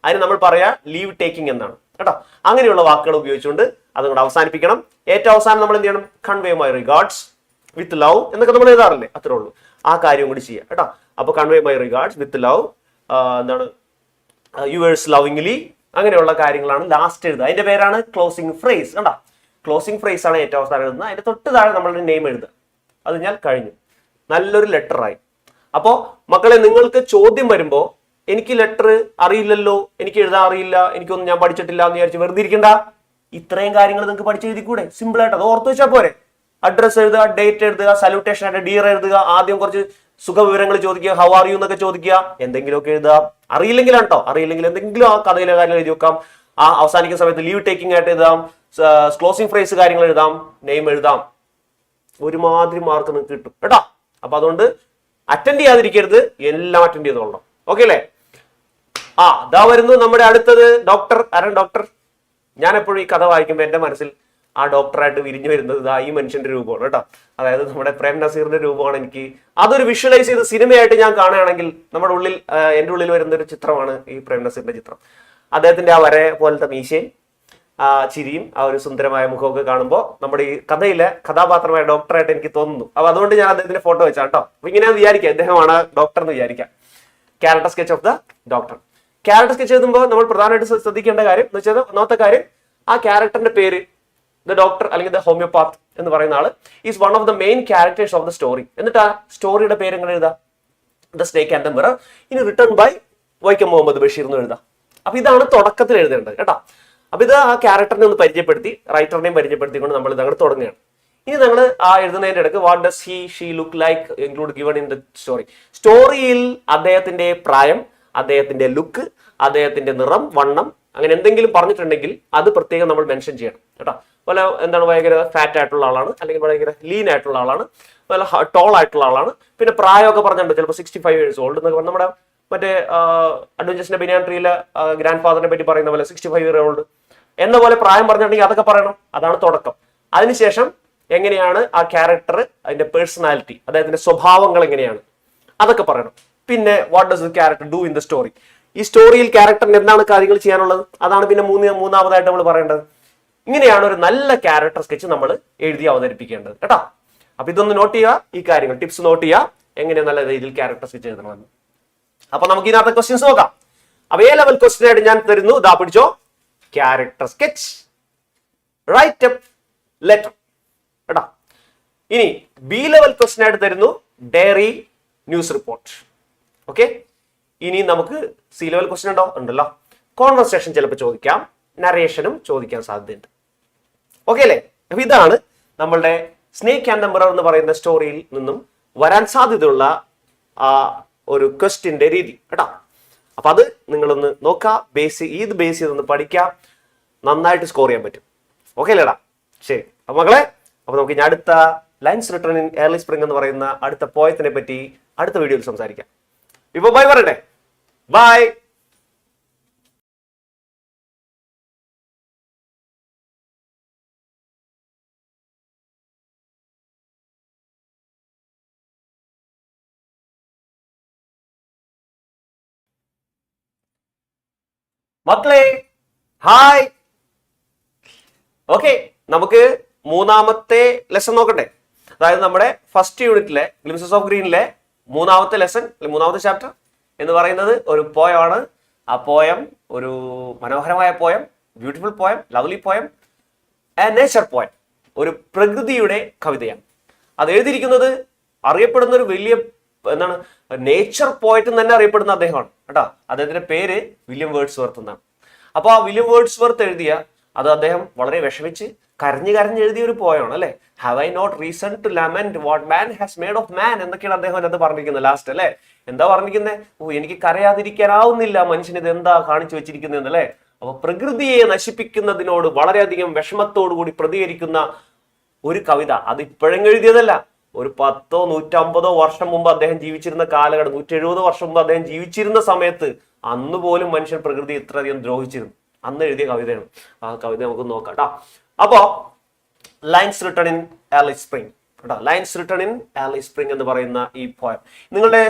S1: അതിന് നമ്മൾ പറയാ ലീവ് ടേക്കിംഗ് എന്നാണ് കേട്ടോ. അങ്ങനെയുള്ള വാക്കുകൾ ഉപയോഗിച്ചുകൊണ്ട് അതുകൊണ്ട് അവസാനിപ്പിക്കണം. ഏറ്റവും അവസാനം നമ്മൾ എന്ത് ചെയ്യണം? Convey my regards with love എന്നൊക്കെ നമ്മൾ എഴുതാറില്ലേ, അത്രേ ഉള്ളൂ. ആ കാര്യം കൂടി ചെയ്യാം കേട്ടോ. അപ്പൊ convey my regards with love, എന്താണ് യുവേഴ്സ് ലവിംഗ്ലി, അങ്ങനെയുള്ള കാര്യങ്ങളാണ് ലാസ്റ്റ് എഴുതുക. അതിന്റെ പേരാണ് ക്ലോസിംഗ് ഫ്രേസ്. കണ്ടോ, ക്ലോസിംഗ് ഫ്രേസ് ആണ് ഏറ്റവും അവസാനം എഴുതുന്നത്. അതിന്റെ തൊട്ട് താഴെ നമ്മളുടെ നെയിം എഴുതുക. അത് ഞാൻ കഴിഞ്ഞു, നല്ലൊരു ലെറ്ററായി. അപ്പോ മക്കളെ, നിങ്ങൾക്ക് ചോദ്യം വരുമ്പോ എനിക്ക് ലെറ്റർ അറിയില്ലല്ലോ, എനിക്ക് എഴുതാൻ അറിയില്ല, എനിക്കൊന്നും ഞാൻ പഠിച്ചിട്ടില്ല എന്ന് വിചാരിച്ച് വെറുതെ ഇരിക്കണ്ട. ഇത്രയും കാര്യങ്ങൾ നിങ്ങൾക്ക് പഠിച്ചെഴുതിക്കൂടെ? സിമ്പിൾ ആയിട്ട് അത് ഓർത്ത് വെച്ചാൽ പോരെ. അഡ്രസ് എഴുതുക, ഡേറ്റ് എഴുതുക, സല്യൂട്ടേഷൻ ആയിട്ട് ഡിയർ എഴുതുക, ആദ്യം കുറച്ച് സുഖവിവരങ്ങൾ ചോദിക്കുക, ഹൗ ആർ യു എന്നൊക്കെ ചോദിക്കുക, എന്തെങ്കിലുമൊക്കെ എഴുതുക. അറിയില്ലെങ്കിലാണ് കേട്ടോ, അറിയില്ലെങ്കിൽ എന്തെങ്കിലും ആ കഥയിലെ കാര്യങ്ങൾ എഴുതി വെക്കാം. ആ അവസാനിക്കുന്ന സമയത്ത് ലീവ് ടേക്കിംഗ് ആയിട്ട് എഴുതാം, ക്ലോസിംഗ് ഫ്രേസ് കാര്യങ്ങൾ എഴുതാം, നെയിം എഴുതാം. ഒരുമാതിരി മാർക്ക് നിങ്ങൾക്ക് കിട്ടും കേട്ടോ. അപ്പൊ അതുകൊണ്ട് അറ്റൻഡ് ചെയ്യാതിരിക്കരുത്, എല്ലാം അറ്റൻഡ് ചെയ്തോളണം. ഓക്കെ അല്ലേ? ഇതാ വരുന്നു നമ്മുടെ അടുത്തത് ഡോക്ടർ. ആരാണ് ഡോക്ടർ? ഞാൻ എപ്പോഴും ഈ കഥ വായിക്കുമ്പോൾ എന്റെ മനസ്സിൽ ആ ഡോക്ടറായിട്ട് വിരിഞ്ഞു വരുന്നത് ഇതാ ഈ മനുഷ്യന്റെ രൂപമാണ് കേട്ടോ. അതായത് നമ്മുടെ പ്രേം നസീറിന്റെ രൂപമാണ്. എനിക്ക് അതൊരു വിഷ്വലൈസ് ചെയ്ത് സിനിമയായിട്ട് ഞാൻ കാണുകയാണെങ്കിൽ നമ്മുടെ ഉള്ളിൽ, എന്റെ ഉള്ളിൽ വരുന്ന ഒരു ചിത്രമാണ് ഈ പ്രേം നസീറിന്റെ ചിത്രം. അദ്ദേഹത്തിന്റെ ആ വര പോലത്തെ മീശയും ആ ചിരിയും ആ ഒരു സുന്ദരമായ മുഖമൊക്കെ കാണുമ്പോൾ നമ്മുടെ ഈ കഥയിലെ കഥാപാത്രമായ ഡോക്ടറായിട്ട് എനിക്ക് തോന്നുന്നു. അപ്പൊ അതുകൊണ്ട് ഞാൻ അദ്ദേഹത്തിന്റെ ഫോട്ടോ വെച്ചാൽ കേട്ടോ. അപ്പൊ ഇങ്ങനെ വിചാരിക്കാം ഇദ്ദേഹമാണ് ഡോക്ടർ എന്ന് വിചാരിക്കാം. Character sketch of the doctor. Character sketch എഴുതുമ്പോൾ നമ്മൾ പ്രധാനമായിട്ട് ശ്രദ്ധിക്കേണ്ട കാര്യം എന്ന് വെച്ചാൽ ഒന്നാമത്തെ കാര്യം ആ ക്യാരക്ടറിന്റെ പേര് ദ ഡോക്ടർ അല്ലെങ്കിൽ ദ ഹോമിയോപാത്ത് എന്ന് പറയുന്ന ആള് is one of the main characters of the story. എന്നിട്ട് ആ സ്റ്റോറിയുടെ പേര് എങ്ങനെ എഴുതാം? The snake and the mirror. ഇനി റിട്ടേൺ ബൈ വൈക്കം മുഹമ്മദ് ബഷീർ എന്ന് എഴുതാം. അപ്പൊ ഇതാണ് തുടക്കത്തിൽ എഴുതേണ്ടത് കേട്ടോ. അപ്പൊ ഇത് ആ ക്യാരക്ടറിനെ ഒന്ന് പരിചയപ്പെടുത്തി റൈറ്ററിനെയും പരിചയപ്പെടുത്തിക്കൊണ്ട് നമ്മൾ ഇത് അങ്ങോട്ട് തുടങ്ങുകയാണ്. ഇനി നമ്മൾ ആ എഴുതുന്നതിന്റെ ഇടയ്ക്ക് what does he she look like include given in the story. സ്റ്റോറിയിൽ അദ്ദേഹത്തിന്റെ പ്രായം, അദ്ദേഹത്തിന്റെ ലുക്ക്, അദ്ദേഹത്തിന്റെ നിറം, വണ്ണം അങ്ങനെ എന്തെങ്കിലും പറഞ്ഞിട്ടുണ്ടെങ്കിൽ അത് പ്രത്യേകം നമ്മൾ മെൻഷൻ ചെയ്യണം കേട്ടോ. വല്ല എന്താണ് ഭയങ്കര ഫാറ്റ് ആയിട്ടുള്ള ആളാണ്, അല്ലെങ്കിൽ ഭയങ്കര ലീൻ ആയിട്ടുള്ള ആളാണ്, വല്ല ടോൾ ആയിട്ടുള്ള ആളാണ്, പിന്നെ പ്രായമൊക്കെ പറഞ്ഞിട്ടുണ്ട് ചിലപ്പോൾ 65 years old എന്നൊക്കെ പറഞ്ഞാൽ നമ്മുടെ മറ്റേ അഡ്വഞ്ചേഴ്സിന്റെ ബനിയാൻ ട്രീയിലെ ഗ്രാൻഡ് ഫാദറിനെ പറ്റി പറയുന്ന പോലെ 65 year old എന്ന പോലെ പ്രായം പറഞ്ഞിട്ടുണ്ടെങ്കിൽ അതൊക്കെ പറയണം. അതാണ് തുടക്കം. അതിനുശേഷം എങ്ങനെയാണ് ആ ക്യാരക്ടർ, അതിന്റെ പേഴ്സണാലിറ്റി, അദ്ദേഹത്തിന്റെ സ്വഭാവങ്ങൾ എങ്ങനെയാണ് അതൊക്കെ പറയണം. പിന്നെ what does the character do in the story. ഈ സ്റ്റോറിയിൽ ക്യാരക്ടറിന് എന്താണ് കാര്യങ്ങൾ ചെയ്യാനുള്ളത് അതാണ് പിന്നെ മൂന്നാമതായിട്ട് നമ്മൾ പറയേണ്ടത്. ഇങ്ങനെയാണ് ഒരു നല്ല ക്യാരക്ടർ സ്കെച്ച് നമ്മൾ എഴുതി അവതരിപ്പിക്കേണ്ടത് കേട്ടോ. അപ്പൊ ഇതൊന്ന് നോട്ട് ചെയ്യുക, ഈ കാര്യങ്ങൾ ടിപ്സ് നോട്ട് ചെയ്യുക, എങ്ങനെ നല്ല രീതിയിൽ ക്യാരക്ടർ സ്കെച്ച് എഴുതണമെന്ന്. അപ്പൊ നമുക്ക് ഇതിനകത്ത് ക്വസ്റ്റ്യൻസ് നോക്കാം. അപ്പൊ എ ലെവൽ ക്വസ്റ്റ്യൻ ആയിട്ട് ഞാൻ തരുന്നു, ഇതാ പിടിച്ചോ. Character sketch, write up letter കേട്ടോ. ഇനി ബി ലെവൽ ക്വസ്റ്റ്യൻ ആയിട്ട് തരുന്നു, ഡയറി ന്യൂസ് റിപ്പോർട്ട്. ഓക്കെ. ഇനി നമുക്ക് സി ലെവൽ ക്വസ്റ്റ്യൻ ഉണ്ടല്ലോ. കോൺവെർസേഷൻ ചിലപ്പോൾ ചോദിക്കാം, നരേഷനും ചോദിക്കാൻ സാധ്യതയുണ്ട്. ഓക്കെ അല്ലേ? അപ്പൊ ഇതാണ് നമ്മളുടെ സ്നേക്ക് ആൻഡ് ദ മിറർ എന്ന് പറയുന്ന സ്റ്റോറിയിൽ നിന്നും വരാൻ സാധ്യതയുള്ള ആ ഒരു ക്വസ്റ്റ്യന്റെ രീതി കേട്ടോ. അപ്പൊ അത് നിങ്ങളൊന്ന് നോക്കാം, ബേസ് ചെയ്തൊന്ന് പഠിക്കാം, നന്നായിട്ട് സ്കോർ ചെയ്യാൻ പറ്റും. ഓക്കെ അല്ലേടാ? ശരി. അപ്പൊ മക്കളെ, അപ്പൊ നമുക്ക് ഇനി അടുത്ത lines written in early spring എന്ന് പറയുന്ന അടുത്ത പോയത്തിനെ പറ്റി അടുത്ത വീഡിയോയിൽ സംസാരിക്കാം. ഇപ്പൊ ബൈ പറയട്ടെ. ബൈ. മക്കളെ ഹായ്. ഓക്കെ, നമുക്ക് മൂന്നാമത്തെ ലെസൺ നോക്കട്ടെ. അതായത് നമ്മുടെ ഫസ്റ്റ് യൂണിറ്റിലെ ഗ്ലിംസസ് ഓഫ് ഗ്രീനിലെ മൂന്നാമത്തെ ലെസൺ, മൂന്നാമത്തെ ചാപ്റ്റർ എന്ന് പറയുന്നത് ഒരു പോയമാണ്. ആ പോയം ഒരു മനോഹരമായ poem, beautiful poem, lovely poem, A nature poem, ഒരു പ്രകൃതിയുടെ കവിതയാണ്. അത് എഴുതിയിരിക്കുന്നത് അറിയപ്പെടുന്ന ഒരു വലിയ എന്താണ് നേച്ചർ പോയറ്റ് തന്നെ അറിയപ്പെടുന്ന അദ്ദേഹമാണ് കേട്ടോ. അദ്ദേഹത്തിന്റെ പേര് വില്യം വേർഡ്സ്വർത്ത് എന്നാണ്. അപ്പൊ ആ വില്യം വേർഡ്സ്വർത്ത് എഴുതിയ അത് അദ്ദേഹം വളരെ വിഷമിച്ച് കരഞ്ഞ് എഴുതിയ ഒരു പോയമാണ് അല്ലെ. Have I not reason to lament what man has made of man എന്നൊക്കെയാണ് അദ്ദേഹം അത് പറഞ്ഞിരിക്കുന്നത് ലാസ്റ്റ് അല്ലെ. എന്താ പറഞ്ഞിരിക്കുന്നത്? എനിക്ക് കരയാതിരിക്കാനാവുന്നില്ല, മനുഷ്യൻ ഇത് എന്താ കാണിച്ചു വെച്ചിരിക്കുന്നത് അല്ലെ. അപ്പൊ പ്രകൃതിയെ നശിപ്പിക്കുന്നതിനോട് വളരെയധികം വിഷമത്തോടു കൂടി പ്രതികരിക്കുന്ന ഒരു കവിത. അത് ഇപ്പോഴെങ്കിലും എഴുതിയതല്ല, ഒരു 10 150 വർഷം മുമ്പ് അദ്ദേഹം ജീവിച്ചിരുന്ന കാലഘട്ടം, 170 വർഷം മുമ്പ് അദ്ദേഹം ജീവിച്ചിരുന്ന സമയത്ത് അന്ന് പോലും മനുഷ്യൻ പ്രകൃതി ഇത്രയധികം ദ്രോഹിച്ചിരുന്നു. അന്ന് എഴുതിയ കവിതയാണ്. ആ കവിത നമുക്ക് നോക്കാം കേട്ടോ. അപ്പോ lines written in early spring കേട്ടോ. Lines written in early spring എന്ന് പറയുന്ന ഈ പോയം നിങ്ങളുടെ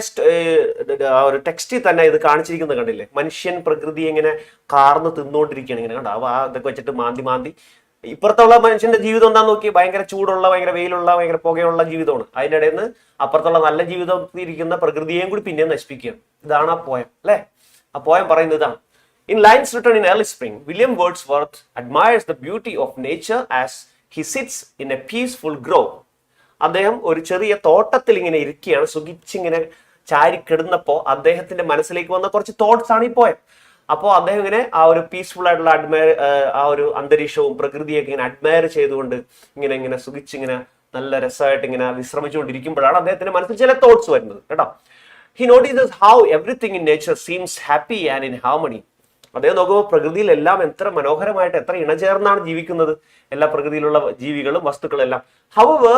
S1: ഒരു ടെക്സ്റ്റിൽ തന്നെ ഇത് കാണിച്ചിരിക്കുന്നത് കണ്ടില്ലേ? മനുഷ്യൻ പ്രകൃതി എങ്ങനെ കാർന്ന് തിന്നുകൊണ്ടിരിക്കുകയാണ് ഇങ്ങനെ കണ്ടോ. അപ്പൊ അതൊക്കെ വെച്ചിട്ട് മാന്തി ഇപ്പുറത്തുള്ള മനുഷ്യന്റെ ജീവിതം എന്താന്ന് നോക്കി, ഭയങ്കര ചൂടുള്ള, ഭയങ്കര വെയിലുള്ള, ഭയങ്കര പുകയുള്ള ജീവിതമാണ്. അതിനിടയിൽ നിന്ന് അപ്പുറത്തുള്ള നല്ല ജീവിതത്തിൽ ഇരിക്കുന്ന പ്രകൃതിയെയും കൂടി പിന്നെയും നശിപ്പിക്കുകയാണ്. ഇതാണ് ആ പോയം അല്ലെ. ആ പോയം പറയുന്നത് ഇതാണ്. In lines written in early spring, William Wordsworth admires the beauty of nature as he sits in a peaceful grove. അദ്ദേഹം ഒരു ചെറിയ തോട്ടത്തിൽ ഇങ്ങനെ ഇരിക്കുകയാണ്, സുഖിച്ചിങ്ങനെ ചാരിക്കിടുന്നപ്പോ അദ്ദേഹത്തിന്റെ മനസ്സിലേക്ക് വന്ന കുറച്ച് തോട്ട്സ് ആണ് ഈ പോയം. അപ്പോൾ അദ്ദേഹം ഇങ്ങനെ ആ ഒരു പീസ്ഫുൾ ആയിട്ടുള്ള ആ ഒരു അന്തരീക്ഷവും പ്രകൃതിയൊക്കെ ഇങ്ങനെ അഡ്മയർ ചെയ്തുകൊണ്ട് ഇങ്ങനെ സുഖിച്ചിങ്ങനെ നല്ല രസമായിട്ട് ഇങ്ങനെ വിശ്രമിച്ചുകൊണ്ടിരിക്കുമ്പോഴാണ് അദ്ദേഹത്തിന്റെ മനസ്സിൽ ചില തോട്ട്സ് വരുന്നത് കേട്ടോ. He notices how everything in nature seems happy and in harmony. അദ്ദേഹം നോക്കുമ്പോൾ പ്രകൃതിയിൽ എല്ലാം എത്ര മനോഹരമായിട്ട്, എത്ര ഇണചേർന്നാണ് ജീവിക്കുന്നത് എല്ലാ പ്രകൃതിയിലുള്ള ജീവികളും വസ്തുക്കളും എല്ലാം. However,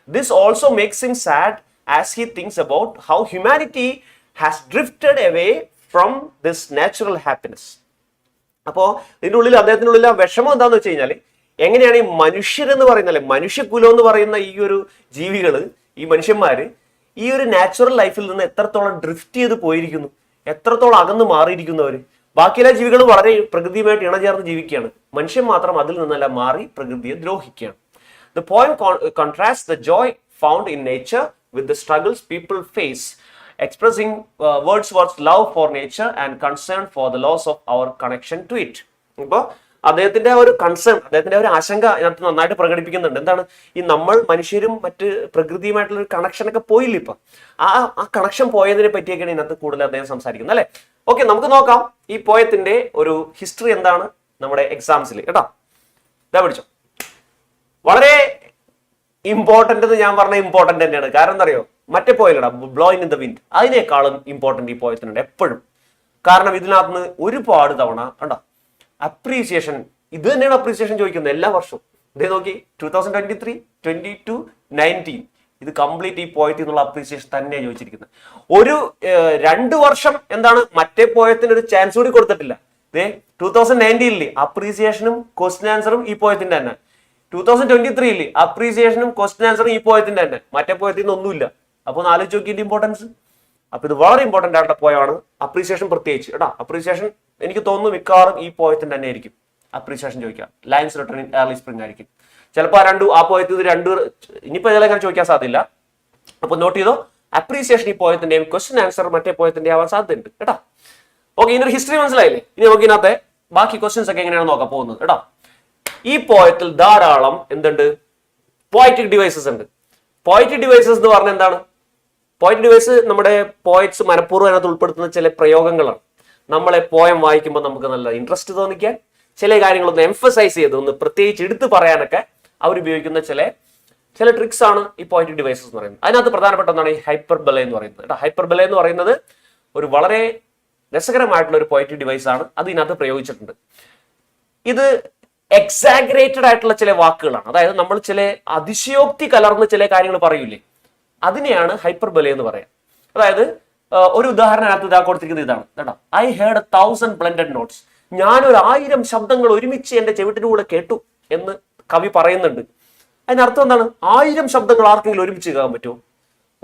S1: this also makes him sad as he thinks about how humanity has drifted away from this natural happiness. അപ്പോ ഇതിൻ്റെ ഉള്ളിൽ അദ്ദേഹത്തിൻ്റെ ഉള്ളിൽ ആ വിഷമം എന്താണെന്ന് വെച്ച് കഴിഞ്ഞാൽ, എങ്ങനെയാണ് ഈ മനുഷ്യരെന്ന് പറയുന്നല്ലേ, മനുഷ്യകുലം എന്ന് പറയുന്ന ഈ ഒരു ജീവികള്, ഈ മനുഷ്യന്മാര് ഈ ഒരു നാച്ചുറൽ ലൈഫിൽ നിന്ന് എത്രത്തോളം ഡ്രിഫ്റ്റ് ചെയ്ത് പോയിരിക്കുന്നു, എത്രത്തോളം അകന്ന് മാറിയിരിക്കുന്നു അവര്. ബാക്കിയെല്ലാ ജീവികളും വളരെ പ്രകൃതിയുമായിട്ട് ഇണചേർന്ന് ജീവിക്കുകയാണ്. മനുഷ്യൻ മാത്രം അതിൽ നിന്നെല്ലാം മാറി പ്രകൃതിയെ ദ്രോഹിക്കുകയാണ്. The poem contrasts the joy found in nature with the struggles people face, expressing Wordsworth's love for nature and concern for the loss of our connection to it. ഇപ്പോൾ അദ്ദേഹത്തിന്റെ ഒരു കൺസേൺ, അദ്ദേഹത്തിന്റെ ഒരു ആശങ്ക ഇതിനകത്ത് നന്നായിട്ട് പ്രകടിപ്പിക്കുന്നുണ്ട്. എന്താണ് ഈ നമ്മൾ മനുഷ്യരും മറ്റ് പ്രകൃതിയുമായിട്ടുള്ള ഒരു കണക്ഷൻ ഒക്കെ പോയില്ല. ഇപ്പൊ ആ കണക്ഷൻ പോയതിനെ പറ്റിയൊക്കെയാണ് ഇതിനകത്ത് കൂടുതൽ അദ്ദേഹം സംസാരിക്കുന്നത് അല്ലെ. ഓക്കെ, നമുക്ക് നോക്കാം ഈ പോയത്തിന്റെ ഒരു ഹിസ്റ്ററി എന്താണ് നമ്മുടെ എക്സാംസിൽ കേട്ടോ. ഇതാ പിടിച്ചോ. വളരെ ഇമ്പോർട്ടന്റ് എന്ന് ഞാൻ പറഞ്ഞ ഇമ്പോർട്ടന്റ് തന്നെയാണ്. കാരണം എന്താ അറിയോ, മറ്റേ പോയല്ലടാ ബ്ലോയിങ് ഇൻ ദ വിൻഡ്, അതിനേക്കാളും ഇമ്പോർട്ടന്റ് ഈ പോയത്തിനുണ്ട് എപ്പോഴും. കാരണം ഇതിനകത്ത് നിന്ന് ഒരുപാട് തവണ കണ്ടോ അപ്രീസിയേഷൻ, ഇത് തന്നെയാണ് അപ്രീസിയേഷൻ ചോദിക്കുന്നത് എല്ലാ വർഷവും. ഇതേ നോക്കി 2023, 22, 19 ഇത് കംപ്ലീറ്റ് ഈ പോയത്തിൽ നിന്നുള്ള അപ്രീസിയേഷൻ തന്നെയാണ് ചോദിച്ചിരിക്കുന്നത്. ഒരു 2 വർഷം എന്താണ് മറ്റേ പോയത്തിന് ഒരു ചാൻസ് കൂടി കൊടുത്തിട്ടില്ല. ഇതേ 2019 അപ്രീസിയേഷനും ക്വസ്റ്റ്യൻ ആൻസറും ഈ പോയത്തിന്റെ തന്നെ. 2023 അപ്രീസിയേഷനും ക്വസ്റ്റ്യൻ ആൻസറും ഈ പോയത്തിന്റെ തന്നെ. മറ്റേ പോയത്തിൽ നിന്ന് ഒന്നുമില്ല. അപ്പൊ ഒന്ന് ആലോചിച്ച് നോക്കിയിട്ട് ഇമ്പോർട്ടൻസ്. അപ്പൊ ഇത് വളരെ ഇമ്പോർട്ടന്റ് ആയിട്ടുള്ള പോയാണ്. അപ്രീസിയേഷൻ പ്രത്യേകിച്ച് കേട്ടോ. അപ്രീസിയേഷൻ എനിക്ക് തോന്നുന്നു മിക്കവാറും ഈ പോയത്തിന്റെ തന്നെ ആയിരിക്കും അപ്രീസിയേഷൻ ചോദിക്കാം. Lines written in early spring ആയിരിക്കും ചിലപ്പോൾ. ആ പോയത്തിൽ ഇത് ഇനിയിപ്പോ ഇതെല്ലാം അങ്ങനെ ചോദിക്കാൻ സാധ്യതയില്ല. അപ്പൊ നോട്ട് ചെയ്തോ, അപ്രീസിയേഷൻ ഈ പോയത്തിന്റെയും ക്വസ്റ്റ്യൻ ആൻസർ മറ്റേ പോയത്തിന്റെ ആവാൻ സാധ്യതയുണ്ട് കേട്ടോ. ഓക്കെ, ഇതിനൊരു ഹിസ്റ്ററി മനസ്സിലായില്ലേ? ഇനി നമുക്ക് ഇതിനകത്തെ ബാക്കി ക്വസ്റ്റ്യൻസ് ഒക്കെ എങ്ങനെയാണ് നോക്കാൻ പോകുന്നത് കേട്ടോ. ഈ പോയത്തിൽ ധാരാളം എന്തുണ്ട്, പോയറ്റിക് ഡിവൈസസ് ഉണ്ട്. പോയറ്റിക് ഡിവൈസസ് എന്ന് പറഞ്ഞാൽ എന്താണ്? പോയറ്റിക് ഡിവൈസ് നമ്മുടെ പോയറ്റ്സ് മനഃപൂർവ്വം അതിനകത്ത് ഉൾപ്പെടുത്തുന്ന ചില പ്രയോഗങ്ങളാണ്. നമ്മളെ പോയം വായിക്കുമ്പോൾ നമുക്ക് നല്ല ഇൻട്രസ്റ്റ് തോന്നിക്കാൻ, ചില കാര്യങ്ങളൊന്ന് എംഫസൈസ് ചെയ്ത് ഒന്ന് പ്രത്യേകിച്ച് എടുത്തു പറയാനൊക്കെ അവരുപയോഗിക്കുന്ന ചില ട്രിക്സ് ആണ് ഈ പോയറ്റിക് ഡിവൈസസ് എന്ന് പറയുന്നത്. അതിനകത്ത് പ്രധാനപ്പെട്ട ഒന്നാണ് ഈ ഹൈപ്പർബല എന്ന് പറയുന്നത്. ഹൈപ്പർബല എന്ന് പറയുന്നത് ഒരു വളരെ രസകരമായിട്ടുള്ള ഒരു പോയറ്റിക് ഡിവൈസ് ആണ്. അത് ഇതിനകത്ത് പ്രയോഗിച്ചിട്ടുണ്ട്. ഇത് എക്സാഗ്രേറ്റഡ് ആയിട്ടുള്ള ചില വാക്കുകളാണ്. അതായത് നമ്മൾ ചില അതിശയോക്തി കലർന്ന് ചില കാര്യങ്ങൾ പറയൂലേ, അതിനെയാണ് ഹൈപ്പർബല എന്ന് പറയാം. അതായത് ഒരു ഉദാഹരണത്തിനകത്ത് ഇതാ കൊടുത്തിരിക്കുന്നത് ഇതാണ് കേട്ടോ. I heard 1000 blended notes. ഞാനൊരു 1000 ശബ്ദങ്ങൾ ഒരുമിച്ച് എന്റെ ചെവിട്ടിലൂടെ കേട്ടു എന്ന് കവി പറയുന്നുണ്ട്. അതിനർത്ഥം എന്താണ്? 1000 ശബ്ദങ്ങൾ ആർക്കെങ്കിലും ഒരുമിച്ച് കേൾക്കാൻ പറ്റുമോ?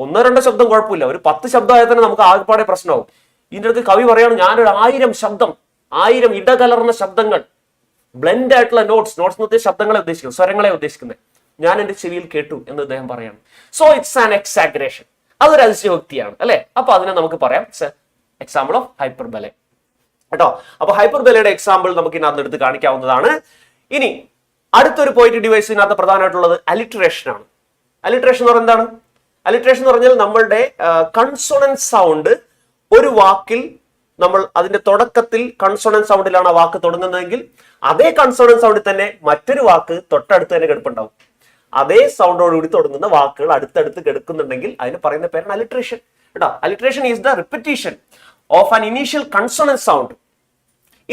S1: 1-2 ശബ്ദം കുഴപ്പമില്ല, ഒരു 10 ശബ്ദമായാൽ തന്നെ നമുക്ക് ആകെപ്പാടെ പ്രശ്നമാവും. ഇതിൻ്റെ അടുത്ത് കവി പറയാണ് ഞാനൊരു 1000 ശബ്ദം, 1000 ഇടകലർന്ന ശബ്ദങ്ങൾ, ബ്ലെൻഡ് ആയിട്ടുള്ള നോട്ട്സ് എന്ന് ഉദ്ദേശിച്ച ശബ്ദങ്ങളെ ഉദ്ദേശിക്കുന്നത്, സ്വരങ്ങളെ ഉദ്ദേശിക്കുന്നത്, ഞാൻ എന്റെ ചെവിയിൽ കേട്ടു എന്ന് അദ്ദേഹം പറയാണ്. So it's an exaggeration. അതൊരു അതിശയോക്തിയാണ് അല്ലെ. അപ്പൊ അതിനെ നമുക്ക് പറയാം എക്സാമ്പിൾ ഓഫ് ഹൈപ്പർബല കേട്ടോ. അപ്പൊ ഹൈപ്പർബലയുടെ എക്സാമ്പിൾ നമുക്ക് ഇതിനകത്ത് എടുത്ത് കാണിക്കാവുന്നതാണ്. ഇനി അടുത്തൊരു പോയറ്റിക് ഡിവൈസ് ഇതിനകത്ത് പ്രധാനമായിട്ടുള്ളത് അലിട്രേഷൻ ആണ്. അലിട്രേഷൻ എന്ന് പറഞ്ഞാൽ എന്താണ്? അലിട്രേഷൻ എന്ന് പറഞ്ഞാൽ നമ്മളുടെ കൺസോണന്റ് സൗണ്ട് ഒരു വാക്കിൽ നമ്മൾ അതിന്റെ തുടക്കത്തിൽ കൺസോണന്റ് സൗണ്ടിലാണ് ആ വാക്ക് തുടങ്ങുന്നതെങ്കിൽ അതേ കൺസോണന്റ് സൗണ്ടിൽ തന്നെ മറ്റൊരു വാക്ക് തൊട്ടടുത്ത് തന്നെ കിടപ്പുണ്ടാവും. അതേ സൗണ്ടോടുകൂടി തുടങ്ങുന്ന വാക്കുകൾ അടുത്തടുത്ത് കിടക്കുന്നുണ്ടെങ്കിൽ അതിന് പറയുന്ന പേരാണ് അലിട്രേഷൻ കേട്ടോ. Alliteration is the repetition of an initial consonant sound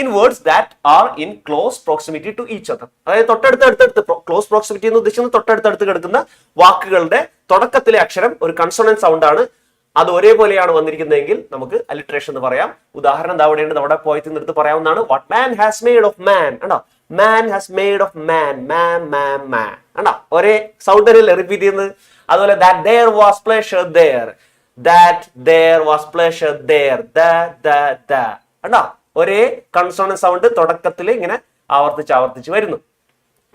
S1: in words that are in close proximity to each other. അതായത് തൊട്ടടുത്ത് ക്ലോസ് പ്രോക്സിമിറ്റി എന്ന് ഉദ്ദേശിക്കുന്നത് തൊട്ടടുത്ത് കിടക്കുന്ന വാക്കുകളുടെ തുടക്കത്തിലെ അക്ഷരം ഒരു കൺസോണന്റ് സൗണ്ട് ആണ്. അത് ഒരേപോലെയാണ് വന്നിരിക്കുന്നതെങ്കിൽ നമുക്ക് അലിട്രേഷൻ എന്ന് പറയാം. ഉദാഹരണം എന്താ അവിടെയുണ്ട്, നമ്മുടെ പോയത്തിൽ നിന്ന് എടുത്ത് പറയാവുന്നതാണ്. What man has made of man കണ്ടോ. Man has made of man, man man man കണ്ടോ. ഒരേ സൗണ്ടല്ലേ റിപ്പീറ്റ് ചെയ്യുന്നത്. അതുപോലെ that there was pleasure there, that there was pleasure there, കണ്ടോ. ഒരേ കൺസോണന്റ് സൗണ്ട് തുടക്കത്തിൽ ഇങ്ങനെ ആവർത്തിച്ച് വരുന്നു.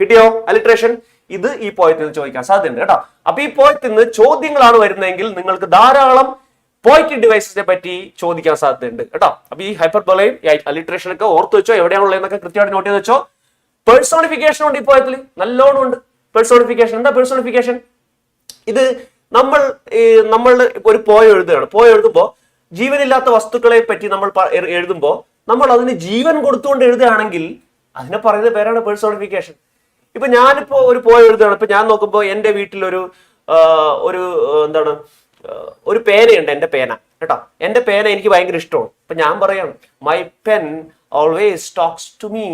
S1: കിട്ടിയോ അലിട്രേഷൻ? ഇത് ഈ പോയത്തിൽ നിന്ന് ചോദിക്കാൻ സാധ്യതയുണ്ട് കേട്ടോ. അപ്പൊ ഈ പോയത്തിൽ നിന്ന് ചോദ്യങ്ങളാണ് വരുന്നതെങ്കിൽ നിങ്ങൾക്ക് ധാരാളം പോയറ്റിക് ഡിവൈസസിനെ പറ്റി ചോദിക്കാൻ സാധ്യതയുണ്ട് കേട്ടോ. അപ്പൊ ഈ ഹൈപ്പർബോളയും അലിട്രേഷൻ ഒക്കെ ഓർത്ത് വെച്ചോ, എവിടെയാണുള്ളതെന്നൊക്കെ കൃത്യമായിട്ട് നോട്ട് ചെയ്ത് വെച്ചോ. പേഴ്സോണിഫിക്കേഷൻ ഉണ്ട് ഈ പോയത്തിൽ, നല്ലോണം ഉണ്ട് പേഴ്സോണിഫിക്കേഷൻ. എന്താ പേഴ്സോണിഫിക്കേഷൻ? ഇത് നമ്മൾ ഒരു പോയ എഴുതുകയാണ്. പോയ എഴുതുമ്പോൾ ജീവനില്ലാത്ത വസ്തുക്കളെ പറ്റി നമ്മൾ എഴുതുമ്പോൾ നമ്മൾ അതിന് ജീവൻ കൊടുത്തുകൊണ്ട് എഴുതുകയാണെങ്കിൽ അതിനെ പറയുന്ന പേരാണ് പേഴ്സോണിഫിക്കേഷൻ. ഇപ്പൊ ഞാനിപ്പോ ഒരു പോയ എഴുതുകയാണ്. ഇപ്പൊ ഞാൻ നോക്കുമ്പോൾ എന്റെ വീട്ടിലൊരു ഒരു പേനയുണ്ട്, എന്റെ പേന കേട്ടോ. എന്റെ പേന എനിക്ക് ഭയങ്കര ഇഷ്ടമാണ്. ഇപ്പൊ ഞാൻ പറയാണ് my pen always talks to me.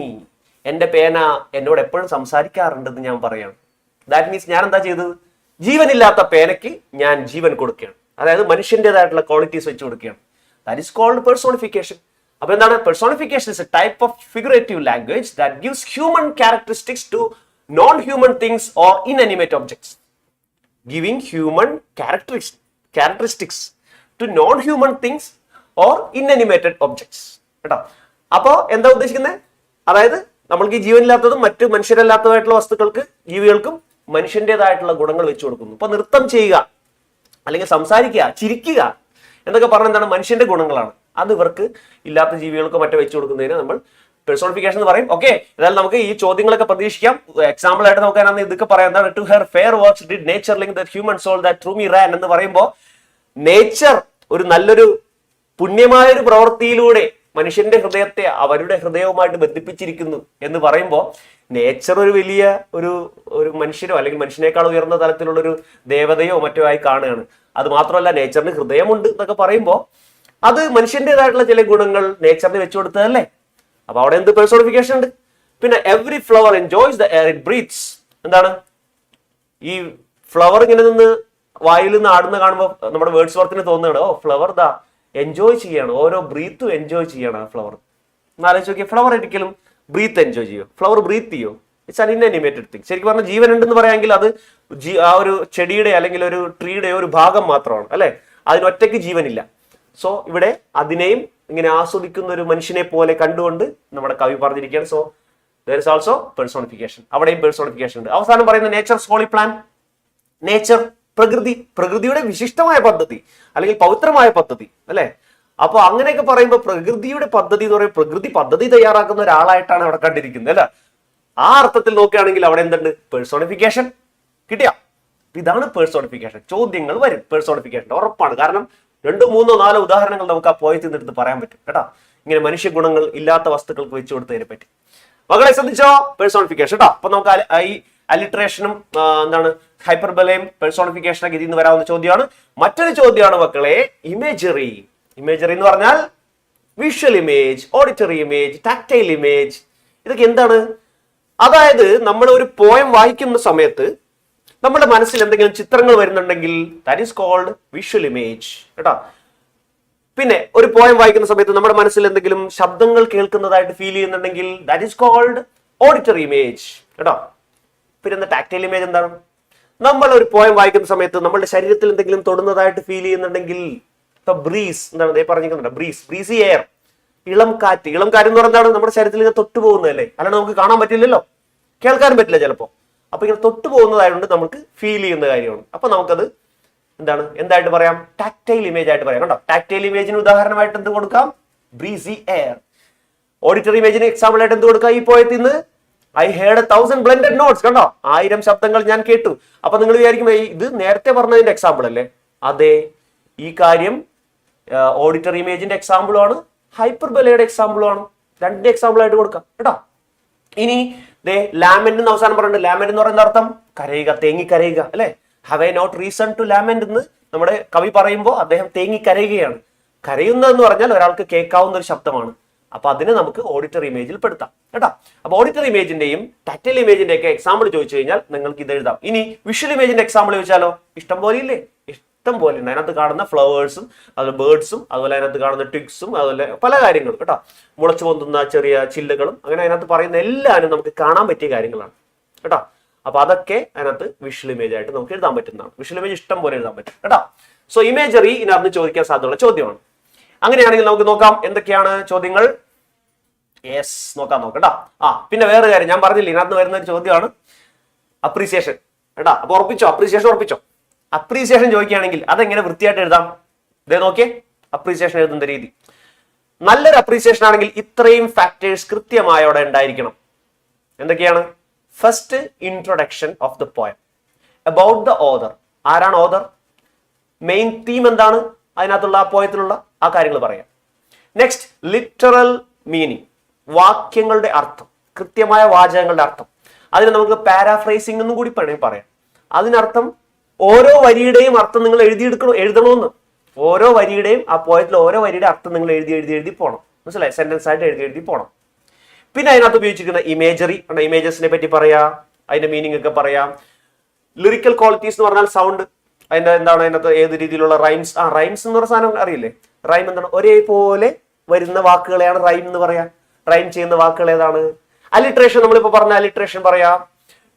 S1: എന്റെ പേന എന്നോട് എപ്പോഴും സംസാരിക്കാറുണ്ടെന്ന് ഞാൻ പറയാണ്. ദാറ്റ് മീൻസ് ഞാൻ എന്താ ചെയ്തത്? ജീവനില്ലാത്ത പേനയ്ക്ക് ഞാൻ ജീവൻ കൊടുക്കുകയാണ്. അതായത് മനുഷ്യന്റേതായിട്ടുള്ള ക്വാളിറ്റീസ് വെച്ച് കൊടുക്കുകയാണ്. That is called personification. അപ്പൊ എന്താണ് personification? Is a type of figurative language that gives human characteristics to non-human things or inanimate objects. Giving human characteristics to non-human things or inanimate objects. കേട്ടോ. അപ്പോ എന്താ ഉദ്ദേശിക്കുന്നത്? അതായത് നമ്മൾക്ക് ഈ ജീവനില്ലാത്തതും മറ്റ് മനുഷ്യരല്ലാത്തതായിട്ടുള്ള വസ്തുക്കൾക്ക്, ജീവികൾക്കും മനുഷ്യന്റേതായിട്ടുള്ള ഗുണങ്ങൾ വെച്ചു കൊടുക്കുന്നു. ഇപ്പൊ നൃത്തം ചെയ്യുക, അല്ലെങ്കിൽ സംസാരിക്കുക, ചിരിക്കുക എന്നൊക്കെ പറഞ്ഞ എന്താണ്? മനുഷ്യന്റെ ഗുണങ്ങളാണ്. അത് ഇവർക്ക് ഇല്ലാത്ത ജീവികൾക്ക് മറ്റോ വെച്ചു കൊടുക്കുന്നതിന് നമ്മൾ പേഴ്സോണിഫിക്കേഷൻ എന്ന് പറയും. ഓക്കെ, എന്നാലും നമുക്ക് ഈ ചോദ്യങ്ങളൊക്കെ പ്രതീക്ഷിക്കാം. എക്സാമ്പിൾ ആയിട്ട് നമുക്ക് അതിനകത്ത് ഇതൊക്കെ പറയാം. എന്താണ്? To her fair works did nature link the human soul that through me ran എന്ന് പറയുമ്പോൾ നേച്ചർ ഒരു നല്ലൊരു പുണ്യമായ ഒരു പ്രവൃത്തിയിലൂടെ മനുഷ്യന്റെ ഹൃദയത്തെ അവരുടെ ഹൃദയവുമായിട്ട് ബന്ധിപ്പിച്ചിരിക്കുന്നു എന്ന് പറയുമ്പോൾ നേച്ചർ ഒരു വലിയ ഒരു മനുഷ്യരോ അല്ലെങ്കിൽ മനുഷ്യനേക്കാൾ ഉയർന്ന തലത്തിലുള്ള ഒരു ദേവതയോ മറ്റോ ആയി കാണുകയാണ്. അത് മാത്രമല്ല, നേച്ചറിന് ഹൃദയമുണ്ട് എന്നൊക്കെ പറയുമ്പോൾ അത് മനുഷ്യന്റേതായിട്ടുള്ള ചില ഗുണങ്ങൾ നേച്ചറിന് വെച്ചു കൊടുത്തതല്ലേ. അപ്പൊ അവിടെ എന്ത് പേഴ്സോണിഫിക്കേഷൻ ഉണ്ട്? പിന്നെ every flower enjoys the air it breathes. എന്താണ്? ഈ ഫ്ലവർ ഇങ്ങനെ നിന്ന് വായിൽ നിന്ന് ആടുന്ന കാണുമ്പോൾ നമ്മുടെ വേർഡ്സ് വർത്തിന് തോന്നുകയാണ്, ഓ ഫ്ലവർ ദാ എൻജോയ് ചെയ്യാണ്, ഓരോ ബ്രീത്തും എൻജോയ് ചെയ്യാണ് ആ ഫ്ലവർ. എന്നാലോചിച്ച് നോക്കിയാൽ ഫ്ലവർ ഒരിക്കലും ബ്രീത്ത് എൻജോയ് ചെയ്യോ? ഫ്ലവർ ബ്രീത്ത് ചെയ്യോ? It's an inanimated thing. ശരിക്കും പറഞ്ഞാൽ ജീവൻ ഉണ്ടെന്ന് പറയാമെങ്കിൽ അത് ആ ഒരു ചെടിയുടെ അല്ലെങ്കിൽ ഒരു ട്രീയുടെ ഒരു ഭാഗം മാത്രമാണ്, അല്ലെ? അതിനൊറ്റയ്ക്ക് ജീവനില്ല. സോ ഇവിടെ അതിനെയും ഇങ്ങനെ ആസ്വദിക്കുന്ന ഒരു മനുഷ്യനെ പോലെ കണ്ടുകൊണ്ട് നമ്മുടെ കവി പറഞ്ഞിരിക്കുകയാണ്. So there is also personification. അവിടെയും പേഴ്സോണിഫിക്കേഷൻ ഉണ്ട്. അവസാനം പറയുന്ന നേച്ചർ ഹോളി പ്ലാൻ. നേച്ചർ, പ്രകൃതി, പ്രകൃതിയുടെ വിശിഷ്ടമായ പദ്ധതി അല്ലെങ്കിൽ പവിത്രമായ പദ്ധതി, അല്ലെ? അപ്പൊ അങ്ങനെയൊക്കെ പറയുമ്പോൾ പ്രകൃതിയുടെ പദ്ധതി എന്ന് പറയുമ്പോൾ പ്രകൃതി പദ്ധതി തയ്യാറാക്കുന്ന ഒരാളായിട്ടാണ് അവിടെ കണ്ടിരിക്കുന്നത്, അല്ലെ? ആ അർത്ഥത്തിൽ നോക്കുകയാണെങ്കിൽ അവിടെ എന്തുണ്ട്? പേഴ്സോണിഫിക്കേഷൻ കിട്ടിയ. ഇതാണ് പേഴ്സോണിഫിക്കേഷൻ. ചോദ്യങ്ങൾ വരും പേഴ്സോണിഫിക്കേഷൻ, ഉറപ്പാണ്. കാരണം 2, 3, 4 ഉദാഹരണങ്ങൾ നമുക്ക് ആ പോയത്തിൽ നിന്നെടുത്ത് പറയാൻ പറ്റും കേട്ടോ. ഇങ്ങനെ മനുഷ്യ ഗുണങ്ങൾ ഇല്ലാത്ത വസ്തുക്കൾക്ക് വെച്ചു കൊടുത്തതിനെ പറ്റി. മകളെ ശ്രദ്ധിച്ചോ? പേഴ്സോണിഫിക്കേഷൻ കേട്ടോ. അപ്പൊ നമുക്ക് ഈ അലിട്രേഷനും എന്താണ് ഹൈപ്പർബലയും പേഴ്സോണിഫിക്കേഷനൊക്കെ ഇതിൽ നിന്ന് വരാവുന്ന ചോദ്യമാണ്. മറ്റൊരു ചോദ്യമാണ് മക്കളെ ഇമേജറി. ഇമേജറി എന്ന് പറഞ്ഞാൽ visual image, auditory image, tactile image. ഇതൊക്കെ എന്താണ്? അതായത് നമ്മൾ ഒരു പോയം വായിക്കുന്ന സമയത്ത് നമ്മുടെ മനസ്സിൽ എന്തെങ്കിലും ചിത്രങ്ങൾ വരുന്നുണ്ടെങ്കിൽ that is called visual image കേട്ടോ. പിന്നെ ഒരു പോയം വായിക്കുന്ന സമയത്ത് നമ്മുടെ മനസ്സിൽ എന്തെങ്കിലും ശബ്ദങ്ങൾ കേൾക്കുന്നതായിട്ട് ഫീൽ ചെയ്യുന്നുണ്ടെങ്കിൽ that is called auditory image കേട്ടോ. പിന്നെ ടാക്ടൈൽ ഇമേജ് എന്താണ്? നമ്മൾ ഒരു പോയം വായിക്കുന്ന സമയത്ത് നമ്മുടെ ശരീരത്തിൽ എന്തെങ്കിലും തൊടുന്നതായിട്ട് ഫീൽ ചെയ്യുന്നുണ്ടെങ്കിൽ ബ്രീസ് എന്താണ് പറഞ്ഞിരിക്കുന്നുണ്ട്? ബ്രീസി എയർ, ഇളം കാറ്റ്. ഇളം കാറ്റ് എന്ന് പറഞ്ഞാൽ നമ്മുടെ ശരീരത്തിൽ ഇങ്ങനെ തൊട്ടു പോകുന്നതല്ലേ, അല്ലാണ്ട് നമുക്ക് കാണാൻ പറ്റില്ലല്ലോ, കേൾക്കാനും പറ്റില്ല ചിലപ്പോ. അപ്പൊ ഇങ്ങനെ തൊട്ടു പോകുന്നതായതുകൊണ്ട് നമുക്ക് ഫീൽ ചെയ്യുന്ന കാര്യമാണ്. അപ്പൊ നമുക്കത് എന്താണ്, എന്തായിട്ട് പറയാം? ടാക്ടൈൽ ഇമേജ് ആയിട്ട് പറയാം കേട്ടോ. ടാക്ടൈൽ ഇമേജിന് ഉദാഹരണമായിട്ട് എന്ത് കൊടുക്കാം? Breezy air. ഓഡിറ്ററി ഇമേജിന് എക്സാമ്പിൾ ആയിട്ട് എന്ത് കൊടുക്കാം? ഈ പോയത്തിൽ നിന്ന് ഐ ഹേർഡ് 1000 ബ്ലെൻഡഡ് നോട്ട്സ്. കണ്ടോ, 1000 ശബ്ദങ്ങൾ ഞാൻ കേട്ടു. അപ്പൊ നിങ്ങൾ വിചാരിക്കും ഇത് നേരത്തെ പറഞ്ഞതിന്റെ എക്സാമ്പിൾ അല്ലേ? അതെ, ഈ കാര്യം ഓഡിറ്ററി ഇമേജിന്റെ എക്സാമ്പിളും ആണ്, ഹൈപ്പർബലയുടെ എക്സാമ്പിളും ആണ്. 2 എക്സാമ്പിൾ ആയിട്ട് കൊടുക്കാം കേട്ടോ. ഇനി ലാമെന്റ് എന്ന് അവസാനം പറയുന്നുണ്ട്. ലാമെന്റ് എന്ന് പറയുന്ന അർത്ഥം കരയുക, തേങ്ങി കരയുക, അല്ലെ? Have I not reason to lament എന്ന് നമ്മുടെ കവി പറയുമ്പോൾ അദ്ദേഹം തേങ്ങി കരയുകയാണ്. കരയുന്നതെന്ന് പറഞ്ഞാൽ ഒരാൾക്ക് കേൾക്കാവുന്ന ഒരു ശബ്ദമാണ്. അപ്പൊ അതിനെ നമുക്ക് ഓഡിറ്ററി ഇമേജിൽ പെടുത്താം കേട്ടോ. അപ്പൊ ഓഡിറ്ററി ഇമേജിന്റെയും ടാക്ടൈൽ ഇമേജിന്റെ ഒക്കെ എക്സാമ്പിൾ ചോദിച്ചു കഴിഞ്ഞാൽ നിങ്ങൾക്ക് ഇത് എഴുതാം. ഇനി വിഷ്വൽ ഇമേജിന്റെ എക്സാമ്പിൾ ചോദിച്ചാലോ? ഇഷ്ടം പോലെ ഇല്ലേ? ഇഷ്ടം പോലെ ഉണ്ട്. അതിനകത്ത് കാണുന്ന ഫ്ലവേഴ്സും അതുപോലെ ബേർഡ്സും അതുപോലെ അതിനകത്ത് കാണുന്ന ട്വിഗ്സും അതുപോലെ പല കാര്യങ്ങളും കേട്ടോ. മുളച്ചു പൊന്തുന്ന ചെറിയ ചില്ലുകളും അങ്ങനെ അതിനകത്ത് പറയുന്ന എല്ലാവരും നമുക്ക് കാണാൻ പറ്റിയ കാര്യങ്ങളാണ് കേട്ടോ. അപ്പൊ അതൊക്കെ അതിനകത്ത് വിഷ്വൽ ഇമേജ് ആയിട്ട് നമുക്ക് എഴുതാൻ പറ്റുന്നതാണ്. വിഷ്വൽ ഇമേജ് ഇഷ്ടം പോലെ എഴുതാൻ പറ്റും കേട്ടോ. സോ ഇമേജറി ഇതിനകത്ത് ചോദിക്കാൻ സാധ്യതയുള്ള ചോദ്യമാണ്. അങ്ങനെയാണെങ്കിൽ നമുക്ക് നോക്കാം എന്തൊക്കെയാണ് ചോദ്യങ്ങൾ. യെസ്, നോക്കാം കേട്ടോ. പിന്നെ വേറെ കാര്യം ഞാൻ പറഞ്ഞില്ല, ഇതിനകത്ത് വരുന്ന ഒരു ചോദ്യമാണ് അപ്രീസിയേഷൻ കേട്ടോ. അപ്പൊ ഉറപ്പിച്ചോ? അപ്രീസിയേഷൻ ഉറപ്പിച്ചോ? അപ്രീസിയേഷൻ ചോദിക്കുകയാണെങ്കിൽ അതെങ്ങനെ വൃത്തിയായിട്ട് എഴുതാം? ഇതേ നോക്കിയേ അപ്രീസിയേഷൻ എഴുതുന്ന രീതി. നല്ലൊരു അപ്രീസിയേഷൻ ആണെങ്കിൽ ഇത്രയും ഫാക്ടേഴ്സ് കൃത്യമായോടെ ഉണ്ടായിരിക്കണം. എന്തൊക്കെയാണ്? First, introduction of the poem, about the author. ആരാണ് ഓതർ? മെയിൻ തീം എന്താണ് അതിനകത്തുള്ള ആ പോയത്തിലുള്ള ആ കാര്യങ്ങൾ പറയാം. നെക്സ്റ്റ്, ലിറ്ററൽ മീനിങ്, വാക്യങ്ങളുടെ അർത്ഥം, കൃത്യമായ വാചകങ്ങളുടെ അർത്ഥം. അതിന് നമുക്ക് പാരാഫ്രൈസിംഗ് എന്നും കൂടി പറയാം. അതിനർത്ഥം ഓരോ വരിയുടെയും അർത്ഥം നിങ്ങൾ എഴുതണമെന്ന്. ഓരോ വരിയുടെയും ആ പോയത്തിൽ ഓരോ വരിയുടെ അർത്ഥം നിങ്ങൾ എഴുതി പോകണം. മനസ്സിലായി? സെന്റൻസ് ആയിട്ട് എഴുതി പോകണം. പിന്നെ അതിനകത്ത് ഉപയോഗിച്ചിരിക്കുന്ന ഇമേജറി, ഇമേജസിനെ പറ്റി പറയാം, അതിന്റെ മീനിങ് ഒക്കെ പറയാം. ലിറിക്കൽ ക്വാളിറ്റീസ് എന്ന് പറഞ്ഞാൽ സൗണ്ട്, അതിന്റെ എന്താണ്, അതിനകത്ത് ഏത് രീതിയിലുള്ള റൈംസ്. റൈംസ് എന്ന് പറഞ്ഞ സാധനം അറിയില്ലേ? റൈം എന്താണ്? ഒരേപോലെ വരുന്ന വാക്കുകളെയാണ് റൈം എന്ന് പറയാം. റൈം ചെയ്യുന്ന വാക്കുകൾ ഏതാണ്? അലിട്രേഷൻ, നമ്മളിപ്പോ പറഞ്ഞ അലിട്രേഷൻ പറയാം.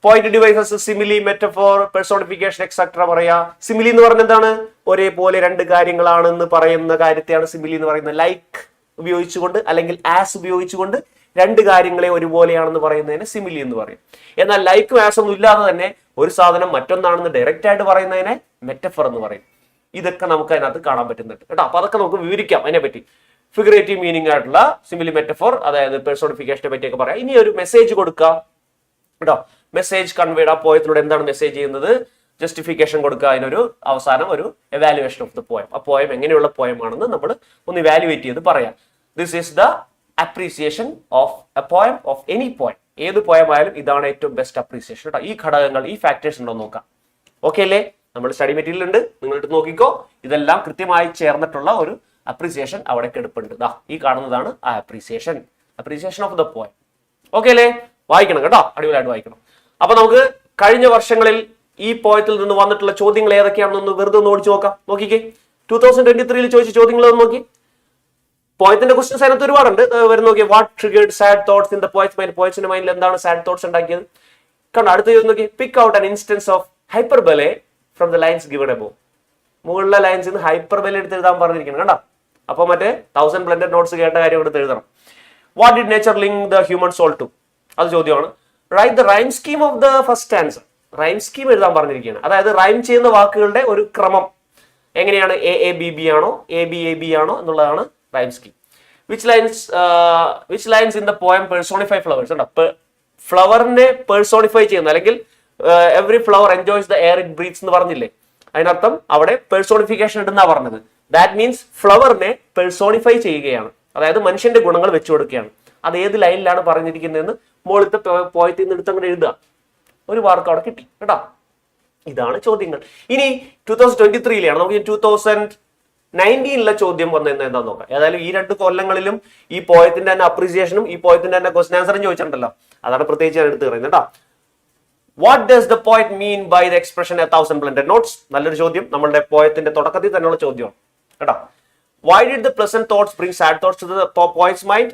S1: Point devices, simile, metaphor, personification etcetera പറയാം. സിമിലി എന്ന് പറഞ്ഞ എന്താണ്? ഒരേപോലെ 2 കാര്യങ്ങളാണെന്ന് പറയുന്ന കാര്യത്തെയാണ് സിമിലി എന്ന് പറയുന്നത്. ലൈക്ക് ഉപയോഗിച്ചുകൊണ്ട് അല്ലെങ്കിൽ ആസ് ഉപയോഗിച്ചുകൊണ്ട് രണ്ട് കാര്യങ്ങളെ ഒരുപോലെയാണെന്ന് പറയുന്നതിനെ സിമിലി എന്ന് പറയും. എന്നാൽ ലൈക്കും ആസ് ഒന്നും ഇല്ലാതെ തന്നെ ഒരു സാധനം മറ്റൊന്നാണെന്ന് ഡയറക്റ്റ് ആയിട്ട് പറയുന്നതിനെ മെറ്റഫർ എന്ന് പറയും. ഇതൊക്കെ നമുക്ക് അതിനകത്ത് കാണാൻ പറ്റുന്നുണ്ട് കേട്ടോ. അപ്പൊ അതൊക്കെ നമുക്ക് വിവരിക്കാം അതിനെപ്പറ്റി. ഫിഗറേറ്റീവ് മീനിങ് ആയിട്ടുള്ള സിമിലി, മെറ്റഫോർ, അതായത് പേഴ്സോണിഫിക്കേഷനെ പറ്റിയൊക്കെ പറയാം. ഇനി ഒരു മെസ്സേജ് കൊടുക്കുക കേട്ടോ. മെസ്സേജ് കൺവേഡ്, ആ പോയത്തിലൂടെ എന്താണ് മെസ്സേജ് ചെയ്യുന്നത്, ജസ്റ്റിഫിക്കേഷൻ കൊടുക്കുക, അതിനൊരു അവസാനം ഒരു എവാലുവേഷൻ ഓഫ് ദ പോയം. ആ പോയം എങ്ങനെയുള്ള പോയം ആണെന്ന് നമ്മൾ ഒന്ന് ഇവാലുവേറ്റ് ചെയ്ത് പറയാം. This is the appreciation of A poem, of any poem. ഏത് പോയം ആയാലും ഇതാണ് ഏറ്റവും ബെസ്റ്റ് അപ്രീസിയേഷൻ കേട്ടോ. ഈ ഘടകങ്ങൾ, ഈ ഫാക്ടേഴ്സ് ഉണ്ടോ നോക്കാം. ഓക്കെ അല്ലേ? നമ്മൾ സ്റ്റഡി മെറ്റീരിയൽ ഉണ്ട്, നിങ്ങൾ എടുത്ത് നോക്കിക്കോ. ഇതെല്ലാം കൃത്യമായി ചേർന്നിട്ടുള്ള ഒരു അപ്രീസിയേഷൻ അവിടെ കിടപ്പുണ്ട്. ഈ കാണുന്നതാണ് ആ appreciation of the poem. Okay അല്ലേ? വായിക്കണം കേട്ടോ, അടിപൊളിയായിട്ട് വായിക്കണം. അപ്പൊ നമുക്ക് കഴിഞ്ഞ വർഷങ്ങളിൽ ഈ പോയത്തിൽ നിന്ന് വന്നിട്ടുള്ള ചോദ്യങ്ങൾ ഏതൊക്കെയാണെന്ന് വെറുതെ ഒന്ന് ഓടിച്ചു നോക്കാം. നോക്കിക്കേ, 2023 ചോദിച്ച ചോദ്യങ്ങൾ നോക്കി. പോയത്തിന്റെ ക്വസ്റ്റ്യൻസ് അതിനകത്ത് ഒരുപാടുണ്ട്. വരും നോക്കി. What triggered sad thoughts in the poet's mind? പോയറ്റ്സിന്റെ മൈൻഡിൽ എന്താണ് സാഡ് തോട്ട്സ് ഉണ്ടാക്കിയത്? കണ്ടോ, അടുത്ത ചോദ്യം നോക്കി. Pick out an instance of hyperbole from the lines given above. മുകളിലെ ലൈൻസിൽ നിന്ന് ഹൈപ്പർബലെ എടുത്ത് എഴുതാൻ പറഞ്ഞിരിക്കണം കണ്ടോ. അപ്പൊ മറ്റേ 1000 ബ്ലെൻഡഡ് നോട്ട്സ് കേട്ട കാര്യം എടുത്ത് എഴുതണം. What did nature link the human soul to? അത് ചോദ്യമാണ്. Write the rhyme scheme of the first answer. Rhyme scheme എഴുതാൻ പറഞ്ഞിരിക്കുകയാണ്. അതായത് റൈം ചെയ്യുന്ന വാക്കുകളുടെ ഒരു ക്രമം എങ്ങനെയാണ്, എ എ ബി ബി ആണോ, എ ബി ആണോ എന്നുള്ളതാണ് rhyme scheme. Which lines in the poem personify flowers? ഫ്ലവറിനെ പേഴ്സോണിഫൈ ചെയ്യുന്ന, അല്ലെങ്കിൽ every flower enjoys the air it breathes എന്ന് പറഞ്ഞില്ലേ, അതിനർത്ഥം അവിടെ പേഴ്സോണിഫിക്കേഷൻ ഉണ്ടെന്നാ പറഞ്ഞത്. ദാറ്റ് മീൻസ് ഫ്ലവറിനെ പേഴ്സോണിഫൈ ചെയ്യുകയാണ്, അതായത് മനുഷ്യന്റെ ഗുണങ്ങൾ വെച്ചു കൊടുക്കുകയാണ്. അത് ഏത് ലൈനിലാണ് പറഞ്ഞിരിക്കുന്നതെന്ന് മുകളിലത്തെ പോയത്തിൽ നിന്ന് എടുത്ത് അങ്ങനെ എഴുതുക. ഒരു മാർക്ക് അവിടെ കിട്ടി കേട്ടോ. ഇതാണ് ചോദ്യങ്ങൾ. ഇനി 2023 നമുക്ക് 2019 ചോദ്യം വന്നത് എന്താന്ന് നോക്കാം. ഏതായാലും ഈ 2 കൊല്ലങ്ങളിലും ഈ പോയത്തിന്റെ തന്നെ അപ്രീസിയേഷനും ഈ പോയത്തിന്റെ തന്നെ ക്വസ്റ്റൻ ആൻസറും ചോദിച്ചിട്ടുണ്ടല്ലോ. അതാണ് പ്രത്യേകിച്ച് ഞാൻ എടുത്ത് പറയുന്നത് കേട്ടോ. What does the poet mean by the expression 1000 blended notes? നല്ലൊരു ചോദ്യം, നമ്മളുടെ പോയത്തിന്റെ തുടക്കത്തിൽ തന്നെയുള്ള ചോദ്യമാണ് കേട്ടോ. Why did the pleasant thoughts bring sad thoughts to the poet's mind?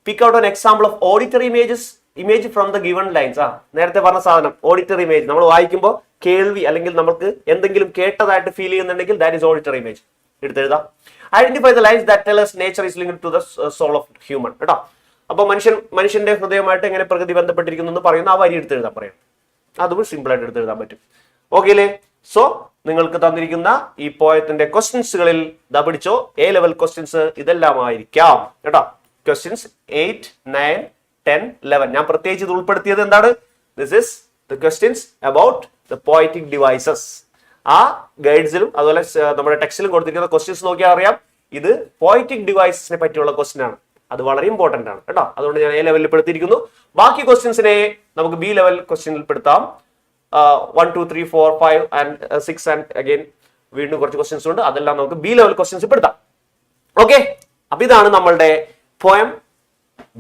S1: Pick out an example of auditory image from the given lines. നേരത്തെ പറഞ്ഞ സാധനം ഓഡിറ്ററി ഇമേജ്. നമ്മൾ വായിക്കുമ്പോൾ കേൾവി അല്ലെങ്കിൽ നമുക്ക് എന്തെങ്കിലും കേട്ടതായിട്ട് ഫീൽ ചെയ്യുന്നുണ്ടെങ്കിൽ ദാറ്റ് ഈസ് ഓഡിറ്ററി ഇമേജ്. എടുത്തെഴുതാം. Identify the lines that tell us nature is linked to the soul of human കേട്ടോ. അപ്പൊ മനുഷ്യന്റെ ഹൃദയമായിട്ട് എങ്ങനെ പ്രകൃതി ബന്ധപ്പെട്ടിരിക്കുന്നു എന്ന് പറയുന്ന ആ വരി എടുത്തെഴുതാൻ പറയാം. അതും സിമ്പിൾ ആയിട്ട് എടുത്തെഴുതാൻ പറ്റും. ഓക്കെ അല്ലേ? സോ നിങ്ങൾക്ക് തന്നിരിക്കുന്ന ഈ പോയത്തിന്റെ ക്വസ്റ്റ്യൻസുകളിൽ പിടിച്ചോ, എ ലെവൽ ക്വസ്റ്റ്യൻസ് ഇതെല്ലാം ആയിരിക്കാം കേട്ടോ. ക്വസ്റ്റ്യൻസ് 8, 9, 10, 11. ഞാൻ പ്രത്യേകിച്ച് ഇത് ഉൾപ്പെടുത്തിയത് എന്താണ്? This is the questions about the poetic devices. ആ ഗൈഡ്സിലും അതുപോലെ നമ്മുടെ ടെക്സ്റ്റിലും കൊടുത്തിരിക്കുന്ന ക്വസ്റ്റ്യൻസ് നോക്കിയാൽ അറിയാം ഇത് പോയറ്റിക് ഡിവൈസസിനെ പറ്റിയുള്ള ക്വസ്റ്റ്യൻ ആണ്. അത് വളരെ ഇമ്പോർട്ടന്റ് ആണ് കേട്ടോ. അതുകൊണ്ട് ഞാൻ എ ലെവലിൽ പെടുത്തിയിരിക്കുന്നു. ബാക്കി ക്വസ്റ്റ്യൻസിനെ നമുക്ക് ബി ലെവൽ ക്വസ്റ്റ്യനിൽ പെടുത്താം. 1, 2, 3, 4, 5 and 6 ആൻഡ് അഗൈൻ വീണ്ടും കുറച്ച് ക്വസ്റ്റ്യൻസ് ഉണ്ട്. അതെല്ലാം നമുക്ക് ബി ലെവൽ ക്വസ്റ്റ്യൻസ് പെടുത്താം. ഓക്കെ, അപ്പൊ ഇതാണ് നമ്മളുടെ poem,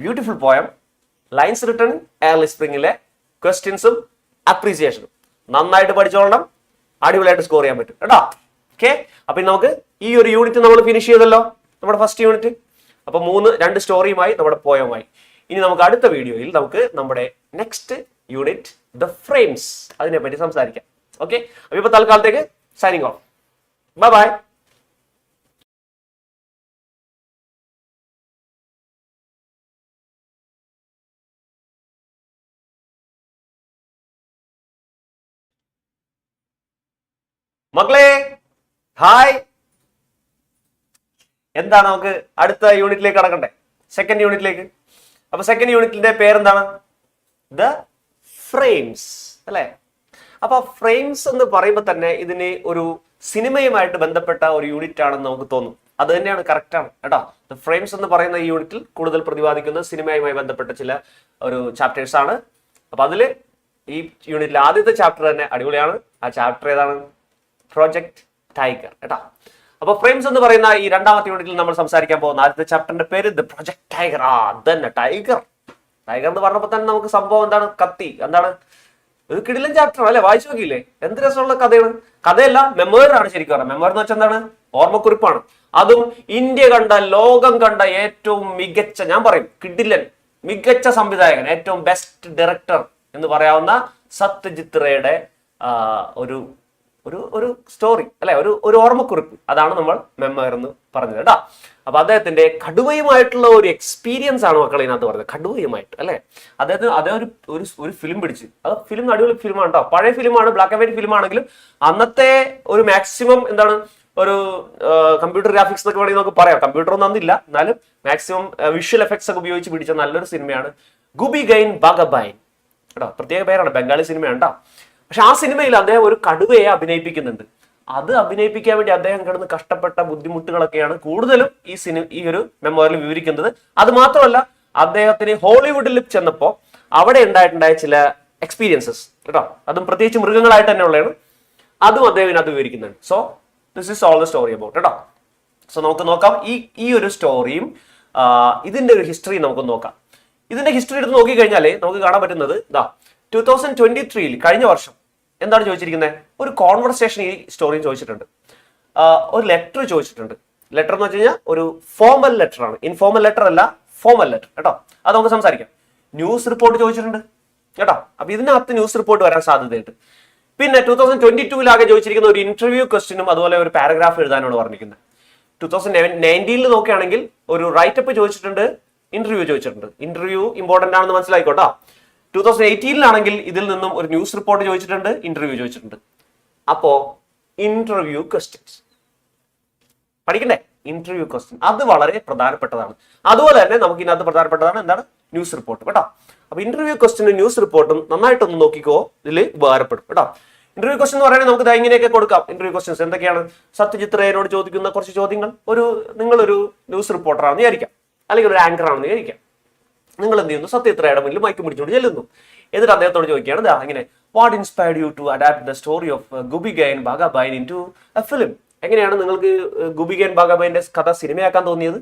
S1: beautiful poem, lines written early സ്പ്രിംഗിലെ ക്വസ്റ്റ്യൻസും അപ്രീസിയേഷനും. നന്നായിട്ട് പഠിച്ചോളണം, അടിപൊളിയായിട്ട് സ്കോർ ചെയ്യാൻ പറ്റും കേട്ടോ. ഓക്കെ, അപ്പൊ നമുക്ക് ഈ ഒരു യൂണിറ്റ് നമ്മൾ ഫിനിഷ് ചെയ്തല്ലോ, നമ്മുടെ ഫസ്റ്റ് യൂണിറ്റ്. അപ്പൊ 2 സ്റ്റോറിയുമായി നമ്മുടെ പോയമായി. ഇനി നമുക്ക് അടുത്ത വീഡിയോയിൽ നമുക്ക് നമ്മുടെ നെക്സ്റ്റ് യൂണിറ്റ് ദ ഫ്രെയിംസ് അതിനെ പറ്റി സംസാരിക്കാം. ഓക്കെ, അപ്പൊ ഇപ്പൊ തൽക്കാലത്തേക്ക് സൈനിങ് ഓഫ്. Bye bye. മക്കളെ ഹായ്. എന്താ നമുക്ക് അടുത്ത യൂണിറ്റിലേക്ക് കടക്കണ്ടേ? സെക്കൻഡ് യൂണിറ്റിലേക്ക്. അപ്പൊ സെക്കൻഡ് യൂണിറ്റിന്റെ പേരെന്താണ്? ദ ഫ്രെയിംസ് അല്ലെ. അപ്പൊ ഫ്രെയിംസ് എന്ന് പറയുമ്പോൾ തന്നെ ഇതിന് ഒരു സിനിമയുമായിട്ട് ബന്ധപ്പെട്ട ഒരു യൂണിറ്റ് ആണെന്ന് നമുക്ക് തോന്നും. അത് തന്നെയാണ്, കറക്റ്റ് ആണ് കേട്ടോ. ദ ഫ്രെയിംസ് എന്ന് പറയുന്ന ഈ യൂണിറ്റിൽ കൂടുതൽ പ്രതിപാദിക്കുന്നത് സിനിമയുമായി ബന്ധപ്പെട്ട ചില ഒരു ചാപ്റ്റേഴ്സ് ആണ്. അപ്പൊ അതില് ഈ യൂണിറ്റിലെ ആദ്യത്തെ ചാപ്റ്റർ തന്നെ അടിപൊളിയാണ്. ആ ചാപ്റ്റർ ഏതാണ്? പ്രോജക്ട് ടൈഗർ കേട്ടോ. അപ്പൊ ഫ്രെയിംസ് എന്ന് പറയുന്ന ഈ രണ്ടാമത്തെ യൂണിറ്റിൽ നമ്മൾ സംസാരിക്കാൻ പോകുന്ന ആദ്യത്തെ ചാപ്റ്ററിന്റെ പേര് ദ പ്രോജക്ട് ടൈഗർ. അതന്നെ ടൈഗർ. ടൈഗർ എന്ന് പറഞ്ഞപ്പോൾ തന്നെ നമുക്ക് സംഭവം എന്താണ്? കത്തി. എന്താണ്? ഒരു കിടിലൻ ചാപ്റ്റർ അല്ലെ? വായിച്ചു നോക്കിയില്ലേ? എന്ത് രസമുള്ള കഥയാണ്. കഥയല്ല, മെമ്മോറാണ് ശരിക്കും പറഞ്ഞത്. മെമ്മോർ എന്ന് വെച്ചാൽ എന്താണ്? ഓർമ്മക്കുറിപ്പാണ്. അതും ഇന്ത്യ കണ്ട, ലോകം കണ്ട ഏറ്റവും മികച്ച, ഞാൻ പറയും കിടിലൻ മികച്ച സംവിധായകൻ, ഏറ്റവും ബെസ്റ്റ് ഡയറക്ടർ എന്ന് പറയാവുന്ന സത്യജിത് റേയുടെ ഒരു ഒരു സ്റ്റോറി അല്ലെ, ഒരു ഓർമ്മക്കുറിപ്പ്. അതാണ് നമ്മൾ മെമ്മയർ എന്ന് പറഞ്ഞത് കേട്ടോ. അപ്പൊ അദ്ദേഹത്തിന്റെ കടുവയുമായിട്ടുള്ള ഒരു എക്സ്പീരിയൻസ് ആണ് മക്കളെ ഇതിനകത്ത് പറഞ്ഞത്, കടുവയുമായിട്ട് അല്ലെ. അദ്ദേഹം ഒരു ഫിലിം പിടിച്ച്, അത് ഫിലിം അടിപൊളി ഫിലിമാണ് കേട്ടോ. പഴയ ഫിലിമാണ്, ബ്ലാക്ക് ആൻഡ് വൈറ്റ് ഫിലിം ആണെങ്കിലും അന്നത്തെ ഒരു മാക്സിമം എന്താണ് ഒരു കമ്പ്യൂട്ടർ ഗ്രാഫിക്സ് എന്നൊക്കെ വേണമെങ്കിൽ നമുക്ക് പറയാം. കമ്പ്യൂട്ടർ ഒന്നും അന്നില്ല, എന്നാലും മാക്സിമം വിഷ്വൽ എഫക്ട്സ് ഒക്കെ ഉപയോഗിച്ച് പിടിച്ച നല്ലൊരു സിനിമയാണ് ഗുബി ഗൈൻ ബാഗബൈൻ കേട്ടോ. പ്രത്യേക പേരാണ്, ബംഗാളി സിനിമയാണ് കേട്ടോ. പക്ഷെ ആ സിനിമയിൽ അദ്ദേഹം ഒരു കടുവയെ അഭിനയിപ്പിക്കുന്നുണ്ട്. അത് അഭിനയിപ്പിക്കാൻ വേണ്ടി അദ്ദേഹം കിടന്ന് കഷ്ടപ്പെട്ട ബുദ്ധിമുട്ടുകളൊക്കെയാണ് കൂടുതലും ഈ ഒരു മെമ്മോറിയൽ വിവരിക്കുന്നത്. അത് മാത്രമല്ല, അദ്ദേഹത്തിന് ഹോളിവുഡിൽ ചെന്നപ്പോൾ അവിടെ ഉണ്ടായിട്ടുണ്ടായ ചില എക്സ്പീരിയൻസസ് കേട്ടോ, അതും പ്രത്യേകിച്ച് മൃഗങ്ങളായിട്ട് തന്നെ ഉള്ളതാണ്, അതും അദ്ദേഹം ഇതിനകത്ത് വിവരിക്കുന്നുണ്ട്. So this is all the story about കേട്ടോ. സോ നമുക്ക് നോക്കാം ഈ ഒരു സ്റ്റോറിയും ഇതിന്റെ ഒരു ഹിസ്റ്ററി നമുക്ക് നോക്കാം. ഇതിന്റെ ഹിസ്റ്ററി എടുത്ത് നോക്കിക്കഴിഞ്ഞാൽ നമുക്ക് കാണാൻ പറ്റുന്നത് 2023 കഴിഞ്ഞ വർഷം എന്താണ് ചോദിച്ചിരിക്കുന്നത്, ഒരു കോൺവെർസേഷൻ ഈ സ്റ്റോറിയും ചോദിച്ചിട്ടുണ്ട്, ഒരു ലെറ്റർ ചോദിച്ചിട്ടുണ്ട്. ലെറ്റർ എന്ന് വെച്ച് കഴിഞ്ഞാൽ ഒരു ഫോർമൽ ലെറ്റർ ആണ്, ഇൻഫോർമൽ ലെറ്റർ അല്ല, ഫോർമൽ ലെറ്റർ കേട്ടോ. അത് നമുക്ക് സംസാരിക്കാം. ന്യൂസ് റിപ്പോർട്ട് ചോദിച്ചിട്ടുണ്ട് കേട്ടോ. അപ്പൊ ഇതിനകത്ത് ന്യൂസ് റിപ്പോർട്ട് വരാൻ സാധ്യതയുണ്ട്. പിന്നെ 2022 ചോദിച്ചിരിക്കുന്ന ഒരു ഇന്റർവ്യൂ ക്വസ്റ്റ്യനും അതുപോലെ ഒരു പാരഗ്രാഫ് എഴുതാനാണ് പറഞ്ഞിരിക്കുന്നത്. 2019 നോക്കുകയാണെങ്കിൽ ഒരു റൈറ്റപ്പ് ചോദിച്ചിട്ടുണ്ട്, ഇന്റർവ്യൂ ചോദിച്ചിട്ടുണ്ട്. ഇന്റർവ്യൂ ഇമ്പോർട്ടന്റ് ആണെന്ന് മനസ്സിലായിക്കോട്ടോ. 2018 ഇതിൽ നിന്നും ഒരു ന്യൂസ് റിപ്പോർട്ട് ചോദിച്ചിട്ടുണ്ട്, ഇന്റർവ്യൂ ചോദിച്ചിട്ടുണ്ട്. അപ്പോ ഇന്റർവ്യൂ ക്വസ്റ്റ്യൻസ് പഠിക്കണ്ടേ? ഇന്റർവ്യൂ ക്വസ്റ്റ്യൻ അത് വളരെ പ്രധാനപ്പെട്ടതാണ്. അതുപോലെ തന്നെ നമുക്ക് ഇതിനകത്ത് പ്രധാനപ്പെട്ടതാണ് എന്താണ് ന്യൂസ് റിപ്പോർട്ട് കേട്ടോ. അപ്പൊ ഇന്റർവ്യൂ ക്വസ്റ്റ്യനും ന്യൂസ് റിപ്പോർട്ടും നന്നായിട്ടൊന്ന് നോക്കിക്കോ, ഇതിൽ ഉപകാരപ്പെടും കേട്ടോ. ഇന്റർവ്യൂ ക്വസ്റ്റൻ എന്ന് പറയുന്നത് നമുക്ക് ഇങ്ങനെയൊക്കെ കൊടുക്കാം. ഇന്റർവ്യൂ ക്വസ്റ്റൻസ് എന്തൊക്കെയാണ്? സത്യജിത് റേയോട് ചോദിക്കുന്ന കുറച്ച് ചോദ്യങ്ങൾ. നിങ്ങളൊരു ന്യൂസ് റിപ്പോർട്ടറാണെന്ന് വിചാരിക്കാം, അല്ലെങ്കിൽ ഒരു ആങ്കർ ആണെന്ന് വിചാരിക്കാം. നിങ്ങൾ എന്ത് ചെയ്യുന്നു? സത്യജിത് റേയുടെ മുന്നിൽ മൈക്ക് പിടിച്ചുകൊണ്ട് ചെല്ലുന്നു. എന്നിട്ട് അദ്ദേഹത്തോട് ചോദിക്കുകയാണ്, ഇങ്ങനെ what inspired you to adapt the story of Goopy Gyne Bagha Byne into a film. എങ്ങനെയാണ് നിങ്ങൾക്ക് ഗുബി ഗൈൻ ബാഗബൈന്റെ കഥ സിനിമയാക്കാൻ തോന്നിയത്?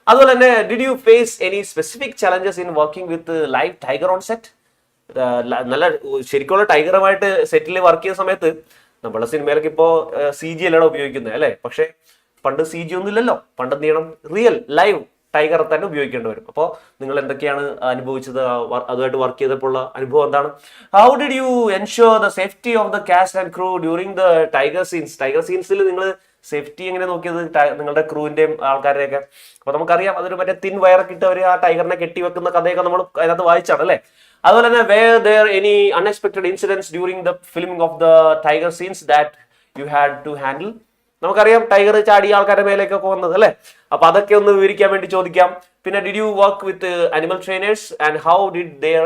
S1: അതുപോലെ തന്നെ did you face any specific challenges in working with live tiger on set? നല്ല ശരിക്കുള്ള ടൈഗറുമായിട്ട് സെറ്റിൽ വർക്ക് ചെയ്യുന്ന സമയത്ത് നമ്മളെ സിനിമയിലൊക്കെ ഇപ്പോ CG അല്ലാണ് ഉപയോഗിക്കുന്നത് അല്ലെ. പക്ഷെ പണ്ട് CG ഒന്നും ഇല്ലല്ലോ. പണ്ട് എന്ത് ചെയ്യണം? റിയൽ ലൈവ് ടൈഗർ തന്നെ ഉപയോഗിക്കേണ്ടി വരും. അപ്പോൾ നിങ്ങൾ എന്തൊക്കെയാണ് അനുഭവിച്ചത്? അതുമായിട്ട് വർക്ക് ചെയ്തപ്പോൾ അനുഭവം എന്താണ്? How did you ensure the safety of the cast and crew during the tiger scenes? Tiger സീൻസിൽ നിങ്ങൾ സേഫ്റ്റി എങ്ങനെ നോക്കിയത് നിങ്ങളുടെ ക്രൂവിന്റെയും ആൾക്കാരെയൊക്കെ? അപ്പൊ നമുക്കറിയാം അതൊരു മറ്റേ തിൻ വയറൊക്കെ ഇട്ട് അവർ ആ ടൈഗറിനെ കെട്ടി വെക്കുന്ന കഥയൊക്കെ നമ്മൾ അതിനകത്ത് വായിച്ചാണ് അല്ലെ. അതുപോലെ തന്നെ whether any unexpected incidents during the filming of the tiger scenes that you had to handle? നമുക്കറിയാം ടൈഗർ ചാടി ആൾക്കാരുടെ മേലേക്കൊക്കെ വന്നത് അല്ലെ. അപ്പൊ അതൊക്കെ ഒന്ന് വിവരിക്കാൻ വേണ്ടി ചോദിക്കാം. പിന്നെ did you work with animal trainers and how did their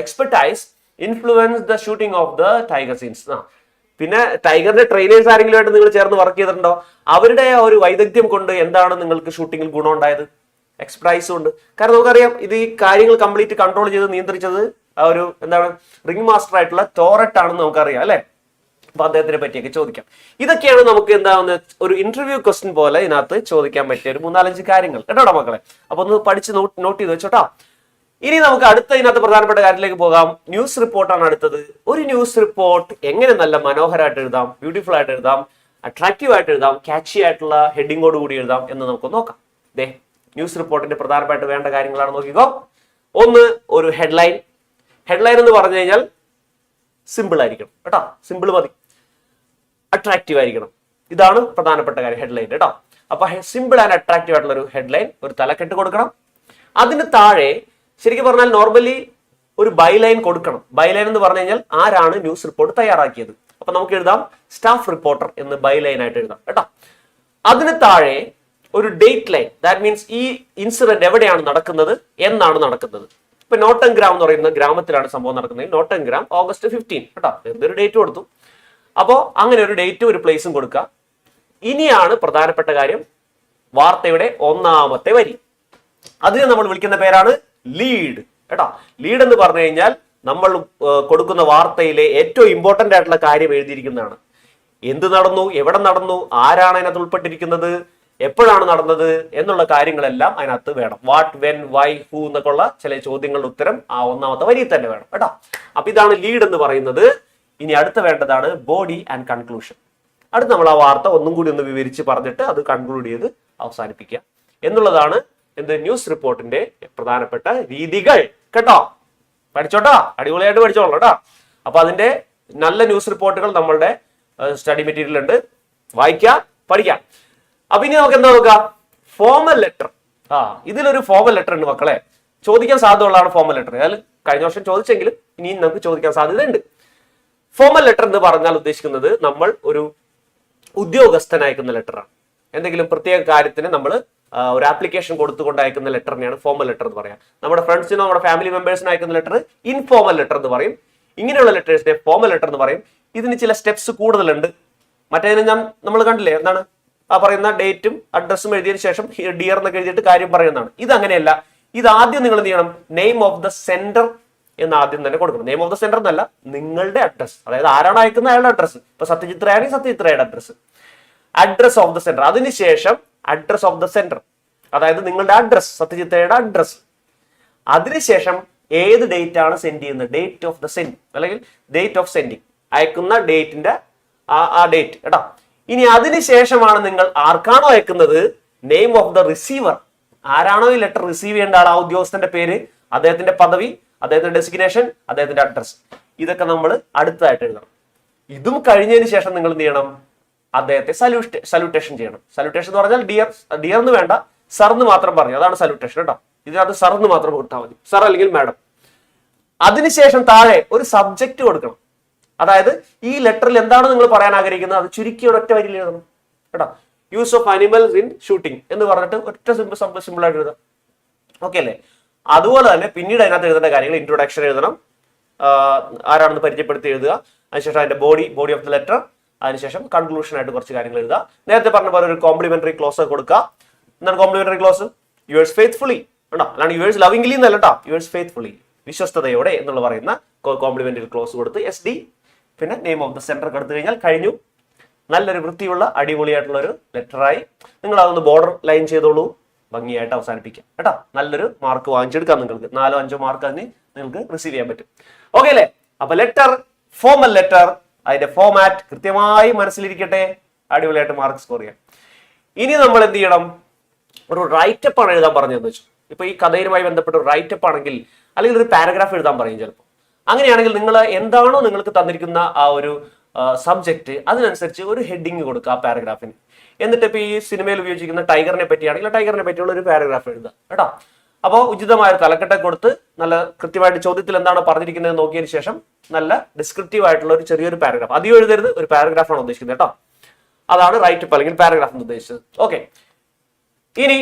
S1: expertise influence the shooting of the tiger scenes? പിന്നെ ടൈഗറിന്റെ ട്രെയിനേഴ്സ് ആരെങ്കിലുമായിട്ട് നിങ്ങൾ ചേർന്ന് വർക്ക് ചെയ്തിട്ടുണ്ടോ? അവരുടെ ആ ഒരു വൈദഗ്ധ്യം കൊണ്ട് എന്താണ് നിങ്ങൾക്ക് ഷൂട്ടിങ്ങിൽ ഗുണം ഉണ്ടായത്? എക്സ്പെർട്ടൈസും ഉണ്ട്. കാരണം നമുക്കറിയാം ഇത് ഈ കാര്യങ്ങൾ കംപ്ലീറ്റ് കൺട്രോൾ ചെയ്ത് നിയന്ത്രിച്ചത് ആ ഒരു എന്താണ് റിംഗ് മാസ്റ്റർ ആയിട്ടുള്ള ടോററ്റ് ആണെന്ന് നമുക്കറിയാം അല്ലെ. അപ്പൊ അദ്ദേഹത്തിനെ പറ്റിയൊക്കെ ചോദിക്കാം. ഇതൊക്കെയാണ് നമുക്ക് എന്താവുന്ന ഒരു ഇന്റർവ്യൂ ക്വസ്റ്റ്യൻ പോലെ ഇതിനകത്ത് ചോദിക്കാൻ പറ്റിയ ഒരു 3-4 കാര്യങ്ങൾ കേട്ടോടാ മക്കളെ. അപ്പൊ ഒന്ന് പഠിച്ച് നോട്ട് ചെയ്ത് വെച്ചോട്ടാ. ഇനി നമുക്ക് അടുത്ത ഇതിനകത്ത് പ്രധാനപ്പെട്ട കാര്യത്തിലേക്ക് പോകാം. ന്യൂസ് റിപ്പോർട്ടാണ് അടുത്തത്. ഒരു ന്യൂസ് റിപ്പോർട്ട് എങ്ങനെ നല്ല മനോഹരമായിട്ട് എഴുതാം, ബ്യൂട്ടിഫുൾ ആയിട്ട് എഴുതാം, അട്രാക്റ്റീവ് ആയിട്ട് എഴുതാം, ക്യാച്ചി ആയിട്ടുള്ള ഹെഡിങ്ങോട് കൂടി എഴുതാം എന്ന് നമുക്ക് നോക്കാം. ന്യൂസ് റിപ്പോർട്ടിന്റെ പ്രധാനമായിട്ട് വേണ്ട കാര്യങ്ങളാണ് നോക്കിക്കോ. ഒന്ന്, ഒരു ഹെഡ്ലൈൻ. ഹെഡ്ലൈൻ എന്ന് പറഞ്ഞു കഴിഞ്ഞാൽ സിമ്പിൾ ആയിരിക്കണം കേട്ടോ. സിമ്പിൾ മതി, അട്രാക്റ്റീവ് ആയിരിക്കണം. ഇതാണ് പ്രധാനപ്പെട്ട കാര്യം ഹെഡ്ലൈൻ കേട്ടോ. അപ്പൊ സിമ്പിൾ ആൻഡ് അട്രാക്റ്റീവ് ആയിട്ടുള്ള ഒരു ഹെഡ്ലൈൻ, ഒരു തലക്കെട്ട് കൊടുക്കണം. അതിന് താഴെ ശരിക്കും പറഞ്ഞാൽ നോർമലി ഒരു ബൈലൈൻ കൊടുക്കണം. ബൈലൈൻ എന്ന് പറഞ്ഞു കഴിഞ്ഞാൽ ആരാണ് ന്യൂസ് റിപ്പോർട്ട് തയ്യാറാക്കിയത്. അപ്പൊ നമുക്ക് എഴുതാം സ്റ്റാഫ് റിപ്പോർട്ടർ എന്ന് ബൈലൈൻ ആയിട്ട് എഴുതാം കേട്ടോ. അതിന് താഴെ ഒരു ഡേറ്റ് ലൈൻ, ദാറ്റ് മീൻസ് ഈ ഇൻസിഡന്റ് എവിടെയാണ് നടക്കുന്നത്, എന്നാണ് നടക്കുന്നത്. ഇപ്പൊ നോട്ടൻഗ്രാം എന്ന് പറയുന്ന ഗ്രാമത്തിലാണ് സംഭവം നടക്കുന്നത്. നോട്ടൻഗ്രാം August 15 കേട്ടോ. എന്തൊരു ഡേറ്റ് കൊടുത്തു. അപ്പോ അങ്ങനെ ഒരു ഡേറ്റും ഒരു പ്ലേസും കൊടുക്കുക. ഇനിയാണ് പ്രധാനപ്പെട്ട കാര്യം, വാർത്തയുടെ ഒന്നാമത്തെ വരി. അതിനെ നമ്മൾ വിളിക്കുന്ന പേരാണ് ലീഡ് കേട്ടോ. ലീഡ് എന്ന് പറഞ്ഞു കഴിഞ്ഞാൽ നമ്മൾ കൊടുക്കുന്ന വാർത്തയിലെ ഏറ്റവും ഇമ്പോർട്ടന്റ് ആയിട്ടുള്ള കാര്യം എഴുതിയിരിക്കുന്നതാണ്. എന്ത് നടന്നു, എവിടെ നടന്നു, ആരാണ് അതിനകത്ത് ഉൾപ്പെട്ടിരിക്കുന്നത്, എപ്പോഴാണ് നടന്നത് എന്നുള്ള കാര്യങ്ങളെല്ലാം അതിനകത്ത് വേണം. വാട്ട്, വെൻ, വൈ, ഹൂ എന്നൊക്കെ ഉള്ള ചില ചോദ്യങ്ങളുടെ ഉത്തരം ആ ഒന്നാമത്തെ വരിയിൽ തന്നെ വേണം കേട്ടോ. അപ്പൊ ഇതാണ് ലീഡ് എന്ന് പറയുന്നത്. ഇനി അടുത്ത വേണ്ടതാണ് ബോഡി ആൻഡ് കൺക്ലൂഷൻ. അടുത്ത് നമ്മൾ ആ വാർത്ത ഒന്നും കൂടി ഒന്ന് വിവരിച്ച് പറഞ്ഞിട്ട് അത് കൺക്ലൂഡ് ചെയ്ത് അവസാനിപ്പിക്കുക എന്നുള്ളതാണ് എന്ത് ന്യൂസ് റിപ്പോർട്ടിന്റെ പ്രധാനപ്പെട്ട രീതികൾ കേട്ടോ. പഠിച്ചോട്ടോ, അടിപൊളിയായിട്ട് പഠിച്ചോളൂ കേട്ടോ. അപ്പൊ അതിന്റെ നല്ല ന്യൂസ് റിപ്പോർട്ടുകൾ നമ്മളുടെ സ്റ്റഡി മെറ്റീരിയൽ ഉണ്ട്, വായിക്കാം, പഠിക്കാം. അപ്പൊ ഇനി നമുക്ക് എന്താ നോക്കാം, ഫോമൽ ലെറ്റർ. ഇതിലൊരു ഫോമൽ ലെറ്റർ ഉണ്ട് മക്കളെ, ചോദിക്കാൻ സാധ്യതയുള്ളതാണ് ഫോമൽ ലെറ്റർ. അതായത് കഴിഞ്ഞ വർഷം ചോദിച്ചെങ്കിലും ഇനിയും നമുക്ക് ചോദിക്കാൻ സാധ്യതയുണ്ട്. ഫോമൽ ലെറ്റർ എന്ന് പറഞ്ഞാൽ ഉദ്ദേശിക്കുന്നത് നമ്മൾ ഒരു ഉദ്യോഗസ്ഥന് അയക്കുന്ന ലെറ്ററാണ്. എന്തെങ്കിലും പ്രത്യേക കാര്യത്തിന് നമ്മൾ ഒരു ആപ്ലിക്കേഷൻ കൊടുത്തുകൊണ്ട് അയക്കുന്ന ലെറ്ററിനെയാണ് ഫോമൽ ലെറ്റർ എന്ന് പറയാം. നമ്മുടെ ഫ്രണ്ട്സിനോ നമ്മുടെ ഫാമിലി മെമ്പേഴ്സിനോ അയക്കുന്ന ലെറ്റർ ഇൻഫോമൽ ലെറ്റർ എന്ന് പറയും. ഇങ്ങനെയുള്ള ലെറ്റേഴ്സിനെ ഫോമൽ ലെറ്റർ എന്ന് പറയും. ഇതിന് ചില സ്റ്റെപ്സ് കൂടുതലുണ്ട്. മറ്റേതിന് നമ്മൾ കണ്ടില്ലേ, എന്താണ് ആ പറയുന്ന ഡേറ്റും അഡ്രസ്സും എഴുതിയതിനു ശേഷം ഡിയർ എന്നൊക്കെ എഴുതിയിട്ട് കാര്യം പറയുന്നതാണ്. ഇത് അങ്ങനെയല്ല. ഇത് ആദ്യം നിങ്ങൾ എന്ത് ചെയ്യണം, നെയിം ഓഫ് ദ സെൻഡർ എന്ന് ആദ്യം തന്നെ കൊടുക്കണം. നെയിം ഓഫ് ദ സെൻഡർ എന്നല്ല, നിങ്ങളുടെ അഡ്രസ്, അതായത് ആരാണ് അയക്കുന്നത് അയാളുടെ അഡ്രസ്. ഇപ്പൊ സത്യജിത്രയാണെങ്കിൽ സത്യജിത്രയുടെ address, address of the sender. അതിനുശേഷം അഡ്രസ് ഓഫ് ദ സെൻഡർ, അതായത് നിങ്ങളുടെ അഡ്രസ്, സത്യജിത്രയുടെ അഡ്രസ്. അതിനുശേഷം ഏത് ഡേറ്റ് ആണ് സെൻഡ് ചെയ്യുന്നത്, ഡേറ്റ് ഓഫ് ദ സെൻഡ് അല്ലെങ്കിൽ ഡേറ്റ് ഓഫ് സെൻഡിങ്, അയക്കുന്ന ഡേറ്റിന്റെ ആ ഡേറ്റ് കേട്ടോ. ഇനി അതിനുശേഷമാണ് നിങ്ങൾ ആർക്കാണോ അയക്കുന്നത് നെയിം ഓഫ് ദ റിസീവർ, ആരാണോ ഈ ലെറ്റർ റിസീവ് ചെയ്യേണ്ട ആൾ, ആ ഉദ്യോഗസ്ഥന്റെ പേര്, അദ്ദേഹത്തിന്റെ പദവി, അദ്ദേഹത്തിന്റെ ഡെസിഗ്നേഷൻ, അദ്ദേഹത്തിന്റെ അഡ്രസ്, ഇതൊക്കെ നമ്മൾ അടുത്തതായിട്ട് എഴുതണം. ഇതും കഴിഞ്ഞതിന് ശേഷം നിങ്ങൾ എന്ത് ചെയ്യണം, അദ്ദേഹത്തെ സല്യൂട്ടേഷൻ ചെയ്യണം. സല്യൂട്ടേഷൻ എന്ന് പറഞ്ഞാൽ ഡിയർ എന്ന് വേണ്ട, സർ എന്ന് മാത്രം പറഞ്ഞു, അതാണ് സല്യൂട്ടേഷൻ കേട്ടോ. ഇതിനകത്ത് സർ എന്ന് മാത്രം കൊടുത്താൽ മതി, സർ അല്ലെങ്കിൽ മാഡം. അതിനുശേഷം താഴെ ഒരു സബ്ജക്റ്റ് കൊടുക്കണം. അതായത് ഈ ലെറ്ററിൽ എന്താണ് നിങ്ങൾ പറയാൻ ആഗ്രഹിക്കുന്നത് അത് ചുരുക്കി ഒരൊറ്റ വരിയിൽ എഴുതണം കേട്ടോ. Use of animals in shooting എന്ന് പറഞ്ഞിട്ട് ഒറ്റ സിമ്പിൾ ആയിട്ട് എഴുതാം. ഓക്കെ അല്ലേ? അതുപോലെ തന്നെ പിന്നീട് അതിനകത്ത് എഴുതേണ്ട കാര്യങ്ങൾ, ഇൻട്രൊഡക്ഷൻ എഴുതണം, ആരാണെന്ന് പരിചയപ്പെടുത്തി എഴുതുക. അതിനുശേഷം അതിന്റെ ബോഡി ഓഫ് ദ ലെറ്റർ, അതിനുശേഷം കൺക്ലൂഷൻ ആയിട്ട് കുറച്ച് കാര്യങ്ങൾ എഴുതുക. നേരത്തെ പറഞ്ഞ പോലെ ഒരു കോംപ്ലിമെന്ററി ക്ലോസ് കൊടുക്കുക. എന്താണ് കോംപ്ലിമെന്ററി ക്ലോസ്? യുവേഴ്സ് ഫെയ്ത്ത്ഫുള്ളി കേട്ടോ, അല്ലാണ്ട് യുവേഴ്സ് ലവിംഗ്ലി എന്നല്ല കേട്ടോ, യുവേഴ്സ് ഫെയ്ത്ത്ഫുള്ളി, വിശ്വസ്തയോടെ എന്നുള്ള പറയുന്ന കോംപ്ലിമെന്ററി ക്ലോസ് കൊടുത്ത് SD പിന്നെ നെയിം ഓഫ് ദ സെന്റർ എടുത്തു കഴിഞ്ഞാൽ കഴിഞ്ഞു. നല്ലൊരു വൃത്തിയുള്ള അടിപൊളിയായിട്ടുള്ള ഒരു ലെറ്ററായി. നിങ്ങൾ അതൊന്ന് ബോർഡർ ലൈൻ ചെയ്തോളൂ, ഭംഗിയായിട്ട് അവസാനിപ്പിക്കാം കേട്ടോ. നല്ലൊരു മാർക്ക് വാങ്ങിച്ചെടുക്കാം നിങ്ങൾക്ക്, 4-5 മാർക്ക് അതിന് നിങ്ങൾക്ക് റിസീവ് ചെയ്യാൻ പറ്റും. ഓക്കെ അല്ലേ? അപ്പൊ ലെറ്റർ, ഫോമൽ ലെറ്റർ, അതിന്റെ ഫോമാറ്റ് കൃത്യമായി മനസ്സിലിരിക്കട്ടെ, അടിപൊളിയായിട്ട് മാർക്ക് സ്കോർ ചെയ്യാം. ഇനി നമ്മൾ എന്ത് ചെയ്യണം, ഒരു റൈറ്റപ്പ് ആണ് എഴുതാൻ പറഞ്ഞതെന്ന് വെച്ചു. ഇപ്പൊ ഈ കഥയുമായി ബന്ധപ്പെട്ട ഒരു റൈറ്റപ്പ് ആണെങ്കിൽ, അല്ലെങ്കിൽ ഒരു പാരഗ്രാഫ് എഴുതാൻ പറയും ചിലപ്പോൾ. അങ്ങനെയാണെങ്കിൽ നിങ്ങൾ എന്താണോ നിങ്ങൾക്ക് തന്നിരിക്കുന്ന ആ ഒരു സബ്ജക്ട്, അതിനനുസരിച്ച് ഒരു ഹെഡിങ് കൊടുക്കുക ആ പാരഗ്രാഫിന്. എന്നിട്ട് ഇപ്പൊ ഈ സിനിമയിൽ ഉപയോഗിച്ചിരിക്കുന്ന ടൈഗറിനെ പറ്റിയാണെങ്കിൽ ടൈഗറിനെ പറ്റിയുള്ള ഒരു പാരഗ്രാഫ് എഴുതുക കേട്ടോ. അപ്പോൾ ഉചിതമായ ഒരു തലക്കെട്ടൊക്കെ കൊടുത്ത് നല്ല കൃത്യമായിട്ട് ചോദ്യത്തിൽ എന്താണ് പറഞ്ഞിരിക്കുന്നത് നോക്കിയതിന് ശേഷം നല്ല ഡിസ്ക്രിപ്റ്റീവ് ആയിട്ടുള്ള ഒരു ചെറിയൊരു പാരഗ്രാഫ്, അധികം എഴുതരുത്, ഒരു പാരഗ്രാഫാണ് ഉദ്ദേശിക്കുന്നത് കേട്ടോ. അതാണ് റൈറ്റപ്പ് അല്ലെങ്കിൽ പാരഗ്രാഫ് എന്ന് ഉദ്ദേശിച്ചത്. ഓക്കെ, ഇനി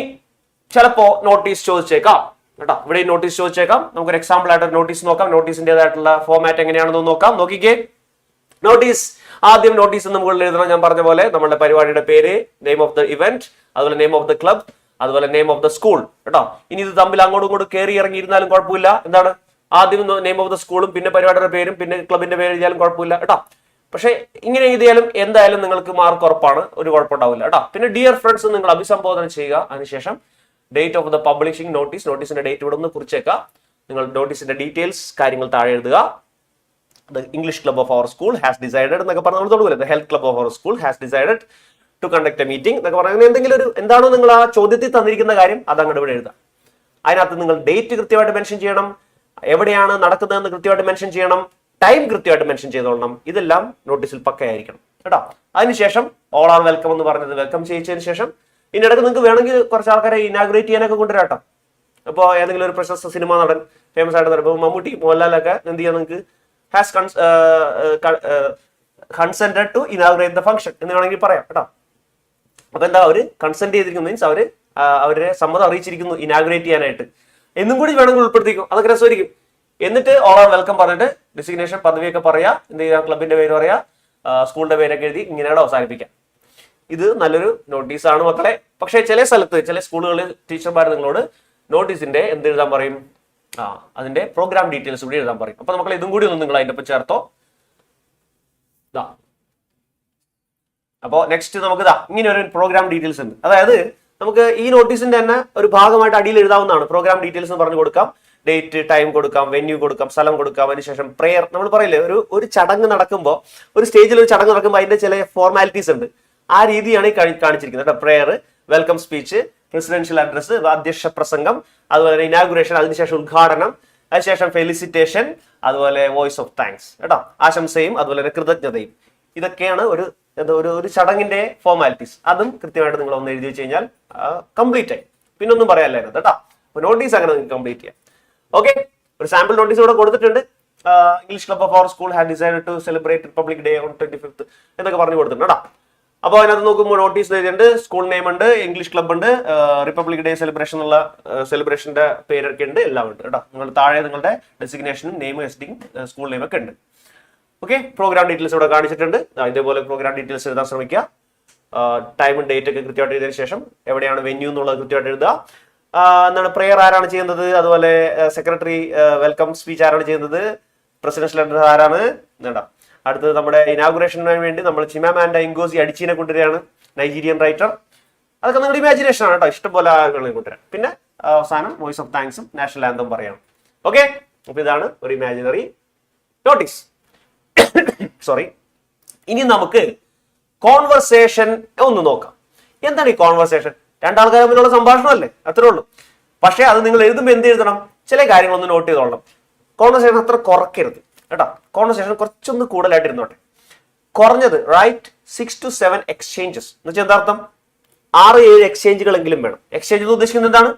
S1: ചിലപ്പോ നോട്ടീസ് ചോദിച്ചേക്കാം കേട്ടോ. ഇവിടെ നോട്ടീസ് ചോദിച്ചേക്കാം. നമുക്കൊരു എക്സാമ്പിൾ ആയിട്ട് നോട്ടീസ് നോക്കാം. നോട്ടീസിന്റേതായിട്ടുള്ള ഫോമാറ്റ് എങ്ങനെയാണെന്ന് നോക്കാം. നോക്കിക്കേ, നോട്ടീസ്. ആദ്യം നോട്ടീസ് എന്ന് മുകളിൽ എഴുതണം. ഞാൻ പറഞ്ഞ പോലെ നമ്മുടെ പരിപാടിയുടെ പേര്, നെയിം ഓഫ് ദ ഇവന്റ്, അതുപോലെ നെയിം ഓഫ് ദ ക്ലബ്, അതുപോലെ നെയിം ഓഫ് ദ സ്കൂൾ കേട്ടോ. ഇനി ഇത് തമ്മിൽ അങ്ങോട്ടും ഇങ്ങോട്ടും കയറി ഇറങ്ങി ഇരുന്നാലും കുഴപ്പമില്ല. എന്താണ്, ആദ്യം നെയിം ഓഫ് ദ സ്കൂളും പിന്നെ പരിപാടിയുടെ പേരും പിന്നെ ക്ലബിന്റെ പേര് എഴുതിയാലും കുഴപ്പമില്ല കേട്ടോ. പക്ഷെ ഇങ്ങനെ എഴുതിയാലും എന്തായാലും നിങ്ങൾക്ക് മാർക്ക് ഉറപ്പാണ്, ഒരു കുഴപ്പമുണ്ടാവില്ല കേട്ടോ. പിന്നെ ഡിയർ ഫ്രണ്ട്സ് നിങ്ങൾ അഭിസംബോധന ചെയ്യുക. അതിനുശേഷം date of the publishing notice, നോട്ടീസിന്റെ ഡേറ്റ് ഇവിടെ ഒന്ന് കുറിച്ചേക്കാം. നിങ്ങൾ നോട്ടീസിന്റെ ഡീറ്റെയിൽസ് കാര്യങ്ങൾ താഴെ എഴുതുക. The English Club of our school has decided എന്നൊക്കെ പറഞ്ഞ് നമ്മൾ തുടങ്ങുമല്ലോ. The Health Club of our school has decided to conduct a meeting എന്നൊക്കെ പറഞ്ഞാൽ എന്തെങ്കിലും ഒരു എന്താണോ നിങ്ങൾ ആ ചോദ്യത്തിൽ തന്നിരിക്കുന്ന കാര്യം അത് അങ്ങോട്ട് ഇവിടെ എഴുതാം. അതിനകത്ത് നിങ്ങൾ ഡേറ്റ് കൃത്യമായിട്ട് മെൻഷൻ ചെയ്യണം, എവിടെയാണ് നടക്കുന്നതെന്ന് കൃത്യമായിട്ട് മെൻഷൻ ചെയ്യണം, ടൈം കൃത്യമായിട്ട് മെൻഷൻ ചെയ്തോളണം. ഇതെല്ലാം നോട്ടീസിൽ പക്കയായിരിക്കണം കേട്ടോ. അതിനുശേഷം ഓൾ ആർ വെൽക്കം എന്ന് പറഞ്ഞത് വെൽക്കം ചെയ്യിച്ചതിന് ശേഷം ഇതിനിടയ്ക്ക് നിങ്ങൾക്ക് വേണമെങ്കിൽ കുറച്ച് ആൾക്കാരെ ഇനാഗ്രേറ്റ് ചെയ്യാനൊക്കെ കൊണ്ടുവരാട്ടോ. അപ്പോൾ ഏതെങ്കിലും ഒരു പ്രശസ്ത സിനിമാ നടൻ, ഫേമസ് ആയിട്ട് നടക്കും, മമ്മൂട്ടി, മോഹൻലാലൊക്കെ എന്ത് ചെയ്യാൻ നിങ്ങൾക്ക് has consented to inaugurate the function എന്ന് വേണമെങ്കിൽ പറയാം കേട്ടോ. അപ്പൊ എന്താ, അവര് കൺസെന്റ് ചെയ്തിരിക്കുന്നു, മീൻസ് അവരുടെ സമ്മതം അറിയിച്ചിരിക്കുന്നു ഇനാഗുറേറ്റ് ചെയ്യാനായിട്ട് എന്നും കൂടി വേണമെങ്കിൽ ഉൾപ്പെടുത്തിക്കും. അതൊക്കെ രസമായിരിക്കും. എന്നിട്ട് ഓൾ ആർ വെൽക്കം പറഞ്ഞിട്ട് ഡിസിഗ്നേഷൻ പദവിയൊക്കെ പറയാ, എന്ത് ചെയ്യാം, ക്ലബിന്റെ പേര് പറയാ, സ്കൂളിന്റെ പേരൊക്കെ എഴുതി ഇങ്ങനെയാണ് അവസാനിപ്പിക്കാം. ഇത് നല്ലൊരു നോട്ടീസാണ് മക്കളെ. പക്ഷേ ചില സ്ഥലത്ത് ചില സ്കൂളുകളിൽ ടീച്ചർമാർ നിങ്ങളോട് നോട്ടീസിന്റെ എന്ത് എഴുതാൻ പറയും, അതിന്റെ പ്രോഗ്രാം ഡീറ്റെയിൽസ് കൂടി എഴുതാൻ പറയും. അപ്പൊ മക്കളെ ഇതും കൂടി ഒന്ന് നിങ്ങൾ അതിന്റെ ഒപ്പം ചേർത്തോ. അപ്പോ നെക്സ്റ്റ് നമുക്ക് ഇങ്ങനെ ഒരു പ്രോഗ്രാം ഡീറ്റെയിൽസ് ഉണ്ട്. അതായത് നമുക്ക് ഈ നോട്ടീസിന്റെ തന്നെ ഒരു ഭാഗമായിട്ട് അടിയിൽ എഴുതാവുന്നതാണ്. പ്രോഗ്രാം ഡീറ്റെയിൽസ് എന്ന് പറഞ്ഞു കൊടുക്കാം, ഡേറ്റ്, ടൈം കൊടുക്കാം, വെന്യൂ കൊടുക്കാം, സ്ഥലം കൊടുക്കാം. അതിനുശേഷം പ്രെയർ. നമ്മൾ പറയില്ലേ, ഒരു ചടങ്ങ് നടക്കുമ്പോൾ, ഒരു സ്റ്റേജിൽ ഒരു ചടങ്ങ് നടക്കുമ്പോൾ അതിന്റെ ചില ഫോർമാലിറ്റീസ് ഉണ്ട്. ആ രീതിയാണ് ഈ കാണിച്ചിരിക്കുന്നത് കേട്ടോ. Prayer, welcome speech, presidential address, അധ്യക്ഷ പ്രസംഗം, അതുപോലെ ഇനാഗുറേഷൻ, അതിനുശേഷം ഉദ്ഘാടനം, അതിനുശേഷം ഫെലിസിറ്റേഷൻ, അതുപോലെ വോയിസ് ഓഫ് താങ്ക്സ് കേട്ടോ, ആശംസയും അതുപോലെ തന്നെ കൃതജ്ഞതയും. ഇതൊക്കെയാണ് ഒരു ചടങ്ങിന്റെ ഫോർമാലിറ്റീസ്. അതും കൃത്യമായിട്ട് നിങ്ങൾ ഒന്ന് എഴുതി വെച്ച് കഴിഞ്ഞാൽ കംപ്ലീറ്റ് ആയി. പിന്നെ ഒന്നും പറയാനില്ലായിരുന്നു കേട്ടോ. അപ്പൊ നോട്ടീസ് അങ്ങനെ നിങ്ങൾക്ക് കംപ്ലീറ്റ് ചെയ്യാം. ഓക്കെ, ഒരു സാമ്പിൾ നോട്ടീസ് ഇവിടെ കൊടുത്തിട്ടുണ്ട്. English club of our school had decide to celebrate Republic Day on 25th എന്നൊക്കെ പറഞ്ഞു കൊടുത്തിട്ടുണ്ട് കേട്ടോ. അപ്പോൾ അതിനകത്ത് നോക്കുമ്പോൾ നോട്ടീസ് എഴുതിയിട്ടുണ്ട്, സ്കൂൾ നെയിം ഉണ്ട്, ഇംഗ്ലീഷ് ക്ലബ് ഉണ്ട്, റിപ്പബ്ലിക് ഡേ സെലിബ്രേഷൻ ഉള്ള സെലിബ്രേഷന്റെ പേരൊക്കെ ഉണ്ട്, എല്ലാം ഉണ്ട് കേട്ടോ. നിങ്ങൾ താഴെ നിങ്ങളുടെ ഡെസിഗ്നേഷനും നെയിം എസ്ഡിങ് സ്കൂൾ നെയിം ഒക്കെ ഉണ്ട്. ഓക്കെ, പ്രോഗ്രാം ഡീറ്റെയിൽസ് ഇവിടെ കാണിച്ചിട്ടുണ്ട്. ഇതേപോലെ പ്രോഗ്രാം ഡീറ്റെയിൽസ് എഴുതാൻ ശ്രമിക്കുക. ടൈമും ഡേറ്റ് ഒക്കെ കൃത്യമായിട്ട് എഴുതിയതിനു ശേഷം എവിടെയാണ് വെന്യൂ എന്നുള്ളത് കൃത്യമായിട്ട് എഴുതുക. എന്താണ് പ്രെയർ ആരാണ് ചെയ്യുന്നത്, അതുപോലെ സെക്രട്ടറി വെൽക്കം സ്പീച്ച് ആരാണ് ചെയ്യുന്നത്, പ്രസിഡൻഷ്യൽ ലെറ്റർ ആരാണ് എന്താ. അടുത്തത് നമ്മുടെ ഇനാഗുറേഷന് വേണ്ടി നമ്മൾ ചിമാമാൻഡ ഇങ്കോസി അടിച്ചീനെ കൊണ്ടുവരികയാണ്, നൈജീരിയൻ റൈറ്റർ. അതൊക്കെ നിങ്ങളുടെ ഇമാജിനേഷൻ ആണ് കേട്ടോ, ഇഷ്ടംപോലെ ആളുകളെ കൊണ്ടുവരാം. പിന്നെ അവസാനം വോയിസ് ഓഫ് താങ്ക്സും നാഷണൽ ആന്തം പറയണം. ഓക്കെ, അപ്പൊ ഇതാണ് ഒരു ഇമാജിനറി നോട്ടീസ്. സോറി, ഇനി നമുക്ക് കോൺവെർസേഷൻ ഒന്ന് നോക്കാം. എന്താണ് ഈ കോൺവെർസേഷൻ? രണ്ടാൾക്കാർ തമ്മിലുള്ള സംഭാഷണമല്ലേ, അത്രേ ഉള്ളൂ. പക്ഷെ അത് നിങ്ങൾ എഴുതുമ്പോൾ എന്ത് എഴുതണം, ചില കാര്യങ്ങളൊന്ന് നോട്ട് ചെയ്തോളണം. കോൺവെർസേഷൻ അത്ര കുറയ്ക്കരുത് കേട്ടോ. കോൺവെർസേഷൻ കുറച്ചൊന്ന് കൂടുതലായിട്ട് ഇരുന്നോട്ടെ. കുറഞ്ഞത് റൈറ്റ് 6 to 7 എക്സ്ചേഞ്ചസ് എന്ന് വെച്ചാൽ എന്താർത്ഥം, 6-7 എക്സ്ചേഞ്ചുകളെങ്കിലും വേണം. എക്സ്ചേഞ്ച് എന്ന് ഉദ്ദേശിക്കുന്നത് എന്താണ്,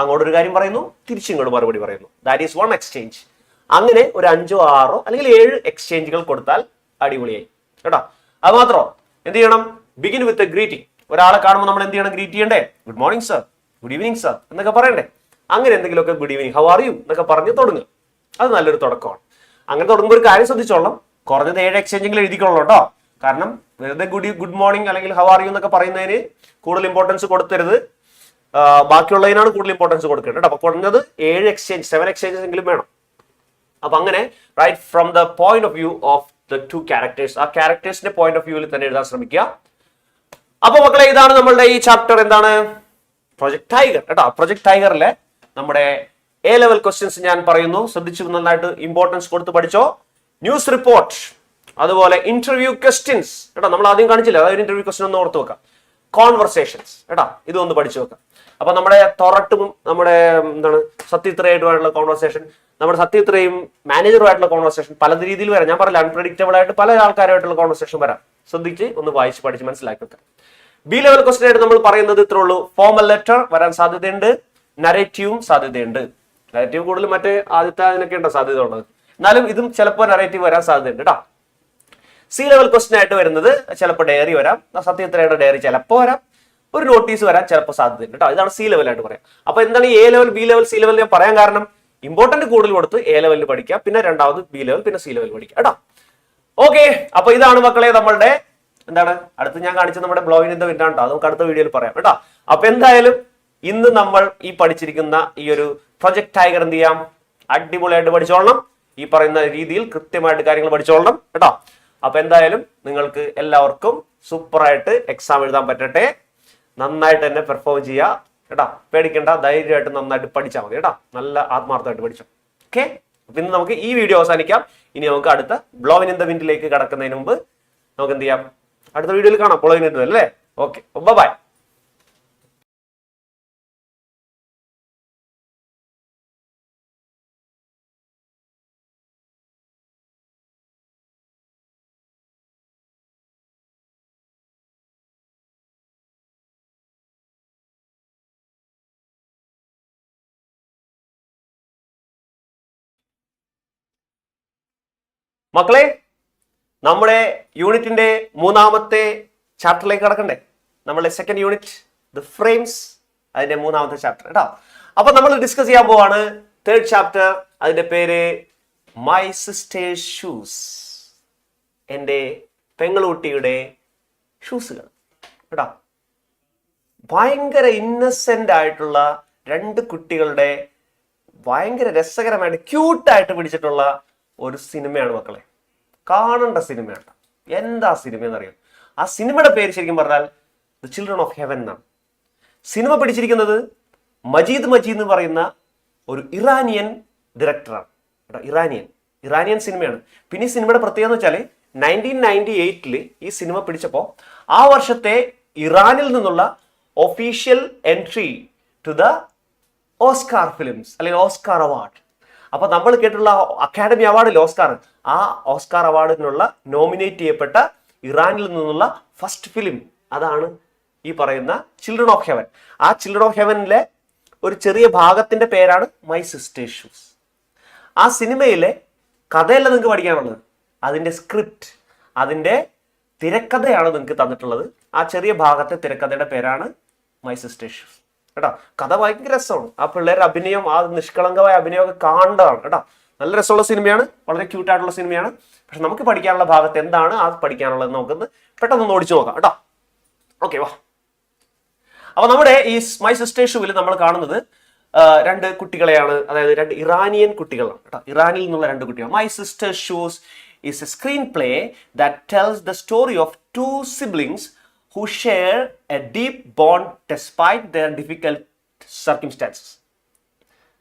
S1: അങ്ങോട്ടൊരു കാര്യം പറയുന്നു, തിരിച്ചിങ്ങോട്ട് മറുപടി പറയുന്നു. That is 1 exchange. അങ്ങനെ ഒരു 5 or 6 അല്ലെങ്കിൽ 7 എക്സ്ചേഞ്ചുകൾ കൊടുത്താൽ അടിപൊളിയായി കേട്ടോ. അത് മാത്രമോ എന്ത് ചെയ്യണം, ബിഗിൻ വിത്ത് എ ഗ്രീറ്റിംഗ്. ഒരാളെ കാണുമ്പോൾ നമ്മൾ എന്ത് ചെയ്യണം, ഗ്രീറ്റ് ചെയ്യണ്ടേ, good morning sir, good evening sir എന്നൊക്കെ പറയണ്ടേ. അങ്ങനെ എന്തെങ്കിലുമൊക്കെ good evening, how are U എന്നൊക്കെ പറഞ്ഞ് തുടങ്ങുക. അത് നല്ലൊരു തുടക്കമാണ്. അങ്ങനെ തുടങ്ങുമ്പോൾ ഒരു കാര്യം ശ്രദ്ധിച്ചോളാം, കുറഞ്ഞത് 7 എക്സ്ചേഞ്ചെങ്കിലും എഴുതിക്കോളൂ കേട്ടോ. കാരണം വെറുതെ ഗുഡ് മോർണിംഗ് അല്ലെങ്കിൽ ഹൗ ആർ യു എന്നൊക്കെ പറയുന്നതിന് കൂടുതൽ ഇമ്പോർട്ടൻസ് കൊടുത്തരുത്, ബാക്കിയുള്ളതിനാണ് കൂടുതൽ ഇമ്പോർട്ടൻസ് കൊടുക്കേണ്ടത് കേട്ടോ. അപ്പൊ കുറഞ്ഞത് 7 എക്സ്ചേഞ്ചസ് എങ്കിലും വേണം. അപ്പൊ അങ്ങനെ write from the point of view of the 2 characters, ആ ക്യാരക്ടേഴ്സിന്റെ പോയിന്റ് ഓഫ് വ്യൂവിൽ തന്നെ എഴുതാൻ ശ്രമിക്കുക. അപ്പൊ മക്കളെ, ഇതാണ് നമ്മളുടെ ഈ ചാപ്റ്റർ. എന്താണ്, പ്രൊജക്ട് ടൈഗർ കേട്ടോ. പ്രൊജക്ട് ടൈഗറിലെ നമ്മുടെ A-level ക്വസ്റ്റ്യൻസ് ഞാൻ പറയുന്നു, ശ്രദ്ധിച്ചു നന്നായിട്ട് ഇമ്പോർട്ടൻസ് കൊടുത്ത് പഠിച്ചോ. ന്യൂസ് റിപ്പോർട്ട്, അതുപോലെ ഇന്റർവ്യൂ ക്വസ്റ്റ്യൻസ് കേട്ടോ. നമ്മൾ ആദ്യം കാണിച്ചില്ല, അതായത് ഇന്റർവ്യൂ ക്വസ്റ്റ്യൻ ഒന്ന് ഓർത്ത് വെക്കാം. കോൺവെർസേഷൻസ് കേട്ടോ, ഇതൊന്ന് പഠിച്ചു വെക്കാം. അപ്പൊ നമ്മുടെ തൊറട്ടും നമ്മുടെ എന്താണ് സത്യത്രയായിട്ടുള്ള കോൺവെർസേഷൻ, നമ്മുടെ സത്യത്രയും മാനേജറുമായിട്ടുള്ള കോൺവെർസേഷൻ പല രീതിയിൽ വരാം. ഞാൻ പറഞ്ഞില്ല, അൺപ്രഡിക്റ്റബിൾ ആയിട്ട് പല ആൾക്കാരുമായിട്ടുള്ള കോൺവെർസേഷൻ വരാം. ശ്രദ്ധിച്ച് ഒന്ന് വായിച്ച് പഠിച്ച് മനസ്സിലാക്കി വെക്കാം. B-level ക്വസ്റ്റ്യൻ ആയിട്ട് നമ്മൾ പറയുന്നത് ഇത്രേ ഉള്ളൂ. ഫോർമൽ ലെറ്റർ വരാൻ സാധ്യതയുണ്ട്, നരേറ്റീവും സാധ്യതയുണ്ട്. നരേറ്റീവ് കൂടുതൽ മറ്റേ ആദ്യത്തെ അതിനൊക്കെ ഉണ്ടോ സാധ്യത ഉള്ളത്, എന്നാലും ഇതും ചിലപ്പോൾ നരേറ്റീവ് വരാൻ സാധ്യതയുണ്ട് കേട്ടോ. C-level ക്വസ്റ്റ്യൻ ആയിട്ട് വരുന്നത് ചിലപ്പോൾ ഡയറി വരാം, സത്യത്രയുടെ ഡയറി ചിലപ്പോൾ വരാം, ഒരു നോട്ടീസ് വരാൻ ചിലപ്പോൾ സാധ്യതയുണ്ട് കേട്ടോ. ഇതാണ് C-level ആയിട്ട് പറയാം. അപ്പൊ എന്താണ് ഈ A-level B-level C-level ഞാൻ പറയാൻ കാരണം, ഇമ്പോർട്ടന്റ് കൂടുതൽ കൊടുത്ത് A-level പഠിക്കാം, പിന്നെ രണ്ടാമത് B-level, പിന്നെ C-level പഠിക്കാം കേട്ടോ. ഓക്കെ, അപ്പൊ ഇതാണ് മക്കളെ നമ്മളുടെ എന്താണ് അടുത്ത് ഞാൻ കാണിച്ചത് നമ്മുടെ ബ്ലോഗിൻ ഇൻ ദ വിൻഡ് ആണ് കേട്ടോ. അത് നമുക്ക് അടുത്ത വീഡിയോയിൽ പറയാം കേട്ടോ. അപ്പൊ എന്തായാലും ഇന്ന് നമ്മൾ ഈ പഠിച്ചിരിക്കുന്ന ഈ ഒരു പ്രൊജക്ട് ടൈഗർ എന്ത് ചെയ്യാം, അടിപൊളിയായിട്ട് പഠിച്ചോളണം. ഈ പറയുന്ന രീതിയിൽ കൃത്യമായിട്ട് കാര്യങ്ങൾ പഠിച്ചോളണം കേട്ടോ. അപ്പൊ എന്തായാലും നിങ്ങൾക്ക് എല്ലാവർക്കും സൂപ്പറായിട്ട് എക്സാം എഴുതാൻ പറ്റട്ടെ. നന്നായിട്ട് തന്നെ പെർഫോം ചെയ്യുക കേട്ടോ. പേടിക്കേണ്ട, ധൈര്യമായിട്ട് നന്നായിട്ട് പഠിച്ചാൽ മതി കേട്ടോ. നല്ല ആത്മാർത്ഥമായിട്ട് പഠിച്ചോ. ഓക്കെ, അപ്പൊ ഇന്ന് നമുക്ക് ഈ വീഡിയോ അവസാനിക്കാം. ഇനി നമുക്ക് അടുത്ത ബ്ലോഗിൻ ഇൻ ദ വിൻഡിലേക്ക് കടക്കുന്നതിന് മുമ്പ് നമുക്ക് എന്ത് ചെയ്യാം, അടുത്ത വീഡിയോയിൽ കാണാം. ബ്ലോഗിൻ ഇൻ ദ വിൻഡ് അല്ലേ. Okay, bye. മക്കളെ, നമ്മുടെ യൂണിറ്റിന്റെ 3ാമത്തെ ചാപ്റ്ററിലേക്ക് കടക്കണ്ടേ. നമ്മുടെ സെക്കൻഡ് യൂണിറ്റ് ദ ഫ്രെയിംസ്, അതിന്റെ 3ാമത്തെ ചാപ്റ്റർ കേട്ടോ. അപ്പൊ നമ്മൾ ഡിസ്കസ് ചെയ്യാൻ പോവാണ് 3rd ചാപ്റ്റർ. അതിന്റെ പേര് മൈ സിസ്റ്റേഴ്സ് ഷൂസ്, എൻ്റെ പെങ്ങളൂട്ടിയുടെ ഷൂസുകൾ കേട്ടോ. ഭയങ്കര ഇന്നസെന്റ് ആയിട്ടുള്ള 2 കുട്ടികളുടെ ഭയങ്കര രസകരമായിട്ട് ക്യൂട്ടായിട്ട് പിടിച്ചിട്ടുള്ള ഒരു സിനിമയാണ് മക്കളെ. കാണേണ്ട സിനിമയാണ്. എന്താ സിനിമ എന്നറിയാം? ആ സിനിമയുടെ പേര് ശരിക്കും പറഞ്ഞാൽ ദ ചിൽഡ്രൻ ഓഫ് ഹെവൻ എന്നാണ്. സിനിമ പിടിച്ചിരിക്കുന്നത് മജീദ് എന്ന് പറയുന്ന ഒരു ഇറാനിയൻ ഡയറക്ടറാണ് കേട്ടോ. ഇറാനിയൻ സിനിമയാണ്. പിന്നെ ഈ സിനിമയുടെ പ്രത്യേകത എന്ന് വെച്ചാൽ 1998 ഈ സിനിമ പിടിച്ചപ്പോൾ ആ വർഷത്തെ ഇറാനിൽ നിന്നുള്ള official entry to the Oscar films അല്ലെങ്കിൽ ഓസ്കാർ അവാർഡ്. അപ്പൊ നമ്മൾ കേട്ടുള്ള അക്കാഡമി അവാർഡിൽ ഓസ്കാർ, ആ ഓസ്കാർ അവാർഡിനുള്ള നോമിനേറ്റ് ചെയ്യപ്പെട്ട ഇറാനിൽ നിന്നുള്ള ഫസ്റ്റ് ഫിലിം അതാണ് ഈ പറയുന്ന ചിൽഡ്രൻ ഓഫ് ഹെവൻ. ആ ചിൽഡ്രൻ ഓഫ് ഹെവനിലെ ഒരു ചെറിയ ഭാഗത്തിന്റെ പേരാണ് മൈ സിസ്റ്റേഴ്സ് ഷൂസ്. ആ സിനിമയിലെ കഥയല്ല നിങ്ങൾക്ക് പഠിക്കാനുള്ളത്, അതിന്റെ സ്ക്രിപ്റ്റ്, അതിന്റെ തിരക്കഥയാണ് നിങ്ങൾക്ക് തന്നിട്ടുള്ളത്. ആ ചെറിയ ഭാഗത്തെ തിരക്കഥയുടെ പേരാണ് മൈ സിസ്റ്റേഴ്സ് ഷൂസ് കേട്ടോ. കഥ ഭയങ്കര രസമാണ്. ആ പിള്ളേരുടെ അഭിനയം, ആ നിഷ്കളങ്കമായ അഭിനയമൊക്കെ കാണേണ്ടതാണ് കേട്ടോ. നല്ല രസമുള്ള സിനിമയാണ്, വളരെ ക്യൂട്ടായിട്ടുള്ള സിനിമയാണ്. പക്ഷെ നമുക്ക് പഠിക്കാനുള്ള ഭാഗത്ത് എന്താണ് ആ പഠിക്കാനുള്ളത് നമുക്കൊന്ന് പെട്ടെന്ന് ഓടിച്ചു നോക്കാം കേട്ടോ. ഓക്കെ വാ. അപ്പൊ നമ്മുടെ ഈ മൈ സിസ്റ്റേഴ്സ് ഷൂവിൽ നമ്മൾ കാണുന്നത് രണ്ട് കുട്ടികളെയാണ്, അതായത് രണ്ട് ഇറാനിയൻ കുട്ടികളാണ് കേട്ടോ. ഇറാനിൽ നിന്നുള്ള രണ്ട് കുട്ടികൾ. My sisters shoes is a screenplay that tells the story of two siblings who share a deep bond despite their difficult circumstances.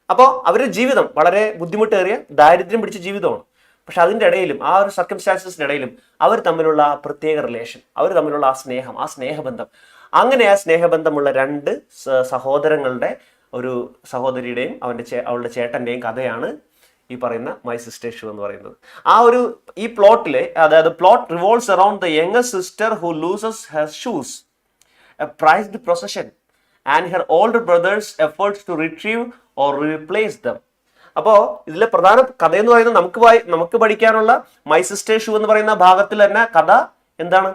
S1: അപ്പോൾ അവരുടെ ജീവിതം വളരെ ബുദ്ധിമുട്ടേറിയ ദാരിദ്ര്യം പിടിച്ച ജീവിതമാണ്. പക്ഷെ അതിൻ്റെ ഇടയിലും ആ ഒരു സർക്കംസ്റ്റാൻസസിൻ്റെ ഇടയിലും അവർ തമ്മിലുള്ള പ്രത്യേക റിലേഷൻ, അവർ തമ്മിലുള്ള ആ സ്നേഹം, ആ സ്നേഹബന്ധം, അങ്ങനെ ആ സ്നേഹബന്ധമുള്ള രണ്ട് സഹോദരങ്ങളുടെ, ഒരു സഹോദരിയുടെയും അവളുടെ ചേട്ടൻ്റെയും കഥയാണ് ഈ പറയുന്ന മൈ സിസ്റ്റേഴ്സ് ഷൂ എന്ന് പറയുന്നത്. ആ ഒരു ഈ പ്ലോട്ടിലെ, അതായത് plot revolves around the younger sister who loses her shoes, a prized possession, and her older brothers efforts to retrieve or replace them. അപ്പോൾ ഇതിലെ പ്രധാന കഥയെന്ന് പറയുന്നത് നമുക്ക് പഠിക്കാനുള്ള മൈ സിസ്റ്റേഴ്സ് ഷൂ എന്ന് പറയുന്ന ഭാഗത്തിൽ തന്നെ കഥ എന്താണ്?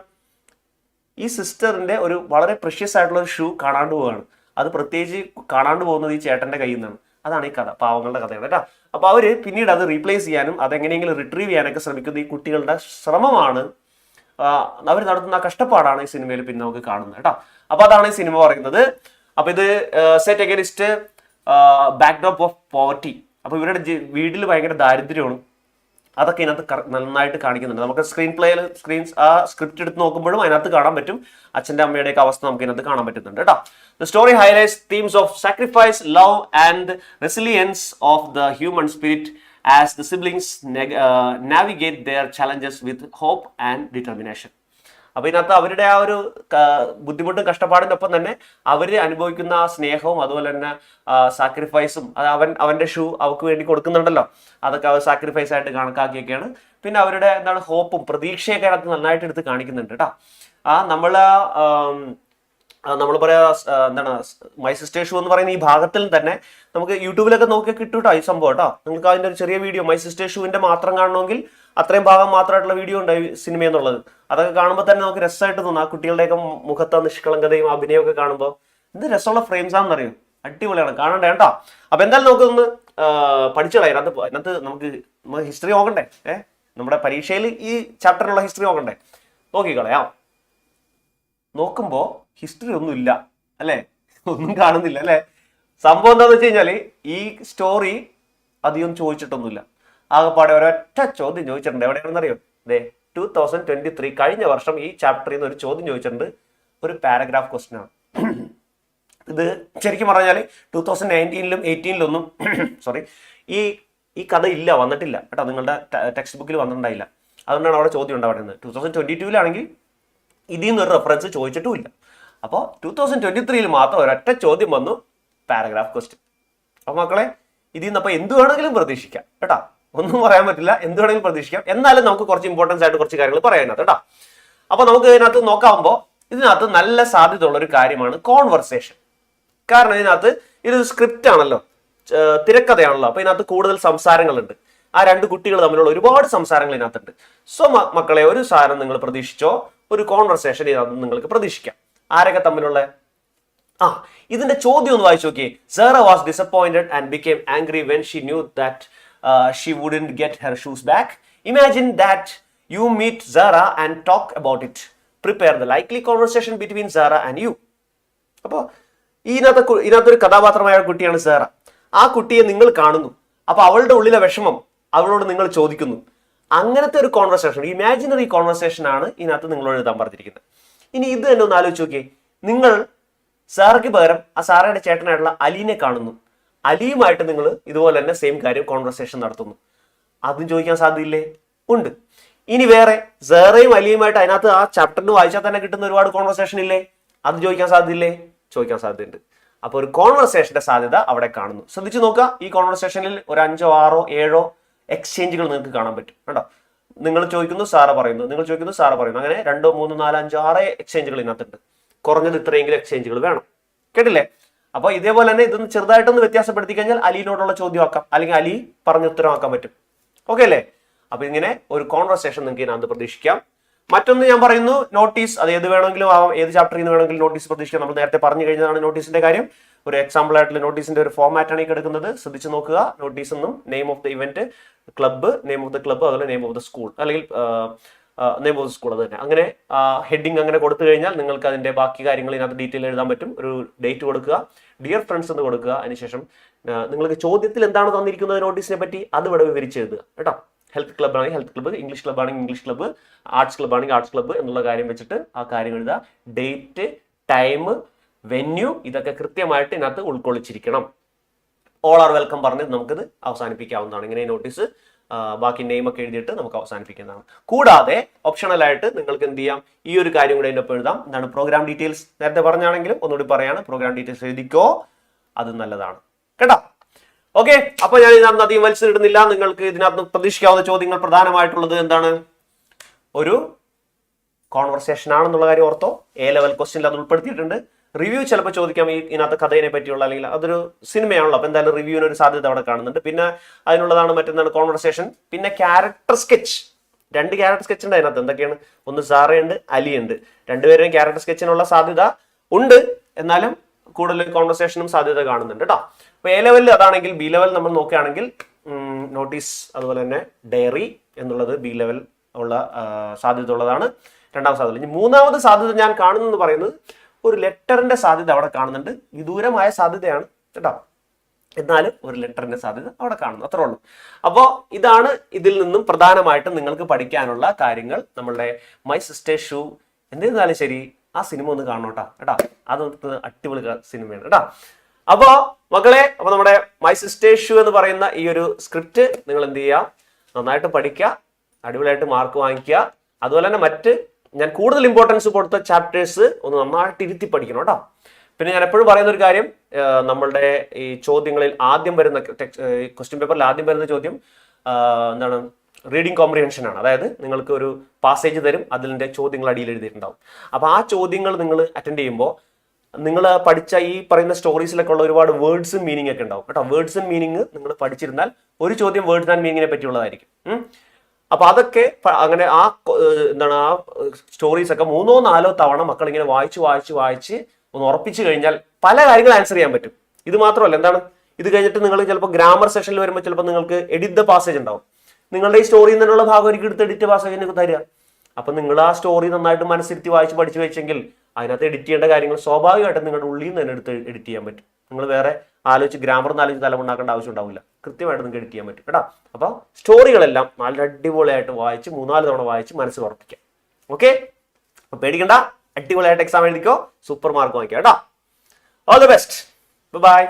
S1: ഈ സിസ്റ്ററിന്റെ ഒരു വളരെ പ്രഷ്യസ് ആയിട്ടുള്ള ഒരു ഷൂ കാണാണ്ട് പോവുകയാണ്. അത് പ്രത്യേകിച്ച് കാണാണ്ട് പോകുന്നത് ഈ ചേട്ടന്റെ കയ്യിൽ നിന്നാണ്. അതാണ് ഈ കഥ, പാവങ്ങളുടെ കഥയാണ് കേട്ടോ. അപ്പൊ അവര് പിന്നീട് അത് റീപ്ലേസ് ചെയ്യാനും അതെങ്ങനെയെങ്കിലും റിട്രീവ് ചെയ്യാനൊക്കെ ശ്രമിക്കുന്ന ഈ കുട്ടികളുടെ ശ്രമമാണ്, അവർ നടത്തുന്ന കഷ്ടപ്പാടാണ് ഈ സിനിമയിൽ പിന്നെ നമുക്ക് കാണുന്നത് കേട്ടോ. അപ്പൊ അതാണ് ഈ സിനിമ പറയുന്നത്. അപ്പൊ ഇത് set against backdrop of poverty. അപ്പൊ ഇവരുടെ വീട്ടിൽ ഭയങ്കര ദാരിദ്ര്യമാണ്. അതൊക്കെ ഇതിനകത്ത് നന്നായിട്ട് കാണിക്കുന്നുണ്ട്. നമുക്ക് ആ സ്ക്രിപ്റ്റ് എടുത്ത് നോക്കുമ്പോഴും അതിനകത്ത് കാണാൻ പറ്റും. അച്ഛൻ്റെ അമ്മയുടെയൊക്കെ അവസ്ഥ നമുക്ക് ഇതിനകത്ത് കാണാൻ പറ്റുന്നുണ്ട് കേട്ടോ. The story highlights themes of sacrifice, love and resilience of the human spirit as the siblings navigate their challenges with hope and determination. അപ്പൊ ഇതിനകത്ത് അവരുടെ ആ ഒരു ബുദ്ധിമുട്ടും കഷ്ടപ്പാടിൻ്റെ ഒപ്പം തന്നെ അവർ അനുഭവിക്കുന്ന ആ സ്നേഹവും അതുപോലെ തന്നെ സാക്രിഫൈസും, അത് അവന്റെ ഷൂ അവർക്ക് വേണ്ടി കൊടുക്കുന്നുണ്ടല്ലോ, അതൊക്കെ അവർ സാക്രിഫൈസ് ആയിട്ട് കണക്കാക്കിയൊക്കെയാണ്. പിന്നെ അവരുടെ എന്താണ് ഹോപ്പും പ്രതീക്ഷയൊക്കെ അതിനകത്ത് നന്നായിട്ട് എടുത്ത് കാണിക്കുന്നുണ്ട് കേട്ടോ. നമ്മൾ പറയാ എന്താണ് മൈ സിസ്റ്റേഴ്സ് ഷൂ എന്ന് പറയുന്ന ഈ ഭാഗത്തിൽ തന്നെ നമുക്ക് യൂട്യൂബിലൊക്കെ നോക്കിയാൽ കിട്ടും കേട്ടോ ഈ സംഭവം കേട്ടോ. നിങ്ങൾക്ക് അതിന്റെ ഒരു ചെറിയ വീഡിയോ മൈ സിസ്റ്റേഴ്സ് ഷൂവിന്റെ മാത്രം കാണണമെങ്കിൽ അത്രയും ഭാഗം മാത്രമായിട്ടുള്ള വീഡിയോ ഉണ്ട് ഈ സിനിമ എന്നുള്ളത്. അതൊക്കെ കാണുമ്പോൾ തന്നെ നമുക്ക് രസമായിട്ട് തോന്നും. ആ കുട്ടികളുടെയൊക്കെ മുഖത്തെ നിഷ്കളങ്കതയും അഭിനയമൊക്കെ കാണുമ്പോൾ എന്ത് രസമുള്ള ഫ്രെയിംസ് ആണെന്ന് അറിയും. അടിപൊളിയാണ്, കാണണ്ടേ കേട്ടോ. അപ്പൊ എന്തായാലും നമുക്കൊന്ന് പഠിച്ചോളാം. അതിനകത്ത് നമുക്ക് ഹിസ്റ്ററി നോക്കണ്ടേ? നമ്മുടെ പരീക്ഷയിൽ ഈ ചാപ്റ്ററിനുള്ള ഹിസ്റ്ററി നോക്കണ്ടേ? നോക്കിക്കളയാം. നോക്കുമ്പോ ഹിസ്റ്ററി ഒന്നും ഇല്ല അല്ലെ, ഒന്നും കാണുന്നില്ല അല്ലെ. സംഭവം എന്താന്ന് വെച്ച് കഴിഞ്ഞാല് ഈ സ്റ്റോറി അധികം ചോദിച്ചിട്ടൊന്നുമില്ല. ആകെപ്പാടെ ഒരൊറ്റ ചോദ്യം ചോദിച്ചിട്ടുണ്ട്. എവിടെയാണെന്ന് അറിയോ? 2023 കഴിഞ്ഞ വർഷം ഈ ചാപ്റ്ററിൽ നിന്ന് ഒരു ചോദ്യം ചോദിച്ചിട്ടുണ്ട്. ഒരു പാരഗ്രാഫ് ക്വസ്റ്റ്യൻ ആണ് ഇത്. ശരിക്കും പറഞ്ഞാൽ 2019-ലും 18-ലൊന്നും സോറി ഈ കഥ ഇല്ല, വന്നിട്ടില്ല കേട്ടോ. നിങ്ങളുടെ ടെക്സ്റ്റ് ബുക്കിൽ വന്നിട്ടുണ്ടായില്ല. അതുകൊണ്ടാണ് അവിടെ ചോദ്യം ഉണ്ടാവുന്നത്. 2022-ലാണെങ്കിൽ ഇതിൽ നിന്നൊരു റെഫറൻസ് ചോദിച്ചിട്ടുമില്ല. അപ്പോൾ 2023-ൽ മാത്രം ഒരൊറ്റ ചോദ്യം വന്നു, പാരഗ്രാഫ് ക്വസ്റ്റ്യൻ. അപ്പൊ മക്കളെ, ഇതിൽ നിന്ന് അപ്പൊ എന്ത് വേണമെങ്കിലും പ്രതീക്ഷിക്കാം കേട്ടോ. ഒന്നും പറയാൻ പറ്റില്ല, എന്ത് വേണമെങ്കിലും പ്രതീക്ഷിക്കാം. എന്നാലും നമുക്ക് കുറച്ച് ഇമ്പോർട്ടൻസ് ആയിട്ട് കുറച്ച് കാര്യങ്ങൾ പറയാനകത്ത് കേട്ടോ. അപ്പൊ നമുക്ക് ഇതിനകത്ത് നോക്കാവുമ്പോൾ ഇതിനകത്ത് നല്ല സാധ്യത ഉള്ള ഒരു കാര്യമാണ് കോൺവെർസേഷൻ. കാരണം ഇതിനകത്ത് ഇതൊരു സ്ക്രിപ്റ്റ് ആണല്ലോ, തിരക്കഥയാണല്ലോ. അപ്പൊ ഇതിനകത്ത് കൂടുതൽ സംസാരങ്ങളുണ്ട്. ആ രണ്ട് കുട്ടികൾ തമ്മിലുള്ള ഒരുപാട് സംസാരങ്ങൾ ഇതിനകത്തുണ്ട്. സോ മക്കളെ, ഒരു സാധനം നിങ്ങൾ പ്രതീക്ഷിച്ചോ, ഒരു കോൺവെർസേഷൻ ഇതിനകത്ത് നിങ്ങൾക്ക് പ്രതീക്ഷിക്കാം. ആരൊക്കെ തമ്മിലുള്ള ഇതിന്റെ ചോദ്യം ഒന്ന് വായിച്ചു നോക്കിയേ. Zara was disappointed and became angry when she knew that she wouldn't get her shoes back. Imagine that you meet Zara and talk about it. Prepare the likely conversation between Zara and you. അപ്പോൾ ഇതിനകത്തൊരു കഥാപാത്രമായ കുട്ടിയാണ് Sara. ആ കുട്ടിയെ നിങ്ങൾ കാണുന്നു. അപ്പൊ അവളുടെ ഉള്ളിലെ വിഷമം അവളോട് നിങ്ങൾ ചോദിക്കുന്നു. അങ്ങനത്തെ ഒരു കോൺവെർസേഷൻ, ഇമാജിനറി കോൺവെർസേഷൻ ആണ് ഇതിനകത്ത് നിങ്ങളോട് എഴുതാൻ പറഞ്ഞിരിക്കുന്നത്. ഇനി ഇത് തന്നെ ഒന്ന് ആലോചിച്ച് നോക്കിയേ. നിങ്ങൾ സാറയ്ക്ക് പകരം ആ സാറയുടെ ചേട്ടനായിട്ടുള്ള അലീനെ കാണുന്നു. അലിയുമായിട്ട് നിങ്ങൾ ഇതുപോലെ തന്നെ സെയിം കാര്യം കോൺവെർസേഷൻ നടത്തുന്നു. അതും ചോദിക്കാൻ സാധ്യതയില്ലേ? ഉണ്ട്. ഇനി വേറെ സാറയും അലിയുമായിട്ട് അതിനകത്ത് ആ ചാപ്റ്ററിന് വായിച്ചാൽ തന്നെ കിട്ടുന്ന ഒരുപാട് കോൺവെർസേഷൻ ഇല്ലേ? അത് ചോദിക്കാൻ സാധ്യതയില്ലേ? ചോദിക്കാൻ സാധ്യതയുണ്ട്. അപ്പൊ ഒരു കോൺവെർസേഷന്റെ സാധ്യത അവിടെ കാണുന്നു. ശ്രദ്ധിച്ചു നോക്കുക. ഈ കോൺവെർസേഷനിൽ ഒരു 5, 6, 7 എക്സ്ചേഞ്ചുകൾ നിങ്ങൾക്ക് കാണാൻ പറ്റും കേട്ടോ. നിങ്ങൾ ചോദിക്കുന്നു സാറ് പറയുന്നു, നിങ്ങൾ ചോദിക്കുന്നു സാറ് പറയുന്നു, അങ്ങനെ 2, 3, 4, 5, 6 എക്സ്ചേഞ്ചുകൾ ഇതിനകത്തുണ്ട്. കുറഞ്ഞത് ഇത്രയെങ്കിലും എക്സ്ചേഞ്ചുകൾ വേണം. കേട്ടില്ലേ? അപ്പൊ ഇതേപോലെ തന്നെ ഇതൊന്ന് ചെറുതായിട്ടൊന്ന് വ്യത്യാസപ്പെടുത്തി കഴിഞ്ഞാൽ അലിനോടുള്ള ചോദ്യം ആക്കാം, അല്ലെങ്കിൽ അലി പറഞ്ഞ ഉത്തരമാക്കാൻ പറ്റും. ഓക്കെ അല്ലേ? അപ്പൊ ഇങ്ങനെ ഒരു കോൺവെർസേഷൻ നിങ്ങൾക്ക് ഇതിനകത്ത് പ്രതീക്ഷിക്കാം. മറ്റൊന്ന് ഞാൻ പറയുന്നു, നോട്ടീസ്. അത് ഏത് വേണമെങ്കിലും ആവാം, ഏത് ചാപ്റ്ററിൽ നിന്ന് വേണമെങ്കിലും നോട്ടീസ് പ്രതീക്ഷിക്കാം. നമ്മൾ നേരത്തെ പറഞ്ഞു കഴിഞ്ഞതാണ് നോട്ടീസിന്റെ കാര്യം. ഒരു എക്സാമ്പിൾ ആയിട്ടുള്ള നോട്ടീസിന്റെ ഒരു ഫോമാറ്റ് ആണ് ഈ കിടക്കുന്നത്. ശ്രദ്ധിച്ച് നോക്കുക. നോട്ടീസ് എന്നും name of the event, club, name of the club, അതുപോലെ നെയിം ഓഫ് ദ സ്കൂൾ, അല്ലെങ്കിൽ നെയിം ഓഫ് ദ സ്കൂൾ. അത് തന്നെ. അങ്ങനെ ഹെഡിങ് അങ്ങനെ കൊടുത്തു കഴിഞ്ഞാൽ നിങ്ങൾക്ക് അതിന്റെ ബാക്കി കാര്യങ്ങൾ ഇതിനകത്ത് ഡീറ്റെയിൽ എഴുതാൻ പറ്റും. ഒരു ഡേറ്റ് കൊടുക്കുക, ഡിയർ ഫ്രണ്ട്സ് എന്ന് കൊടുക്കുക. അതിനുശേഷം നിങ്ങൾക്ക് ചോദ്യത്തിൽ എന്താണ് തന്നിരിക്കുന്നത് നോട്ടീസിനെ പറ്റി അത് ഇവിടെ വിവരിച്ച് എഴുതുക കേട്ടോ. ഹെൽത്ത് ക്ലബ് ആണെങ്കിൽ ഹെൽത്ത് ക്ലബ്ബ്, ഇംഗ്ലീഷ് ക്ലബ് ആണെങ്കിൽ ഇംഗ്ലീഷ് ക്ലബ്ബ്, ആർട്സ് ക്ലബ് ആണെങ്കിൽ ആർട്സ് ക്ലബ്ബ് എന്നുള്ള കാര്യം വെച്ചിട്ട് ആ കാര്യം എഴുതുക. ഡേറ്റ്, ടൈം, വെന്യൂ ഇതൊക്കെ കൃത്യമായിട്ട് ഇതിനകത്ത് ഉൾക്കൊള്ളിച്ചിരിക്കണം. ഓൾ ആർ വെൽക്കം പറഞ്ഞ് നമുക്കിത് അവസാനിപ്പിക്കാവുന്നതാണ്. ഇങ്ങനെ നോട്ടീസ് ബാക്കി നെയിം ഒക്കെ എഴുതിയിട്ട് നമുക്ക് അവസാനിപ്പിക്കുന്നതാണ്. കൂടാതെ ഓപ്ഷണൽ ആയിട്ട് നിങ്ങൾക്ക് എന്ത് ചെയ്യാം, ഈ ഒരു കാര്യം കൂടെ അതിൻ്റെ ഒപ്പം എഴുതാം. എന്താണ്? Program details. നേരത്തെ പറഞ്ഞാണെങ്കിലും ഒന്നുകൂടി പറയാണ്, പ്രോഗ്രാം ഡീറ്റെയിൽസ് എഴുതിക്കോ, അത് നല്ലതാണ് കേട്ടോ. ഓക്കെ, അപ്പൊ ഞാൻ ഇതിനകത്ത് അധികം വലിച്ചിടുന്നില്ല. നിങ്ങൾക്ക് ഇതിനകത്ത് പ്രതീക്ഷിക്കാവുന്ന ചോദ്യങ്ങൾ പ്രധാനമായിട്ടുള്ളത് എന്താണ്? ഒരു കോൺവെർസേഷൻ ആണെന്നുള്ള കാര്യം ഓർത്തോ. A-level ക്വസ്റ്റ്യനിൽ അത് ഉൾപ്പെടുത്തിയിട്ടുണ്ട്. റിവ്യൂ ചിലപ്പോൾ ചോദിക്കാം ഇതിനകത്ത് കഥയെ പറ്റിയുള്ള, അല്ലെങ്കിൽ അതൊരു സിനിമയാണല്ലോ, അപ്പൊ എന്തായാലും റിവ്യൂവിന് ഒരു സാധ്യത അവിടെ കാണുന്നുണ്ട്. പിന്നെ അതിനുള്ളതാണ് മറ്റൊന്നാണ് കോൺവെർസേഷൻ. പിന്നെ ക്യാരക്ടർ സ്കെച്ച്. 2 ക്യാരക്ടർ സ്കെച്ച് ഉണ്ട് അതിനകത്ത്. എന്തൊക്കെയാണ്? ഒന്ന് സാറയുണ്ട്, അലിയുണ്ട്. രണ്ടുപേരും ക്യാരക്ടർ സ്കെച്ചിനുള്ള സാധ്യത ഉണ്ട്, എന്നാലും കൂടുതൽ കോൺവെർസേഷനും സാധ്യത കാണുന്നുണ്ട് കേട്ടോ. അപ്പൊ A-level അതാണെങ്കിൽ B-level നമ്മൾ നോക്കുകയാണെങ്കിൽ നോട്ടീസ്, അതുപോലെ തന്നെ ഡയറി എന്നുള്ളത് B-level ഉള്ള സാധ്യത ഉള്ളതാണ്. 2ാം സാധ്യത. ഇനി 3ാമത് സാധ്യത ഞാൻ കാണുന്നെന്ന് പറയുന്നത് ഒരു ലെറ്ററിന്റെ സാധ്യത അവിടെ കാണുന്നുണ്ട്. വിദൂരമായ സാധ്യതയാണ് കേട്ടോ, എന്നാലും ഒരു ലെറ്ററിന്റെ സാധ്യത അവിടെ കാണുന്നു, അത്രേ ഉള്ളൂ. അപ്പോൾ ഇതാണ് ഇതിൽ നിന്നും പ്രധാനമായിട്ടും നിങ്ങൾക്ക് പഠിക്കാനുള്ള കാര്യങ്ങൾ. നമ്മളുടെ മൈ സിസ്റ്റേഴ്സ് ഷൂ എന്നിരുന്നാലും ശരി, ആ സിനിമ ഒന്ന് കാണണം കേട്ടോ. അത് അടിപൊളി സിനിമയാണ് കേട്ടോ. അപ്പോ മക്കളെ, അപ്പൊ നമ്മുടെ മൈ സിസ്റ്റേഴ്സ് ഷൂ എന്ന് പറയുന്ന ഈ ഒരു സ്ക്രിപ്റ്റ് നിങ്ങൾ എന്ത് ചെയ്യുക, നന്നായിട്ട് പഠിക്കുക, അടിപൊളിയായിട്ട് മാർക്ക് വാങ്ങിക്കുക. അതുപോലെ തന്നെ ഞാൻ കൂടുതൽ ഇമ്പോർട്ടൻസ് കൊടുത്ത ചാപ്റ്റേഴ്സ് ഒന്ന് നന്നായിട്ട് ഇരുത്തി പഠിക്കണം കേട്ടോ. പിന്നെ ഞാൻ എപ്പോഴും പറയുന്ന ഒരു കാര്യം, നമ്മളുടെ ഈ ചോദ്യങ്ങളിൽ ആദ്യം വരുന്ന ക്വസ്റ്റ്യൻ പേപ്പറിൽ ആദ്യം വരുന്ന ചോദ്യം എന്താണ്? റീഡിംഗ് കോംപ്രിഹെൻഷൻ ആണ്. അതായത് നിങ്ങൾക്ക് ഒരു പാസേജ് തരും, അതിൻ്റെ ചോദ്യങ്ങൾ അടിയിൽ എഴുതിയിട്ടുണ്ടാവും. അപ്പോൾ ആ ചോദ്യങ്ങൾ നിങ്ങൾ അറ്റൻഡ് ചെയ്യുമ്പോൾ നിങ്ങൾ പഠിച്ച ഈ പറയുന്ന സ്റ്റോറീസിലൊക്കെ ഉള്ള ഒരുപാട് വേർഡ്സ് ആൻഡ് മീനിങ് ഒക്കെ ഉണ്ടാവും കേട്ടോ. വേർഡ്സ് ആൻഡ് മീനിങ് നിങ്ങൾ പഠിച്ചിരുന്നാൽ ഒരു ചോദ്യം വേർഡ്സ് ആൻഡ് മീനിങ്ങിനെ പറ്റിയുള്ളതായിരിക്കും. അപ്പൊ അതൊക്കെ അങ്ങനെ ആ സ്റ്റോറീസ് ഒക്കെ 3ഓ 4ഓ തവണ മക്കൾ ഇങ്ങനെ വായിച്ച് ഒന്ന് ഉറപ്പിച്ചു കഴിഞ്ഞാൽ പല കാര്യങ്ങൾ ആൻസർ ചെയ്യാൻ പറ്റും. ഇത് മാത്രമല്ല, ഇത് കഴിഞ്ഞിട്ട് നിങ്ങൾ ചിലപ്പോൾ ഗ്രാമർ സെഷനിൽ വരുമ്പോൾ ചിലപ്പോൾ നിങ്ങൾക്ക് എഡിറ്റ് ദ പാസേജ് ഉണ്ടാവും. നിങ്ങളുടെ ഈ സ്റ്റോറിയിൽ നിന്നുള്ള ഭാഗം എനിക്ക് എടുത്ത് എഡിറ്റ് പാസേജ് നിങ്ങൾക്ക് തരിക. അപ്പൊ നിങ്ങൾ ആ സ്റ്റോറി നന്നായിട്ട് മനസ്സിരുത്തി പഠിച്ചു വെച്ചെങ്കിൽ അതിനകത്ത് എഡിറ്റ് ചെയ്യേണ്ട കാര്യങ്ങൾ സ്വാഭാവികമായിട്ടും നിങ്ങളുടെ ഉള്ളിൽ നിന്ന് തന്നെ എടുത്ത് എഡിറ്റ് ചെയ്യാൻ പറ്റും. നിങ്ങൾ വേറെ ഗ്രാമർ ആലോചിച്ച് തലമുണ്ടാക്കേണ്ട ആവശ്യം ഉണ്ടാവില്ല. കൃത്യമായിട്ട് നിങ്ങൾക്ക് എഡിറ്റ് ചെയ്യാൻ പറ്റും കേട്ടോ. അപ്പോൾ സ്റ്റോറികളെല്ലാം നല്ല അടിപൊളിയായിട്ട് വായിച്ച് 3-4 തവണ വായിച്ച് മനസ്സ് ഉറപ്പിക്കാം. ഓക്കെ, അപ്പൊ പേടിക്കണ്ട, അടിപൊളിയായിട്ട് എക്സാം എഴുതിക്കോ, സൂപ്പർ മാർക്ക് വാങ്ങിക്കാം കേട്ടോ. All the best, bye.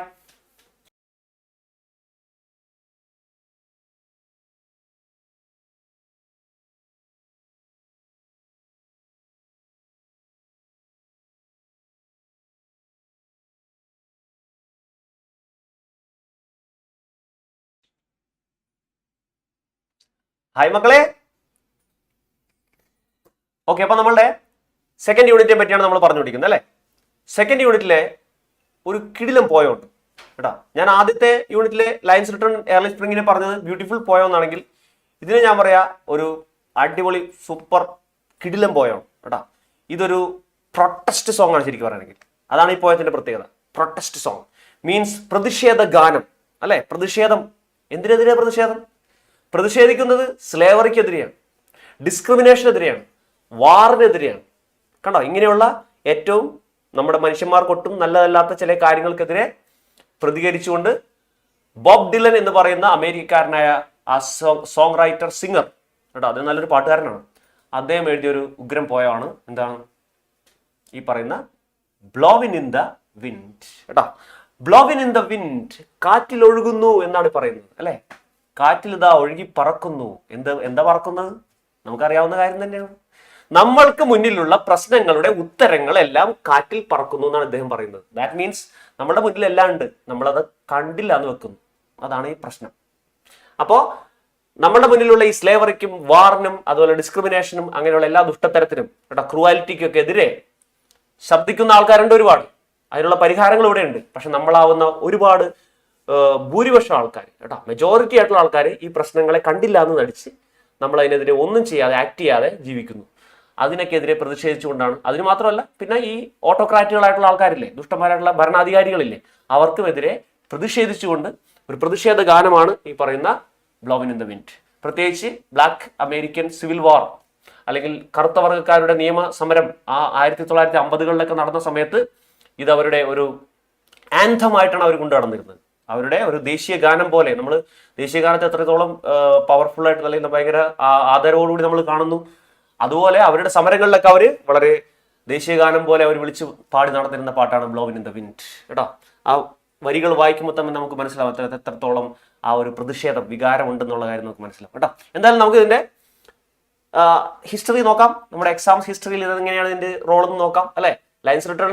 S1: Hi മക്കളെ. ഓക്കെ, അപ്പൊ നമ്മളുടെ സെക്കൻഡ് യൂണിറ്റിനെ പറ്റിയാണ് നമ്മൾ പറഞ്ഞുകൊണ്ടിരിക്കുന്നത് അല്ലേ. സെക്കൻഡ് യൂണിറ്റിലെ ഒരു കിടിലം പോയുണ്ട് കേട്ടോ. ഞാൻ ആദ്യത്തെ യൂണിറ്റിലെ ലൈൻസ് റിട്ടേൺ എയർലൈൻ സ്പ്രിങ്ങിനെ പറഞ്ഞത് ബ്യൂട്ടിഫുൾ പോയെന്നാണെങ്കിൽ ഇതിനെ ഞാൻ പറയാ ഒരു അടിപൊളി സൂപ്പർ കിടിലം പോയാണ് കേട്ടോ. ഇതൊരു പ്രൊട്ടസ്റ്റ് സോങ് ആണ് ശരിക്കും പറയുകയാണെങ്കിൽ. അതാണ് ഈ പോയത്തിന്റെ പ്രത്യേകത. പ്രൊട്ടസ്റ്റ് സോങ് മീൻസ് പ്രതിഷേധ ഗാനം അല്ലെ. പ്രതിഷേധം. എന്തിനെതിരെ പ്രതിഷേധം? പ്രതിഷേധിക്കുന്നത് സ്ലേവറിക്കെതിരെയാണ്, ഡിസ്ക്രിമിനേഷനെതിരെയാണ്, വാറിനെതിരെയാണ്. കണ്ടോ, ഇങ്ങനെയുള്ള ഏറ്റവും നമ്മുടെ മനുഷ്യന്മാർക്കൊട്ടും നല്ലതല്ലാത്ത ചില കാര്യങ്ങൾക്കെതിരെ പ്രതികരിച്ചുകൊണ്ട് ബോബ് ഡിലൻ എന്ന് പറയുന്ന അമേരിക്കക്കാരനായ ആ സോങ് റൈറ്റർ സിംഗർ കേട്ടോ, അത് നല്ലൊരു പാട്ടുകാരനാണ്. അദ്ദേഹം എഴുതിയൊരു ഉഗ്രം പോയാണ് എന്താണ് ഈ പറയുന്ന ബ്ലോവിൻ ഇൻ ദ വിൻഡ് കേട്ടോ. ബ്ലോവിൻ ഇൻ ദ വിൻഡ്, കാറ്റിൽ ഒഴുകുന്നു എന്നാണ് പറയുന്നത് അല്ലെ. കാറ്റിൽ ഇതാ ഒഴുകി പറക്കുന്നു. എന്താ പറക്കുന്നത്? നമുക്കറിയാവുന്ന കാര്യം തന്നെയാണ്. നമ്മൾക്ക് മുന്നിലുള്ള പ്രശ്നങ്ങളുടെ ഉത്തരങ്ങളെല്ലാം കാറ്റിൽ പറക്കുന്നു എന്നാണ് അദ്ദേഹം പറയുന്നത്. ദാറ്റ് മീൻസ് നമ്മുടെ മുന്നിൽ എല്ലാം ഉണ്ട്, നമ്മളത് കണ്ടില്ല എന്ന് വെക്കുന്നു. അതാണ് ഈ പ്രശ്നം. അപ്പോ നമ്മുടെ മുന്നിലുള്ള ഈ സ്ലേവറിക്കും വാറിനും അതുപോലെ ഡിസ്ക്രിമിനേഷനും അങ്ങനെയുള്ള എല്ലാ ദുഷ്ടത്തരത്തിനും കേട്ടോ ക്രൂവാലിറ്റിക്കും ഒക്കെ എതിരെ ശബ്ദിക്കുന്ന ആൾക്കാരുണ്ട് ഒരുപാട്. അതിനുള്ള പരിഹാരങ്ങൾ ഇവിടെ ഉണ്ട്. പക്ഷെ നമ്മളാവുന്ന ഒരുപാട് ഭൂരിപക്ഷം ആൾക്കാർ കേട്ടോ മെജോറിറ്റി ആയിട്ടുള്ള ആൾക്കാർ ഈ പ്രശ്നങ്ങളെ കണ്ടില്ല എന്ന് നടിച്ച് നമ്മൾ അതിനെതിരെ ഒന്നും ചെയ്യാതെ ആക്ട് ചെയ്യാതെ ജീവിക്കുന്നു. അതിനൊക്കെതിരെ പ്രതിഷേധിച്ചുകൊണ്ടാണ്. അതിന് മാത്രമല്ല, പിന്നെ ഈ ഓട്ടോക്രാറ്റുകളായിട്ടുള്ള ആൾക്കാരില്ലേ, ദുഷ്ടന്മാരായിട്ടുള്ള ഭരണാധികാരികളില്ലേ, അവർക്കുമെതിരെ പ്രതിഷേധിച്ചുകൊണ്ട് ഒരു പ്രതിഷേധ ഗാനമാണ് ഈ പറയുന്ന ബ്ലോവിൻ ഇൻ ദ വിൻഡ്. പ്രത്യേകിച്ച് ബ്ലാക്ക് അമേരിക്കൻ സിവിൽ വാർ അല്ലെങ്കിൽ കറുത്ത വർഗ്ഗക്കാരുടെ നിയമ സമരം ആ 1950കളിലൊക്കെ നടന്ന സമയത്ത് ഇത് അവരുടെ ഒരു ആന്തമായിട്ടാണ് അവർ കൊണ്ടു നടന്നിരുന്നത്. അവരുടെ ഒരു ദേശീയ ഗാനം പോലെ. നമ്മൾ ദേശീയ ഗാനത്തെ എത്രത്തോളം പവർഫുൾ ആയിട്ട് അല്ലെങ്കിൽ ഭയങ്കര ആദരവോടുകൂടി നമ്മൾ കാണുന്നു, അതുപോലെ അവരുടെ സമരങ്ങളിലൊക്കെ അവർ വളരെ ദേശീയ ഗാനം പോലെ അവർ വിളിച്ച് പാടി നടന്നിരുന്ന പാട്ടാണ് ബ്ലോവിൻ ഇൻ ദ വിൻഡ് കേട്ടോ. ആ വരികൾ വായിക്കുമ്പോൾ തന്നെ നമുക്ക് മനസ്സിലാവും എത്രത്തോളം ആ ഒരു പ്രതിഷേധം വികാരം ഉണ്ടെന്നുള്ള കാര്യം നമുക്ക് മനസ്സിലാവും കേട്ടോ. എന്തായാലും നമുക്ക് ഇതിന്റെ ഹിസ്റ്ററി നോക്കാം. നമ്മുടെ എക്സാംസ് ഹിസ്റ്ററിയിൽ ഇതെങ്ങനെയാണ് ഇതിന്റെ റോൾ എന്ന് നോക്കാം അല്ലെ. ലൈൻസ് റിട്ടേൺ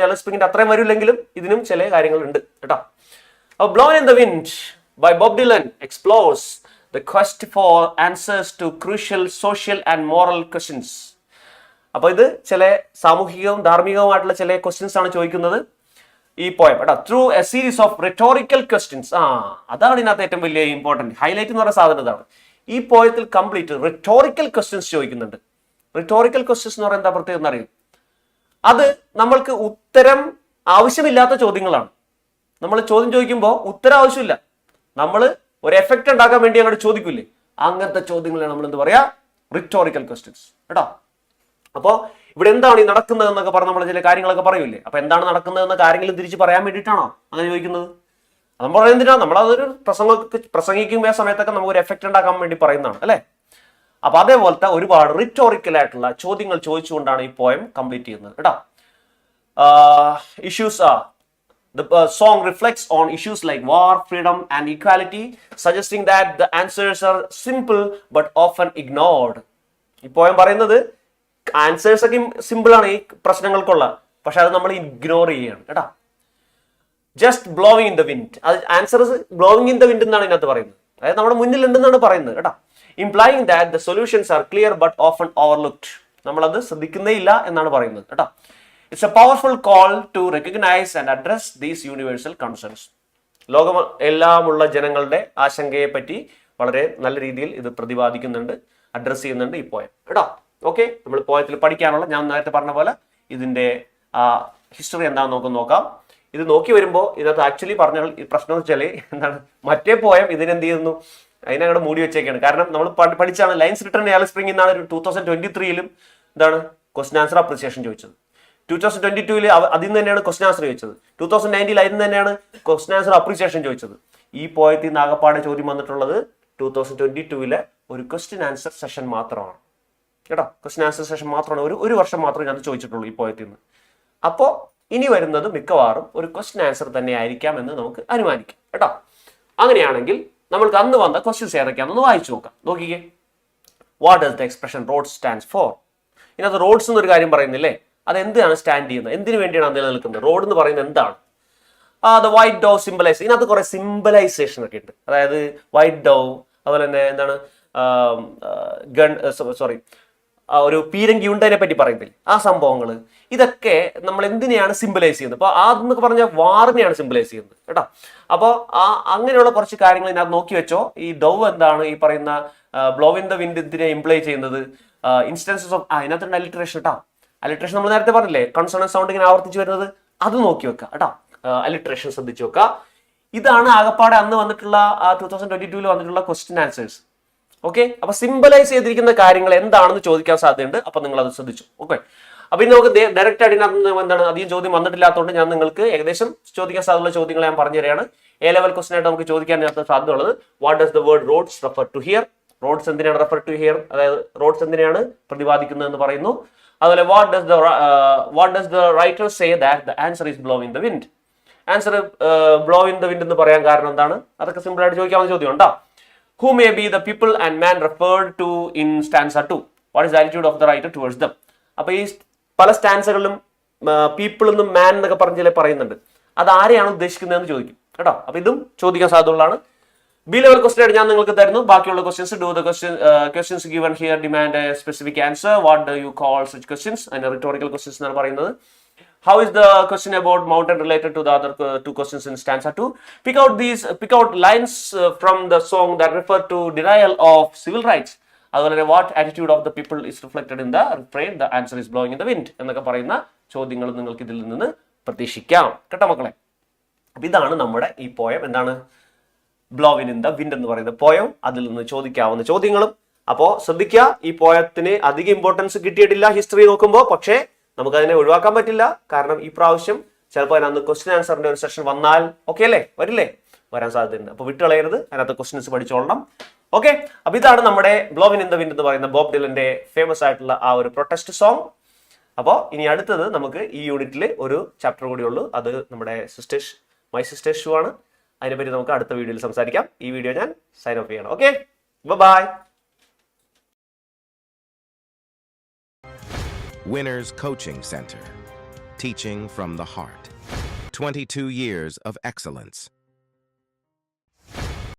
S1: എലൻ സ്പ്രിങ്ങിന്റെ അത്രയും വരില്ലെങ്കിലും ഇതിനും ചില കാര്യങ്ങളുണ്ട് കേട്ടോ. Blown in the Wind by Bob Dylan explores the quest for answers to crucial social and moral questions. അപ്പോൾ ഇത് ചില സാമൂഹികവും ധാർമ്മികവുമായിട്ടുള്ള ചില ക്വസ്റ്റ്യൻസ് ആണ് ചോദിക്കുന്നത് ഈ പോയം കേട്ടോ. Through A series of rhetorical questions. അതാണ് ഇതിനകത്ത് ഏറ്റവും വലിയ ഇമ്പോർട്ടൻറ്റ് ഹൈലൈറ്റ് എന്ന് പറയുന്ന സാധനം ഇതാണ്. ഈ പോയത്തിൽ കംപ്ലീറ്റ് റിട്ടോറിക്കൽ ക്വസ്റ്റ്യൻസ് ചോദിക്കുന്നുണ്ട്. റിട്ടോറിക്കൽ ക്വസ്റ്റ്യൻസ് എന്ന് പറയുന്നത് എന്താ പ്രത്യേകം എന്നറിയും? അത് നമ്മൾക്ക് ഉത്തരം ആവശ്യമില്ലാത്ത ചോദ്യങ്ങളാണ്. നമ്മൾ ചോദ്യം ചോദിക്കുമ്പോൾ ഉത്തരം ആവശ്യമില്ല, നമ്മൾ ഒരു എഫക്റ്റ് ഉണ്ടാക്കാൻ വേണ്ടി അങ്ങോട്ട് ചോദിക്കില്ലേ, അങ്ങനത്തെ ചോദ്യങ്ങളാണ് നമ്മൾ എന്ത് പറയാ റിട്ടോറിക്കൽ ക്വസ്റ്റ്യൻസ് കേട്ടോ. അപ്പോൾ ഇവിടെ എന്താണ് ഈ നടക്കുന്നത് എന്നൊക്കെ പറഞ്ഞ് നമ്മൾ ചില കാര്യങ്ങളൊക്കെ പറയൂലേ. അപ്പൊ എന്താണ് നടക്കുന്നതെന്ന കാര്യങ്ങൾ തിരിച്ച് പറയാൻ വേണ്ടിയിട്ടാണോ അങ്ങനെ ചോദിക്കുന്നത്? നമ്മൾ പറയുന്നതിനാ നമ്മളതൊരു പ്രസംഗിക്കുമ്പോൾ സമയത്തൊക്കെ നമുക്ക് ഒരു എഫക്റ്റ് ഉണ്ടാക്കാൻ വേണ്ടി പറയുന്നതാണ് അല്ലെ. അപ്പൊ അതേപോലത്തെ ഒരുപാട് റിട്ടോറിക്കൽ ആയിട്ടുള്ള ചോദ്യങ്ങൾ ചോദിച്ചുകൊണ്ടാണ് ഈ പോയം കംപ്ലീറ്റ് ചെയ്യുന്നത് കേട്ടോ. Issues The song reflects on issues like war, freedom, and equality, suggesting that the answers are simple but often ignored. ഈ പോയം പറയുന്നത് ആൻസേഴ്സ് ഒക്കെ സിമ്പിൾ ആണ് ഈ പ്രശ്നങ്ങൾക്കുള്ള, പക്ഷെ അത് നമ്മൾ ഇഗ്നോർ ചെയ്യാണ് കേട്ടോ. Just blowing in the wind, അത് answers blowing in the wind എന്നാണ് ഇതിനകത്ത് പറയുന്നത്. അതായത് നമ്മുടെ മുന്നിൽ ഉണ്ടെന്നാണ് പറയുന്നത് കേട്ടോ. Implying that the solutions are clear but often overlooked, നമ്മളത് ശ്രദ്ധിക്കുന്നേ ഇല്ല എന്നാണ് പറയുന്നത് കേട്ടോ. It's a powerful call to recognize and address these universal concerns. ലോകം എല്ലാമുള്ള ജനങ്ങളുടെ ആശങ്കയെ പറ്റി വളരെ നല്ല രീതിയിൽ ഇത് പ്രതിപാദിക്കുന്നുണ്ട്, അഡ്രസ് ചെയ്യുന്നുണ്ട് ഈ പോയം കേട്ടോ. ഓക്കെ, നമ്മൾ പോയത്തിൽ പഠിക്കാനുള്ള ഞാൻ നേരത്തെ പറഞ്ഞ പോലെ ഇതിന്റെ ഹിസ്റ്ററി എന്താണെന്ന് നമുക്ക് നോക്കാം. ഇത് നോക്കി വരുമ്പോൾ ഇതിനകത്ത് ആക്ച്വലി പറഞ്ഞ പ്രശ്നം വെച്ചാൽ എന്താണ്, മറ്റേ പോയം ഇതിനെന്ത് ചെയ്യുന്നു, അതിനങ്ങോട്ട് മൂടി വെച്ചേക്കാണ്. കാരണം നമ്മൾ പഠിച്ചാണ് ലൈൻസ് റിട്ടേൺ എലൻ സ്പ്രിംഗ് എന്നാണ് 2023 എന്താണ് ക്വസ്റ്റ്യൻ ആൻസർ അപ്രിസിയേഷൻ ചോദിച്ചത്. 2022 അതിൽ നിന്ന് തന്നെയാണ് ക്വസ്റ്റ്യൻ ആൻസർ ചോദിച്ചത്. 2019 അതിൽ നിന്ന് തന്നെയാണ് ക്വസ്റ്റ്യൻ ആൻസർ അപ്രിസിയേഷൻ ചോദിച്ചത്. ഈ പോയത്തിൽ നിന്ന് ആകപ്പാടെ ചോദ്യം വന്നിട്ടുള്ളത് 2022 ഒരു ക്വസ്റ്റ്യൻ ആൻസർ സെഷൻ മാത്രമാണ് കേട്ടോ. ക്വസ്റ്റ്യൻ ആൻസർ സെഷൻ മാത്രമാണ്, ഒരു വർഷം മാത്രമേ ഞാൻ ചോദിച്ചിട്ടുള്ളൂ ഈ പോയത്തിൽ നിന്ന്. അപ്പോൾ ഇനി വരുന്നത് മിക്കവാറും ഒരു ക്വസ്റ്റ്യൻ ആൻസർ തന്നെ ആയിരിക്കാം എന്ന് നമുക്ക് അനുമാനിക്കാം കേട്ടോ. അങ്ങനെയാണെങ്കിൽ നമ്മൾക്ക് അന്ന് വന്ന ക്വസ്റ്റ്യൻസ് ഏതൊക്കെയാണെന്ന് വായിച്ചു നോക്കാം. നോക്കിക്കേ, what does the expression roads stands for? ഇതിനകത്ത് റോഡ്സ് എന്നൊരു കാര്യം പറയുന്നില്ലേ, അതെന്താണ് സ്റ്റാൻഡ് ചെയ്യുന്നത്, എന്തിനു വേണ്ടിയാണ് നിലനിൽക്കുന്നത്? റോഡ് എന്ന് പറയുന്നത് എന്താണ്? ദ വൈറ്റ് ഡോ സിംബലൈസ്, ഇതിനകത്ത് കുറെ സിംബലൈസേഷൻ ഒക്കെ ഉണ്ട്. അതായത് വൈറ്റ് ഡോ, അതുപോലെ തന്നെ എന്താണ് ഒരു പീരങ്കി ഉണ്ടതിനെ പറ്റി പറയുന്നില്ല, ആ സംഭവങ്ങൾ ഇതൊക്കെ നമ്മൾ എന്തിനെയാണ് സിംബലൈസ് ചെയ്യുന്നത്? അപ്പൊ അതെന്നൊക്കെ പറഞ്ഞാൽ വാറിനെയാണ് സിംബലൈസ് ചെയ്യുന്നത് കേട്ടോ. അപ്പോൾ അങ്ങനെയുള്ള കുറച്ച് കാര്യങ്ങൾ ഇതിനകത്ത് നോക്കി വെച്ചോ. ഈ ഡോ എന്താണ്, ഈ പറയുന്ന ബ്ലോവ് ഇൻ ദ വിൻഡ് എന്തിനെ ഇംപ്ലൈ ചെയ്യുന്നത്? ഇൻസ്റ്റൻസസ് ഓഫ് ഇതിനകത്തുണ്ട് അലിട്രേഷൻ കേട്ടോ. അലിട്രേഷൻ നമ്മൾ നേരത്തെ പറഞ്ഞില്ലേ, കൺസോണന്റ് സൗണ്ട് ഇങ്ങനെ ആവർത്തിച്ച് വരുന്നത്, അത് നോക്കി വെക്കുക കേട്ടോ. അലിട്രേഷൻ ശ്രദ്ധിച്ചു വെക്കുക. ഇതാണ് ആകപ്പാടെ അന്ന് വന്നിട്ടുള്ള 2022 വന്നിട്ടുള്ള ക്വസ്റ്റ്യൻ ആൻസേഴ്സ്. ഓക്കെ, അപ്പൊ സിംബലൈസ് ചെയ്തിരിക്കുന്ന കാര്യങ്ങൾ എന്താണെന്ന് ചോദിക്കാൻ സാധ്യതയുണ്ട്. അപ്പൊ നിങ്ങൾ അത് ശ്രദ്ധിച്ചു. ഓക്കെ, അപ്പൊ ഇനി നമുക്ക് ഡയറക്റ്റ് ആയിട്ട് എന്താണ് അധികം ചോദ്യം വന്നിട്ടില്ലാത്തതുകൊണ്ട് ഞാൻ നിങ്ങൾക്ക് ഏകദേശം ചോദിക്കാൻ സാധ്യതയുള്ള ചോദ്യങ്ങൾ ഞാൻ പറഞ്ഞു തരികയാണ്. എ ലെവൽ ക്വസ്റ്റൻ ആയിട്ട് നമുക്ക് ചോദിക്കാൻ സാധ്യതയുള്ളത്, what does the word roads refer to here? Roads എന്തിനാണ് റെഫർ ടു ഹിയർ, അതായത് റോഡ്സ് എന്തിനാണ് പ്രതിപാദിക്കുന്നത് എന്ന് പറയുന്നു. അതുപോലെ what does the writer say that the answer is blow in the wind? Answer blow in the wind എന്ന് പറയാൻ കാരണം എന്താണ്? അതൊക്കെ സിമ്പിൾ ആയിട്ട് ചോദിക്കാവുന്ന ചോദ്യം ഉണ്ടോ. Who may be the people and man referred to in stanza 2? What is the attitude of the writer towards them? അപ്പൊ ഈ പല സ്റ്റാൻസകളിലും പീപ്പിൾ എന്നും മാൻ എന്നൊക്കെ പറഞ്ഞാൽ പറയുന്നുണ്ട്, അത് ആരെയാണ് ഉദ്ദേശിക്കുന്നതെന്ന് ചോദിക്കും കേട്ടോ. അപ്പൊ ഇതും ചോദിക്കാൻ സാധ്യതയുള്ളതാണ്. ബി ലെവൽ ക്വസ്റ്റ്യൻ ഞാൻ നിങ്ങൾക്ക് തരുന്നു. ബാക്കിയുള്ള questions do the questions given here demand A specific answer. What do you call such questions? അതിന്റെ റിട്ടോറിക്കൽ ക്വസ്റ്റ്യൻസ് എന്നാണ് പറയുന്നത്. How is the question about mountain related to the other two questions in stanza 2? Pick out lines from the song that refer to denial of civil rights. അതുപോലെ what attitude of the people is reflected in the refrain? The answer is blowing in the wind. എന്നൊക്കെ പറയുന്ന ചോദ്യങ്ങൾ നിങ്ങൾക്ക് ഇതിൽ നിന്ന് പ്രതീക്ഷിക്കാം കേട്ടോ മക്കളെ. അപ്പൊ ഇതാണ് നമ്മുടെ ഈ പോയം. എന്താണ് ബ്ലോവിൻ ഇൻ ദ വിൻഡ് എന്ന് പറയുന്ന പോയം. അതിൽ നിന്ന് ചോദിക്കാവുന്ന ചോദ്യങ്ങളും. അപ്പോ ശ്രദ്ധിക്കുക, ഈ പോയത്തിന് അധിക ഇമ്പോർട്ടൻസ് കിട്ടിയിട്ടില്ല ഹിസ്റ്ററി നോക്കുമ്പോൾ. പക്ഷേ നമുക്കതിനെ ഒഴിവാക്കാൻ പറ്റില്ല. കാരണം ഈ പ്രാവശ്യം ചിലപ്പോൾ അതിനകത്ത് ക്വസ്റ്റ്യൻ ആൻസറിന്റെ ഒരു സെഷൻ വന്നാൽ ഓക്കെ അല്ലേ, വരില്ലേ, വരാൻ സാധ്യതയുണ്ട്. അപ്പൊ വിട്ടുകളയരുത്, അതിനകത്ത് ക്വസ്റ്റ്യൻസ് പഠിച്ചോളണം. ഓക്കെ, അപ്പൊ ഇതാണ് നമ്മുടെ ബ്ലോവിൻ ഇൻ ദ വിൻഡ് എന്ന് പറയുന്ന ബോബ് ഡിലന്റെ ഫേമസ് ആയിട്ടുള്ള ആ ഒരു പ്രൊട്ടസ്റ്റ് സോങ്. അപ്പോൾ ഇനി അടുത്തത് നമുക്ക് ഈ യൂണിറ്റിൽ ഒരു ചാപ്റ്റർ കൂടി ഉള്ളൂ. അത് നമ്മുടെ മൈ സിസ്റ്റേഴ്സ് ഷൂ ആണ്. അതിനെപ്പറ്റി നമുക്ക് അടുത്ത വീഡിയോയിൽ സംസാരിക്കാം. ഈ വീഡിയോ ഞാൻ സൈൻ ഓഫ് ചെയ്യണം. Okay, bye.
S2: Winners Coaching Center. Teaching from the heart. 22 years of excellence.